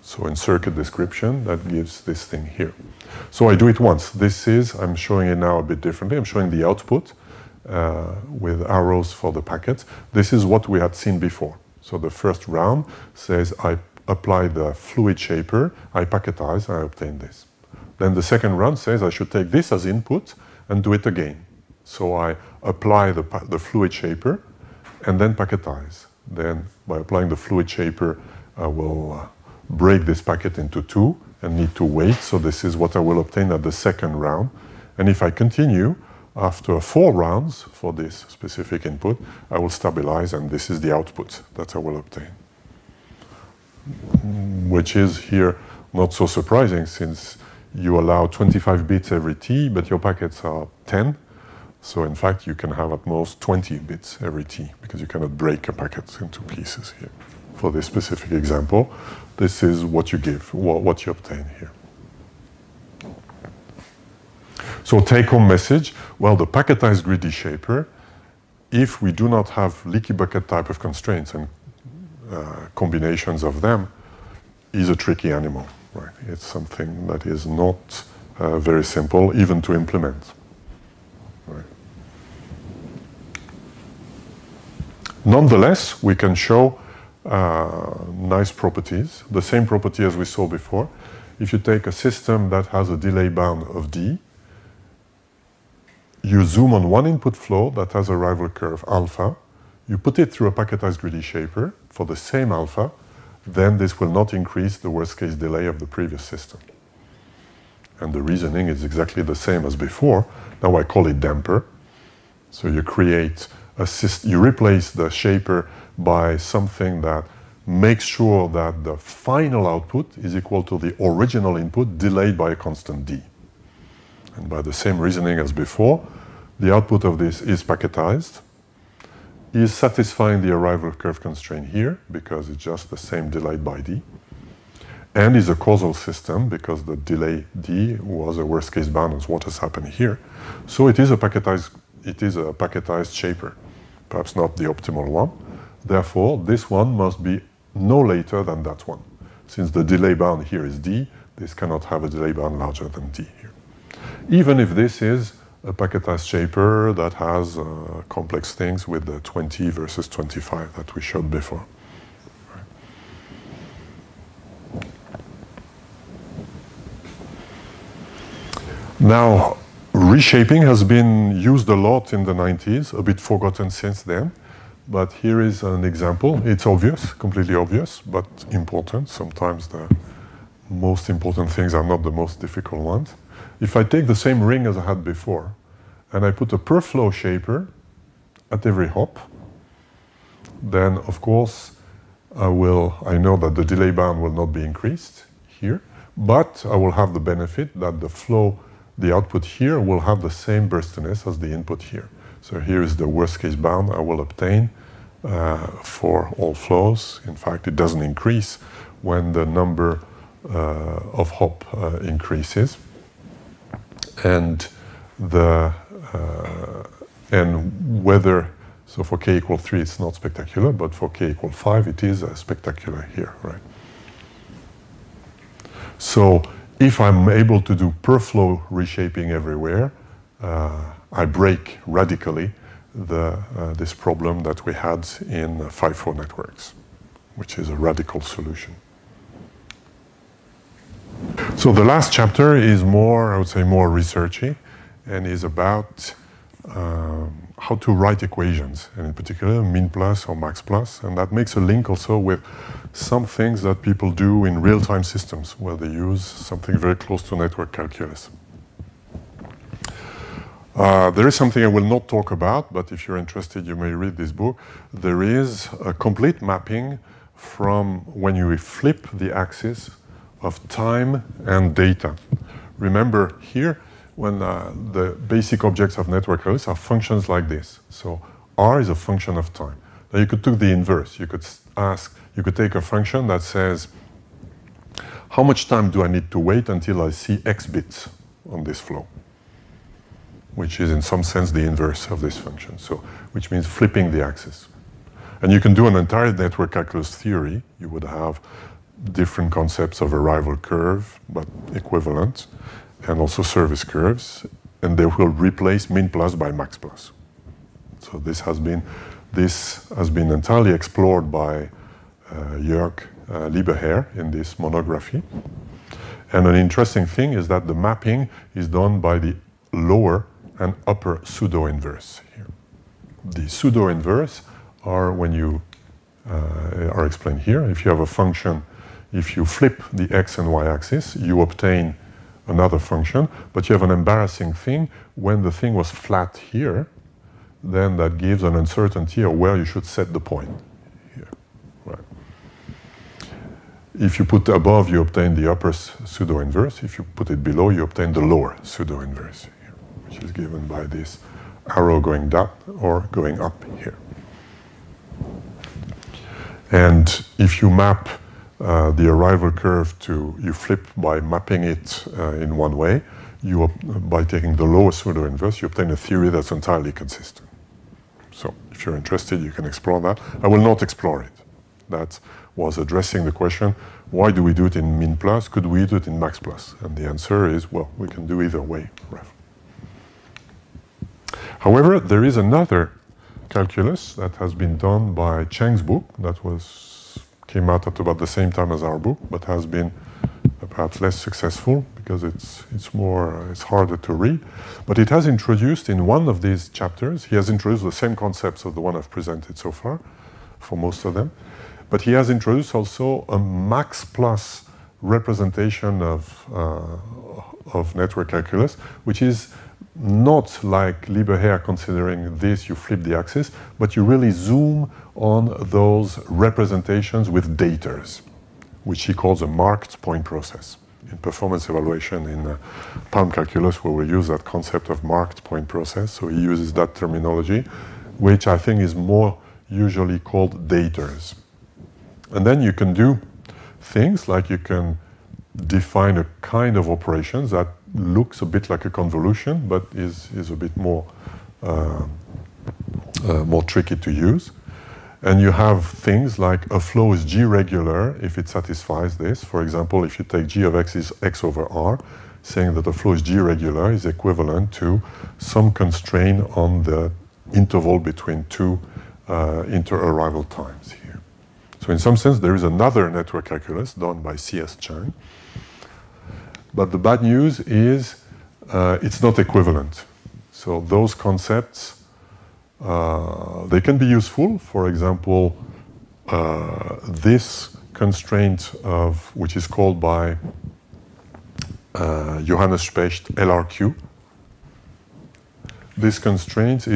So in circuit description, that gives this thing here. So I do it once. This is, I'm showing it now a bit differently. I'm showing the output with arrows for the packets. This is what we had seen before. So the first round says I apply the fluid shaper, I packetize, I obtain this. Then the second round says I should take this as input and do it again. So I apply the fluid shaper and then packetize. Then by applying the fluid shaper, I will break this packet into two and need to wait. So this is what I will obtain at the second round. And if I continue, after 4 rounds for this specific input, I will stabilize, and this is the output that I will obtain. Which is here not so surprising, since you allow 25 bits every t, but your packets are 10. So in fact, you can have at most 20 bits every t, because you cannot break a packet into pieces here. For this specific example, this is what you give, what you obtain here. So take-home message, well, the packetized greedy shaper, if we do not have leaky bucket type of constraints and combinations of them, is a tricky animal, right? It's something that is not very simple even to implement, right? Nonetheless, we can show nice properties, the same property as we saw before. If you take a system that has a delay bound of d, you zoom on one input flow that has a rival curve alpha, you put it through a packetized greedy shaper for the same alpha, then this will not increase the worst case delay of the previous system. And the reasoning is exactly the same as before. Now I call it damper. So you create a system, you replace the shaper by something that makes sure that the final output is equal to the original input delayed by a constant d. And by the same reasoning as before, the output of this is packetized, is satisfying the arrival curve constraint here, because it's just the same delayed by d, and is a causal system, because the delay d was a worst case bound as what has happened here. So it is a packetized shaper, perhaps not the optimal one. Therefore, this one must be no later than that one. Since the delay bound here is d, this cannot have a delay bound larger than d here. Even if this is a packetized shaper that has complex things with the 20 versus 25 that we showed before. Right. Now, reshaping has been used a lot in the 90s, a bit forgotten since then. But here is an example. It's obvious, completely obvious, but important. Sometimes the most important things are not the most difficult ones. If I take the same ring as I had before, and I put a per flow shaper at every hop, then of course I know that the delay bound will not be increased here, but I will have the benefit that the flow, the output here will have the same burstiness as the input here. So here is the worst case bound I will obtain for all flows. In fact, it doesn't increase when the number of hop increases. And whether, so for k equal 3 it's not spectacular, but for k equal 5 it is spectacular here, right? So if I'm able to do per flow reshaping everywhere, I break radically this problem that we had in 5-4 networks, which is a radical solution. So the last chapter is more, I would say, more researchy, and is about how to write equations, and in particular min plus or max plus, and that makes a link also with some things that people do in real-time systems where they use something very close to network calculus. There is something I will not talk about, but if you're interested, you may read this book. There is a complete mapping from when you flip the axis of time and data. Remember here, when the basic objects of network calculus are functions like this. So R is a function of time. Now you could do the inverse. You could take a function that says, how much time do I need to wait until I see X bits on this flow? Which is in some sense the inverse of this function. So, which means flipping the axis. And you can do an entire network calculus theory. You would have different concepts of arrival curve, but equivalent, and also service curves, and they will replace min plus by max plus. So this has been entirely explored by Jörg Lieberherr in this monography. And an interesting thing is that the mapping is done by the lower and upper pseudo-inverse here. The pseudo-inverse are when you are explained here. If you have a function, if you flip the x and y axis, you obtain another function, but you have an embarrassing thing. When the thing was flat here, then that gives an uncertainty of where you should set the point here. Right. If you put above, you obtain the upper pseudo-inverse. If you put it below, you obtain the lower pseudo-inverse here, which is given by this arrow going down or going up here. And if you map the arrival curve you flip by mapping it in one way, by taking the lower pseudo-inverse, you obtain a theory that's entirely consistent. So if you're interested, you can explore that. I will not explore it. That was addressing the question, why do we do it in min plus? Could we do it in max plus? And the answer is, well, we can do either way. However, there is another calculus that has been done by Cheng's book that came out at about the same time as our book, but has been perhaps less successful because it's harder to read. But it has introduced in one of these chapters, he has introduced the same concepts of the one I've presented so far, for most of them. But he has introduced also a max plus representation of network calculus, which is not like Lieberherr considering this, you flip the axis, but you really zoom on those representations with daters, which he calls a marked point process. In performance evaluation in Palm calculus, where we use that concept of marked point process, so he uses that terminology, which I think is more usually called daters. And then you can do things like you can define a kind of operations that looks a bit like a convolution, but is a bit more tricky to use. And you have things like a flow is G-regular if it satisfies this. For example, if you take G of x is x over r, saying that a flow is G-regular is equivalent to some constraint on the interval between two inter-arrival times here. So in some sense, there is another network calculus done by C.S. Chang. But the bad news is it's not equivalent. So those concepts, they can be useful. For example, this constraint which is called by Johannes Specht LRQ. This constraint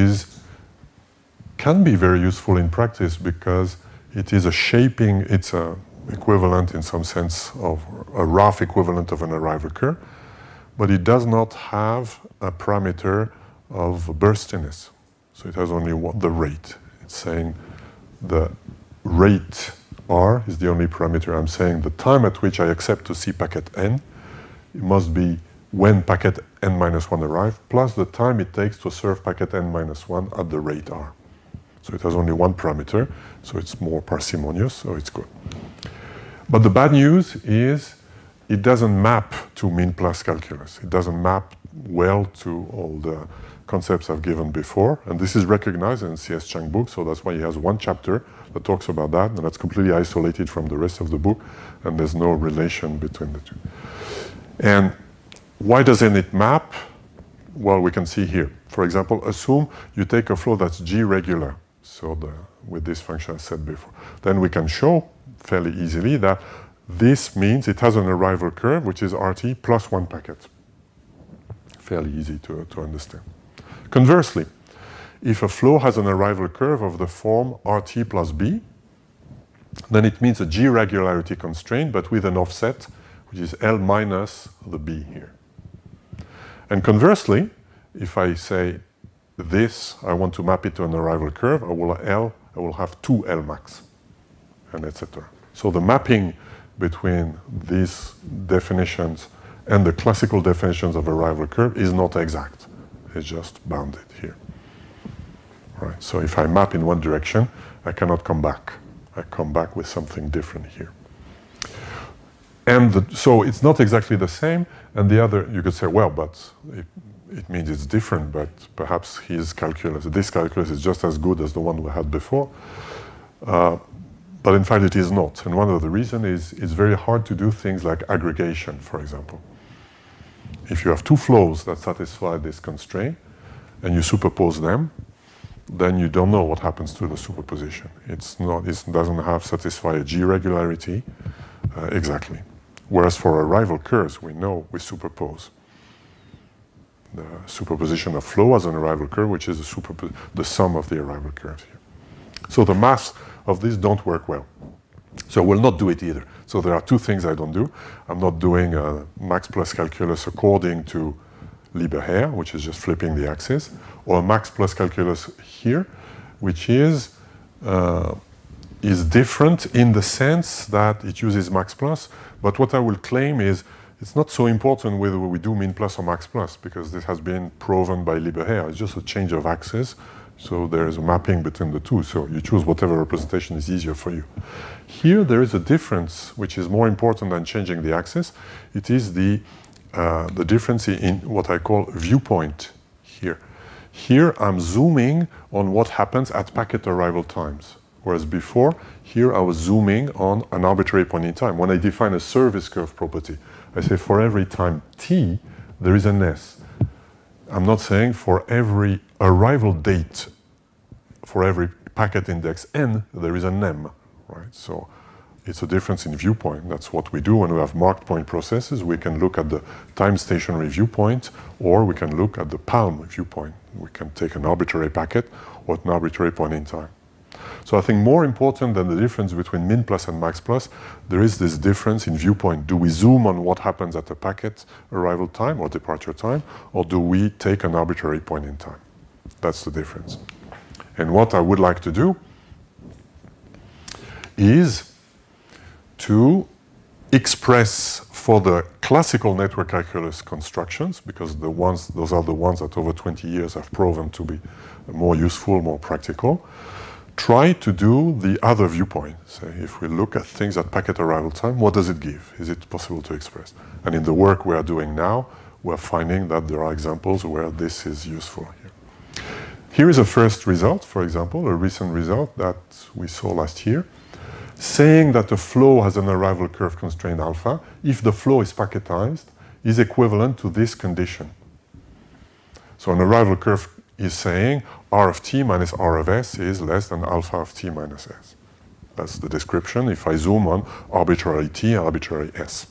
can be very useful in practice because it is a shaping, it's a equivalent in some sense of a rough equivalent of an arrival curve, but it does not have a parameter of burstiness. So it has only the rate. It's saying the rate R is the only parameter. I'm saying the time at which I accept to see packet N, it must be when packet N-1 arrives, plus the time it takes to serve packet N-1 at the rate R. So it has only one parameter, so it's more parsimonious, so it's good. But the bad news is it doesn't map to min plus calculus. It doesn't map well to all the concepts I've given before, and this is recognized in C.S. Chang book, so that's why he has one chapter that talks about that, and that's completely isolated from the rest of the book, and there's no relation between the two. And why doesn't it map? Well, we can see here. For example, assume you take a flow that's G-regular, so with this function I said before. Then we can show fairly easily that this means it has an arrival curve, which is RT plus one packet. Fairly easy to understand. Conversely, if a flow has an arrival curve of the form RT plus B, then it means a G-regularity constraint, but with an offset, which is L minus the B here. And conversely, if I say this, I want to map it to an arrival curve, I will have two L max, and etc. So the mapping between these definitions and the classical definitions of arrival curve is not exact. It's just bounded here. Right? So if I map in one direction, I cannot come back. I come back with something different here. And so it's not exactly the same. And the other, you could say, well, but it means it's different, but perhaps this calculus is just as good as the one we had before. But in fact, it is not. And one of the reasons is it's very hard to do things like aggregation, for example. If you have two flows that satisfy this constraint and you superpose them, then you don't know what happens to the superposition. It doesn't have satisfy a G regularity exactly. Whereas for arrival curves, we know we superpose. The superposition of flow as an arrival curve, which is the sum of the arrival curves here. So the maths of this don't work well. So we'll not do it either. So there are two things I don't do. I'm not doing max plus calculus according to Lieber-Hare, which is just flipping the axis, or max plus calculus here, which is different in the sense that it uses max plus. But what I will claim is it's not so important whether we do min plus or max plus, because this has been proven by Lieber-Hare. It's just a change of axis. So there is a mapping between the two. So you choose whatever representation is easier for you. Here there is a difference which is more important than changing the axis. It is the difference in what I call viewpoint here. Here I'm zooming on what happens at packet arrival times. Whereas before, here I was zooming on an arbitrary point in time. When I define a service curve property, I say for every time t, there is an s. I'm not saying for every arrival date, for every packet index n, there is an m, right? So it's a difference in viewpoint. That's what we do when we have marked point processes. We can look at the time stationary viewpoint, or we can look at the palm viewpoint. We can take an arbitrary packet or an arbitrary point in time. So I think more important than the difference between min plus and max plus, there is this difference in viewpoint. Do we zoom on what happens at the packet arrival time or departure time, or do we take an arbitrary point in time? That's the difference. And what I would like to do is to express for the classical network calculus constructions, because those are the ones that over 20 years have proven to be more useful, more practical. Try to do the other viewpoint. Say, if we look at things at packet arrival time, what does it give? Is it possible to express? And in the work we are doing now, we're finding that there are examples where this is useful here. Here is a first result, for example, a recent result that we saw last year, saying that a flow has an arrival curve constraint alpha if the flow is packetized is equivalent to this condition. So an arrival curve is saying R of t minus R of s is less than alpha of t minus s. That's the description if I zoom on arbitrary t, arbitrary s.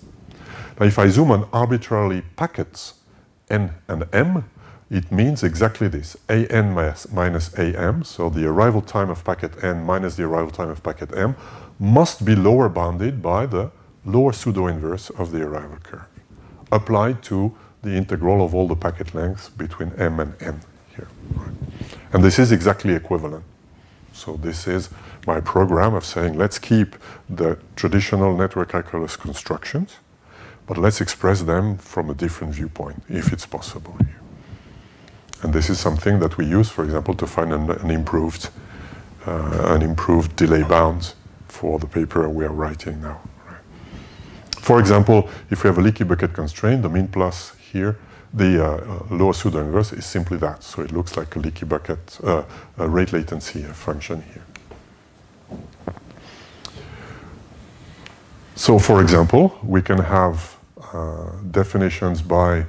Now if I zoom on arbitrarily packets n and m, it means exactly this, an minus am, so the arrival time of packet n minus the arrival time of packet m, must be lower bounded by the lower pseudo-inverse of the arrival curve, applied to the integral of all the packet lengths between m and n. Here, right? And this is exactly equivalent. So this is my program of saying let's keep the traditional network calculus constructions, but let's express them from a different viewpoint, if it's possible here. And this is something that we use, for example, to find an improved delay bound for the paper we are writing now. Right? For example, if we have a leaky bucket constraint, the min plus here, the lower pseudo-inverse is simply that. So it looks like a leaky bucket rate latency function here. So for example, we can have definitions by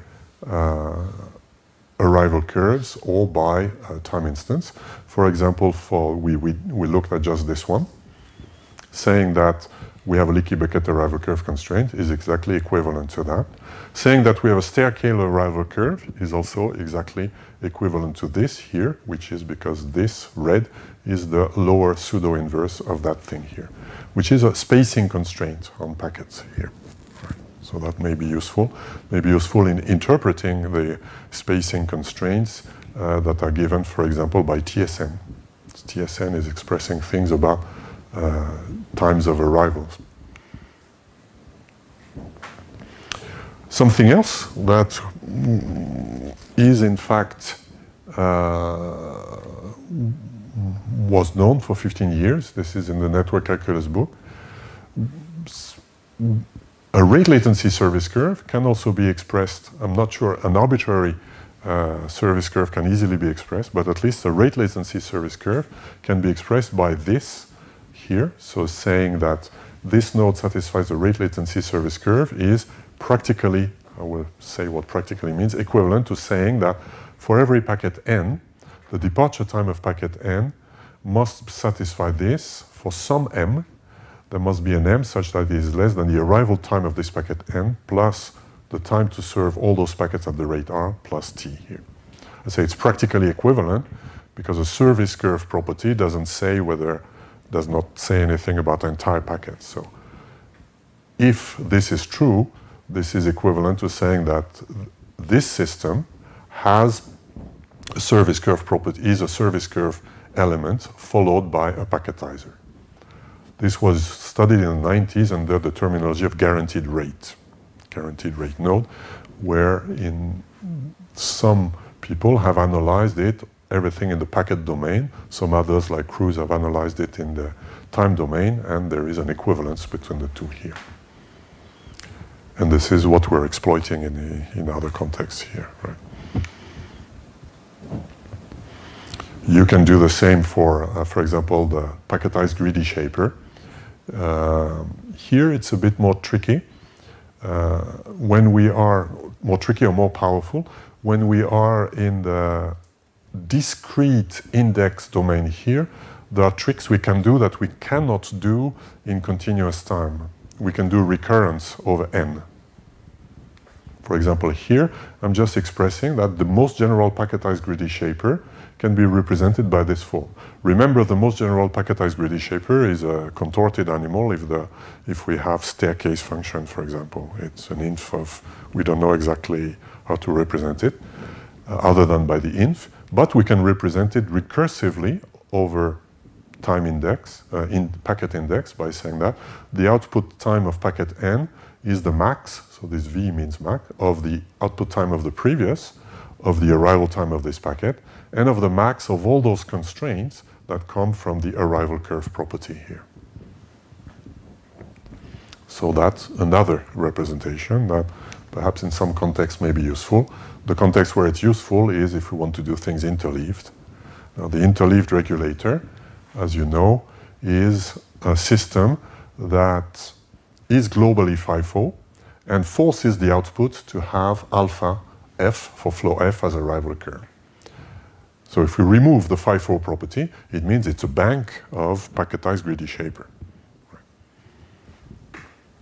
arrival curves or by time instance. For example, we looked at just this one, saying that we have a leaky bucket arrival curve constraint is exactly equivalent to that. Saying that we have a Staircase arrival curve is also exactly equivalent to this here, which is because this red is the lower pseudo-inverse of that thing here, which is a spacing constraint on packets here. Right. So that may be useful. May be useful in interpreting the spacing constraints that are given, for example, by TSN. TSN is expressing things about times of arrivals. Something else that is in fact was known for 15 years. This is in the network calculus book. A rate latency service curve can also be expressed. I'm not sure an arbitrary service curve can easily be expressed, but at least a rate latency service curve can be expressed by this here. So saying that this node satisfies the rate latency service curve is practically, I will say what practically means, equivalent to saying that for every packet n, the departure time of packet n must satisfy this. For some m, there must be an m such that it is less than the arrival time of this packet n plus the time to serve all those packets at the rate r plus t here. I say it's practically equivalent because a service curve property does not say anything about entire packets. So if this is true, this is equivalent to saying that this system has a service curve property, is a service curve element followed by a packetizer. This was studied in the 90s under the terminology of guaranteed rate node, where in some people have analyzed it, everything in the packet domain. Some others, like Cruz, have analyzed it in the time domain, and there is an equivalence between the two here. And this is what we're exploiting in other contexts here, right? You can do the same for example, the packetized greedy shaper. Here it's a bit more tricky. When we are more tricky or more powerful, when we are in the discrete index domain here, there are tricks we can do that we cannot do in continuous time. We can do recurrence over n. For example, here, I'm just expressing that the most general packetized greedy shaper can be represented by this form. Remember, the most general packetized greedy shaper is a contorted animal if we have staircase function, for example. It's an inf of, we don't know exactly how to represent it, other than by the inf, but we can represent it recursively over time index, in packet index, by saying that the output time of packet n is the max, so this v means max, of the output time of the previous, of the arrival time of this packet, and of the max of all those constraints that come from the arrival curve property here. So that's another representation that perhaps in some contexts may be useful. The context where it's useful is if we want to do things interleaved. Now, the interleaved regulator, as you know, is a system that is globally FIFO and forces the output to have alpha f for flow f as a arrival curve. So if we remove the FIFO property, it means it's a bank of packetized greedy shaper.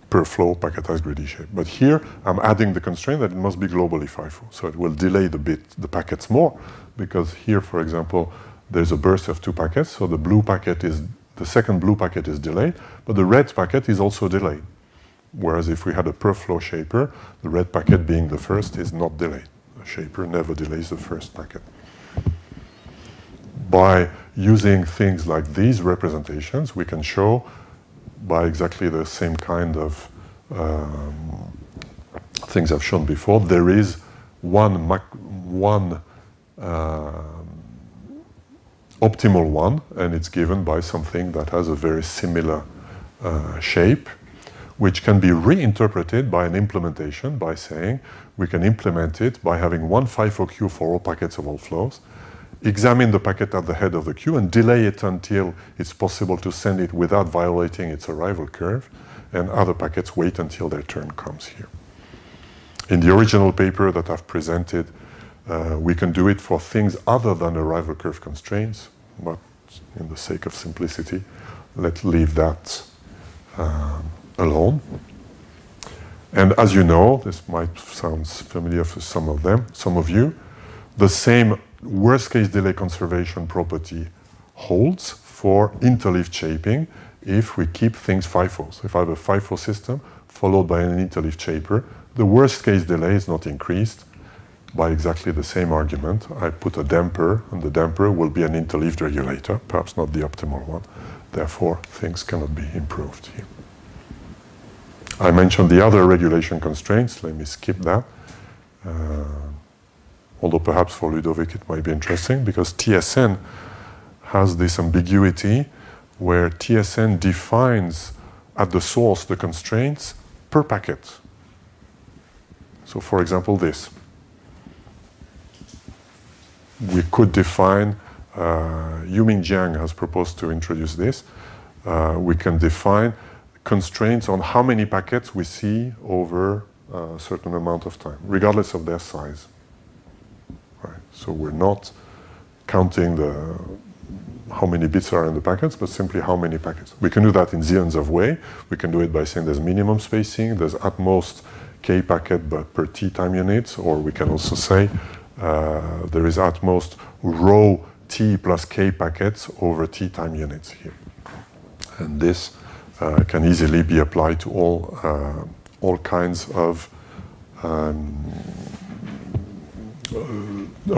Per flow packetized greedy shape. But here, I'm adding the constraint that it must be globally FIFO. So it will delay the packets more, because here, for example, there's a burst of 2 packets. So the second blue packet is delayed, but the red packet is also delayed. Whereas if we had a per flow shaper, the red packet being the first is not delayed. The shaper never delays the first packet. By using things like these representations, we can show by exactly the same kind of things I've shown before, there is one optimal one, and it's given by something that has a very similar shape, which can be reinterpreted by an implementation by saying we can implement it by having one FIFO queue for all packets of all flows, examine the packet at the head of the queue and delay it until it's possible to send it without violating its arrival curve, and other packets wait until their turn comes here. In the original paper that I've presented, we can do it for things other than arrival curve constraints, but in the sake of simplicity, let's leave that alone. And as you know, this might sound familiar for some of you, the same worst case delay conservation property holds for interleaved shaping if we keep things FIFO. So if I have a FIFO system followed by an interleaved shaper, the worst case delay is not increased by exactly the same argument. I put a damper, and the damper will be an interleaved regulator, perhaps not the optimal one. Therefore, things cannot be improved here. I mentioned the other regulation constraints. Let me skip that. Although perhaps for Ludovic it might be interesting, because TSN has this ambiguity where TSN defines at the source the constraints per packet. So for example, this. We could define, Yuming Jiang has proposed to introduce this. We can define constraints on how many packets we see over a certain amount of time, regardless of their size. Right? So we're not counting how many bits are in the packets, but simply how many packets. We can do that in zillions of ways. We can do it by saying there's minimum spacing, there's at most k packet but per t time units, or we can also say there is at most rho t plus k packets over t time units here. And this can easily be applied to all kinds of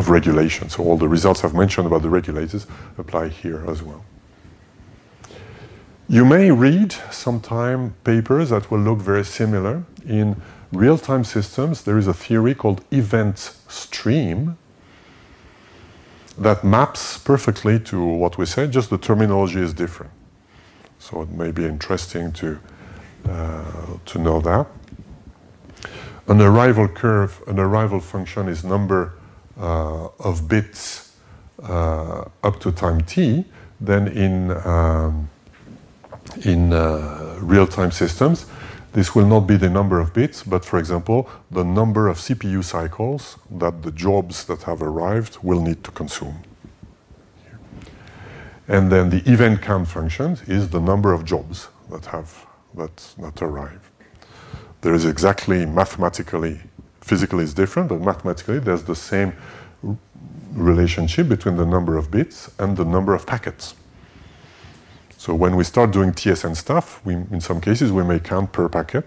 regulation. So all the results I've mentioned about the regulators apply here as well. You may read sometime papers that will look very similar. In real-time systems, there is a theory called event stream that maps perfectly to what we said, just the terminology is different. So it may be interesting to know that. An arrival curve, an arrival function is number of bits up to time t. Then in real-time systems, this will not be the number of bits, but for example, the number of CPU cycles that the jobs that have arrived will need to consume. And then the event count function is the number of jobs that arrive. There is exactly mathematically, physically it's different, but mathematically there's the same relationship between the number of bits and the number of packets. So when we start doing TSN stuff, in some cases we may count per packet.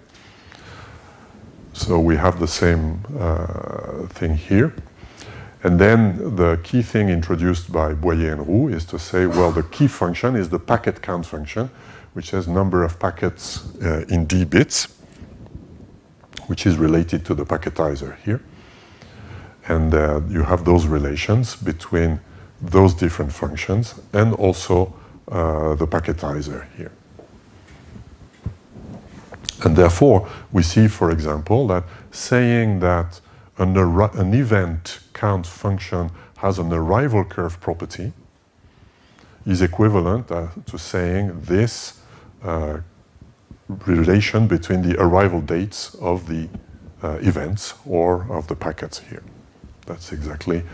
So we have the same thing here. And then the key thing introduced by Boyer and Roux is to say, well, the key function is the packet count function, which has number of packets in d bits, which is related to the packetizer here. And you have those relations between those different functions and also the packetizer here. And therefore, we see, for example, that saying that an event count function has an arrival curve property is equivalent to saying this relation between the arrival dates of the events or of the packets here. That's exactly,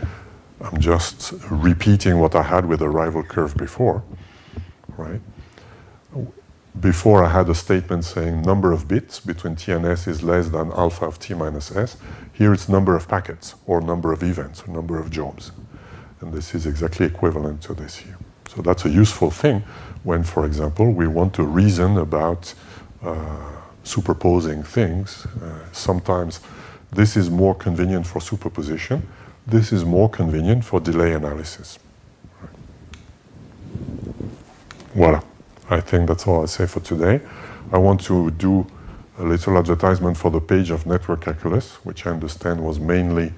I'm just repeating what I had with the arrival curve before, right? Before I had a statement saying number of bits between t and s is less than alpha of t minus s. Here it's number of packets or number of events or number of jobs. And this is exactly equivalent to this here. So that's a useful thing when, for example, we want to reason about superposing things. Sometimes this is more convenient for superposition. This is more convenient for delay analysis. Right. Voilà. I think that's all I'll say for today. I want to do a little advertisement for the page of Network Calculus, which I understand was mainly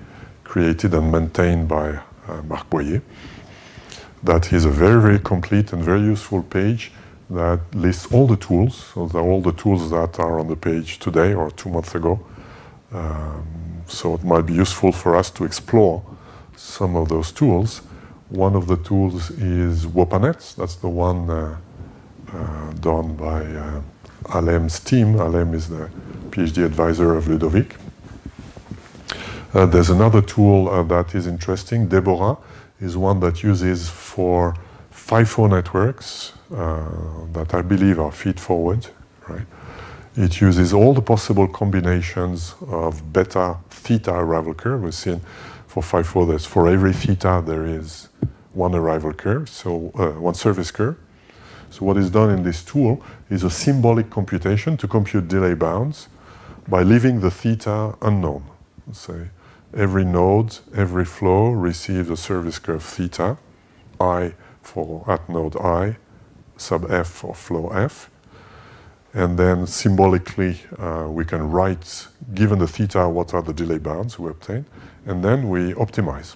created and maintained by Marc Boyer. That is a very, very complete and very useful page that lists all the tools. So they're all the tools that are on the page today or 2 months ago. So it might be useful for us to explore some of those tools. One of the tools is WOPANET. That's the one done by Alem's team. Alem is the PhD advisor of Ludovic. There's another tool that is interesting. Deborah is one that uses for FIFO networks that I believe are feed-forward. Right? It uses all the possible combinations of beta theta arrival curve. We've seen for FIFO that for every theta there is one arrival curve, so one service curve. So what is done in this tool is a symbolic computation to compute delay bounds by leaving the theta unknown. Let's say every node, every flow receives a service curve theta, I for at node I, sub f for flow f. And then symbolically we can write, given the theta, what are the delay bounds we obtain, and then we optimize.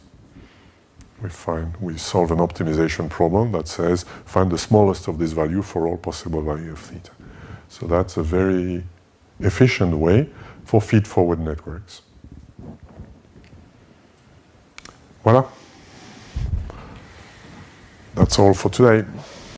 we solve an optimization problem that says find the smallest of this value for all possible value of theta. So that's a very efficient way for feed-forward networks. Voilà. That's all for today.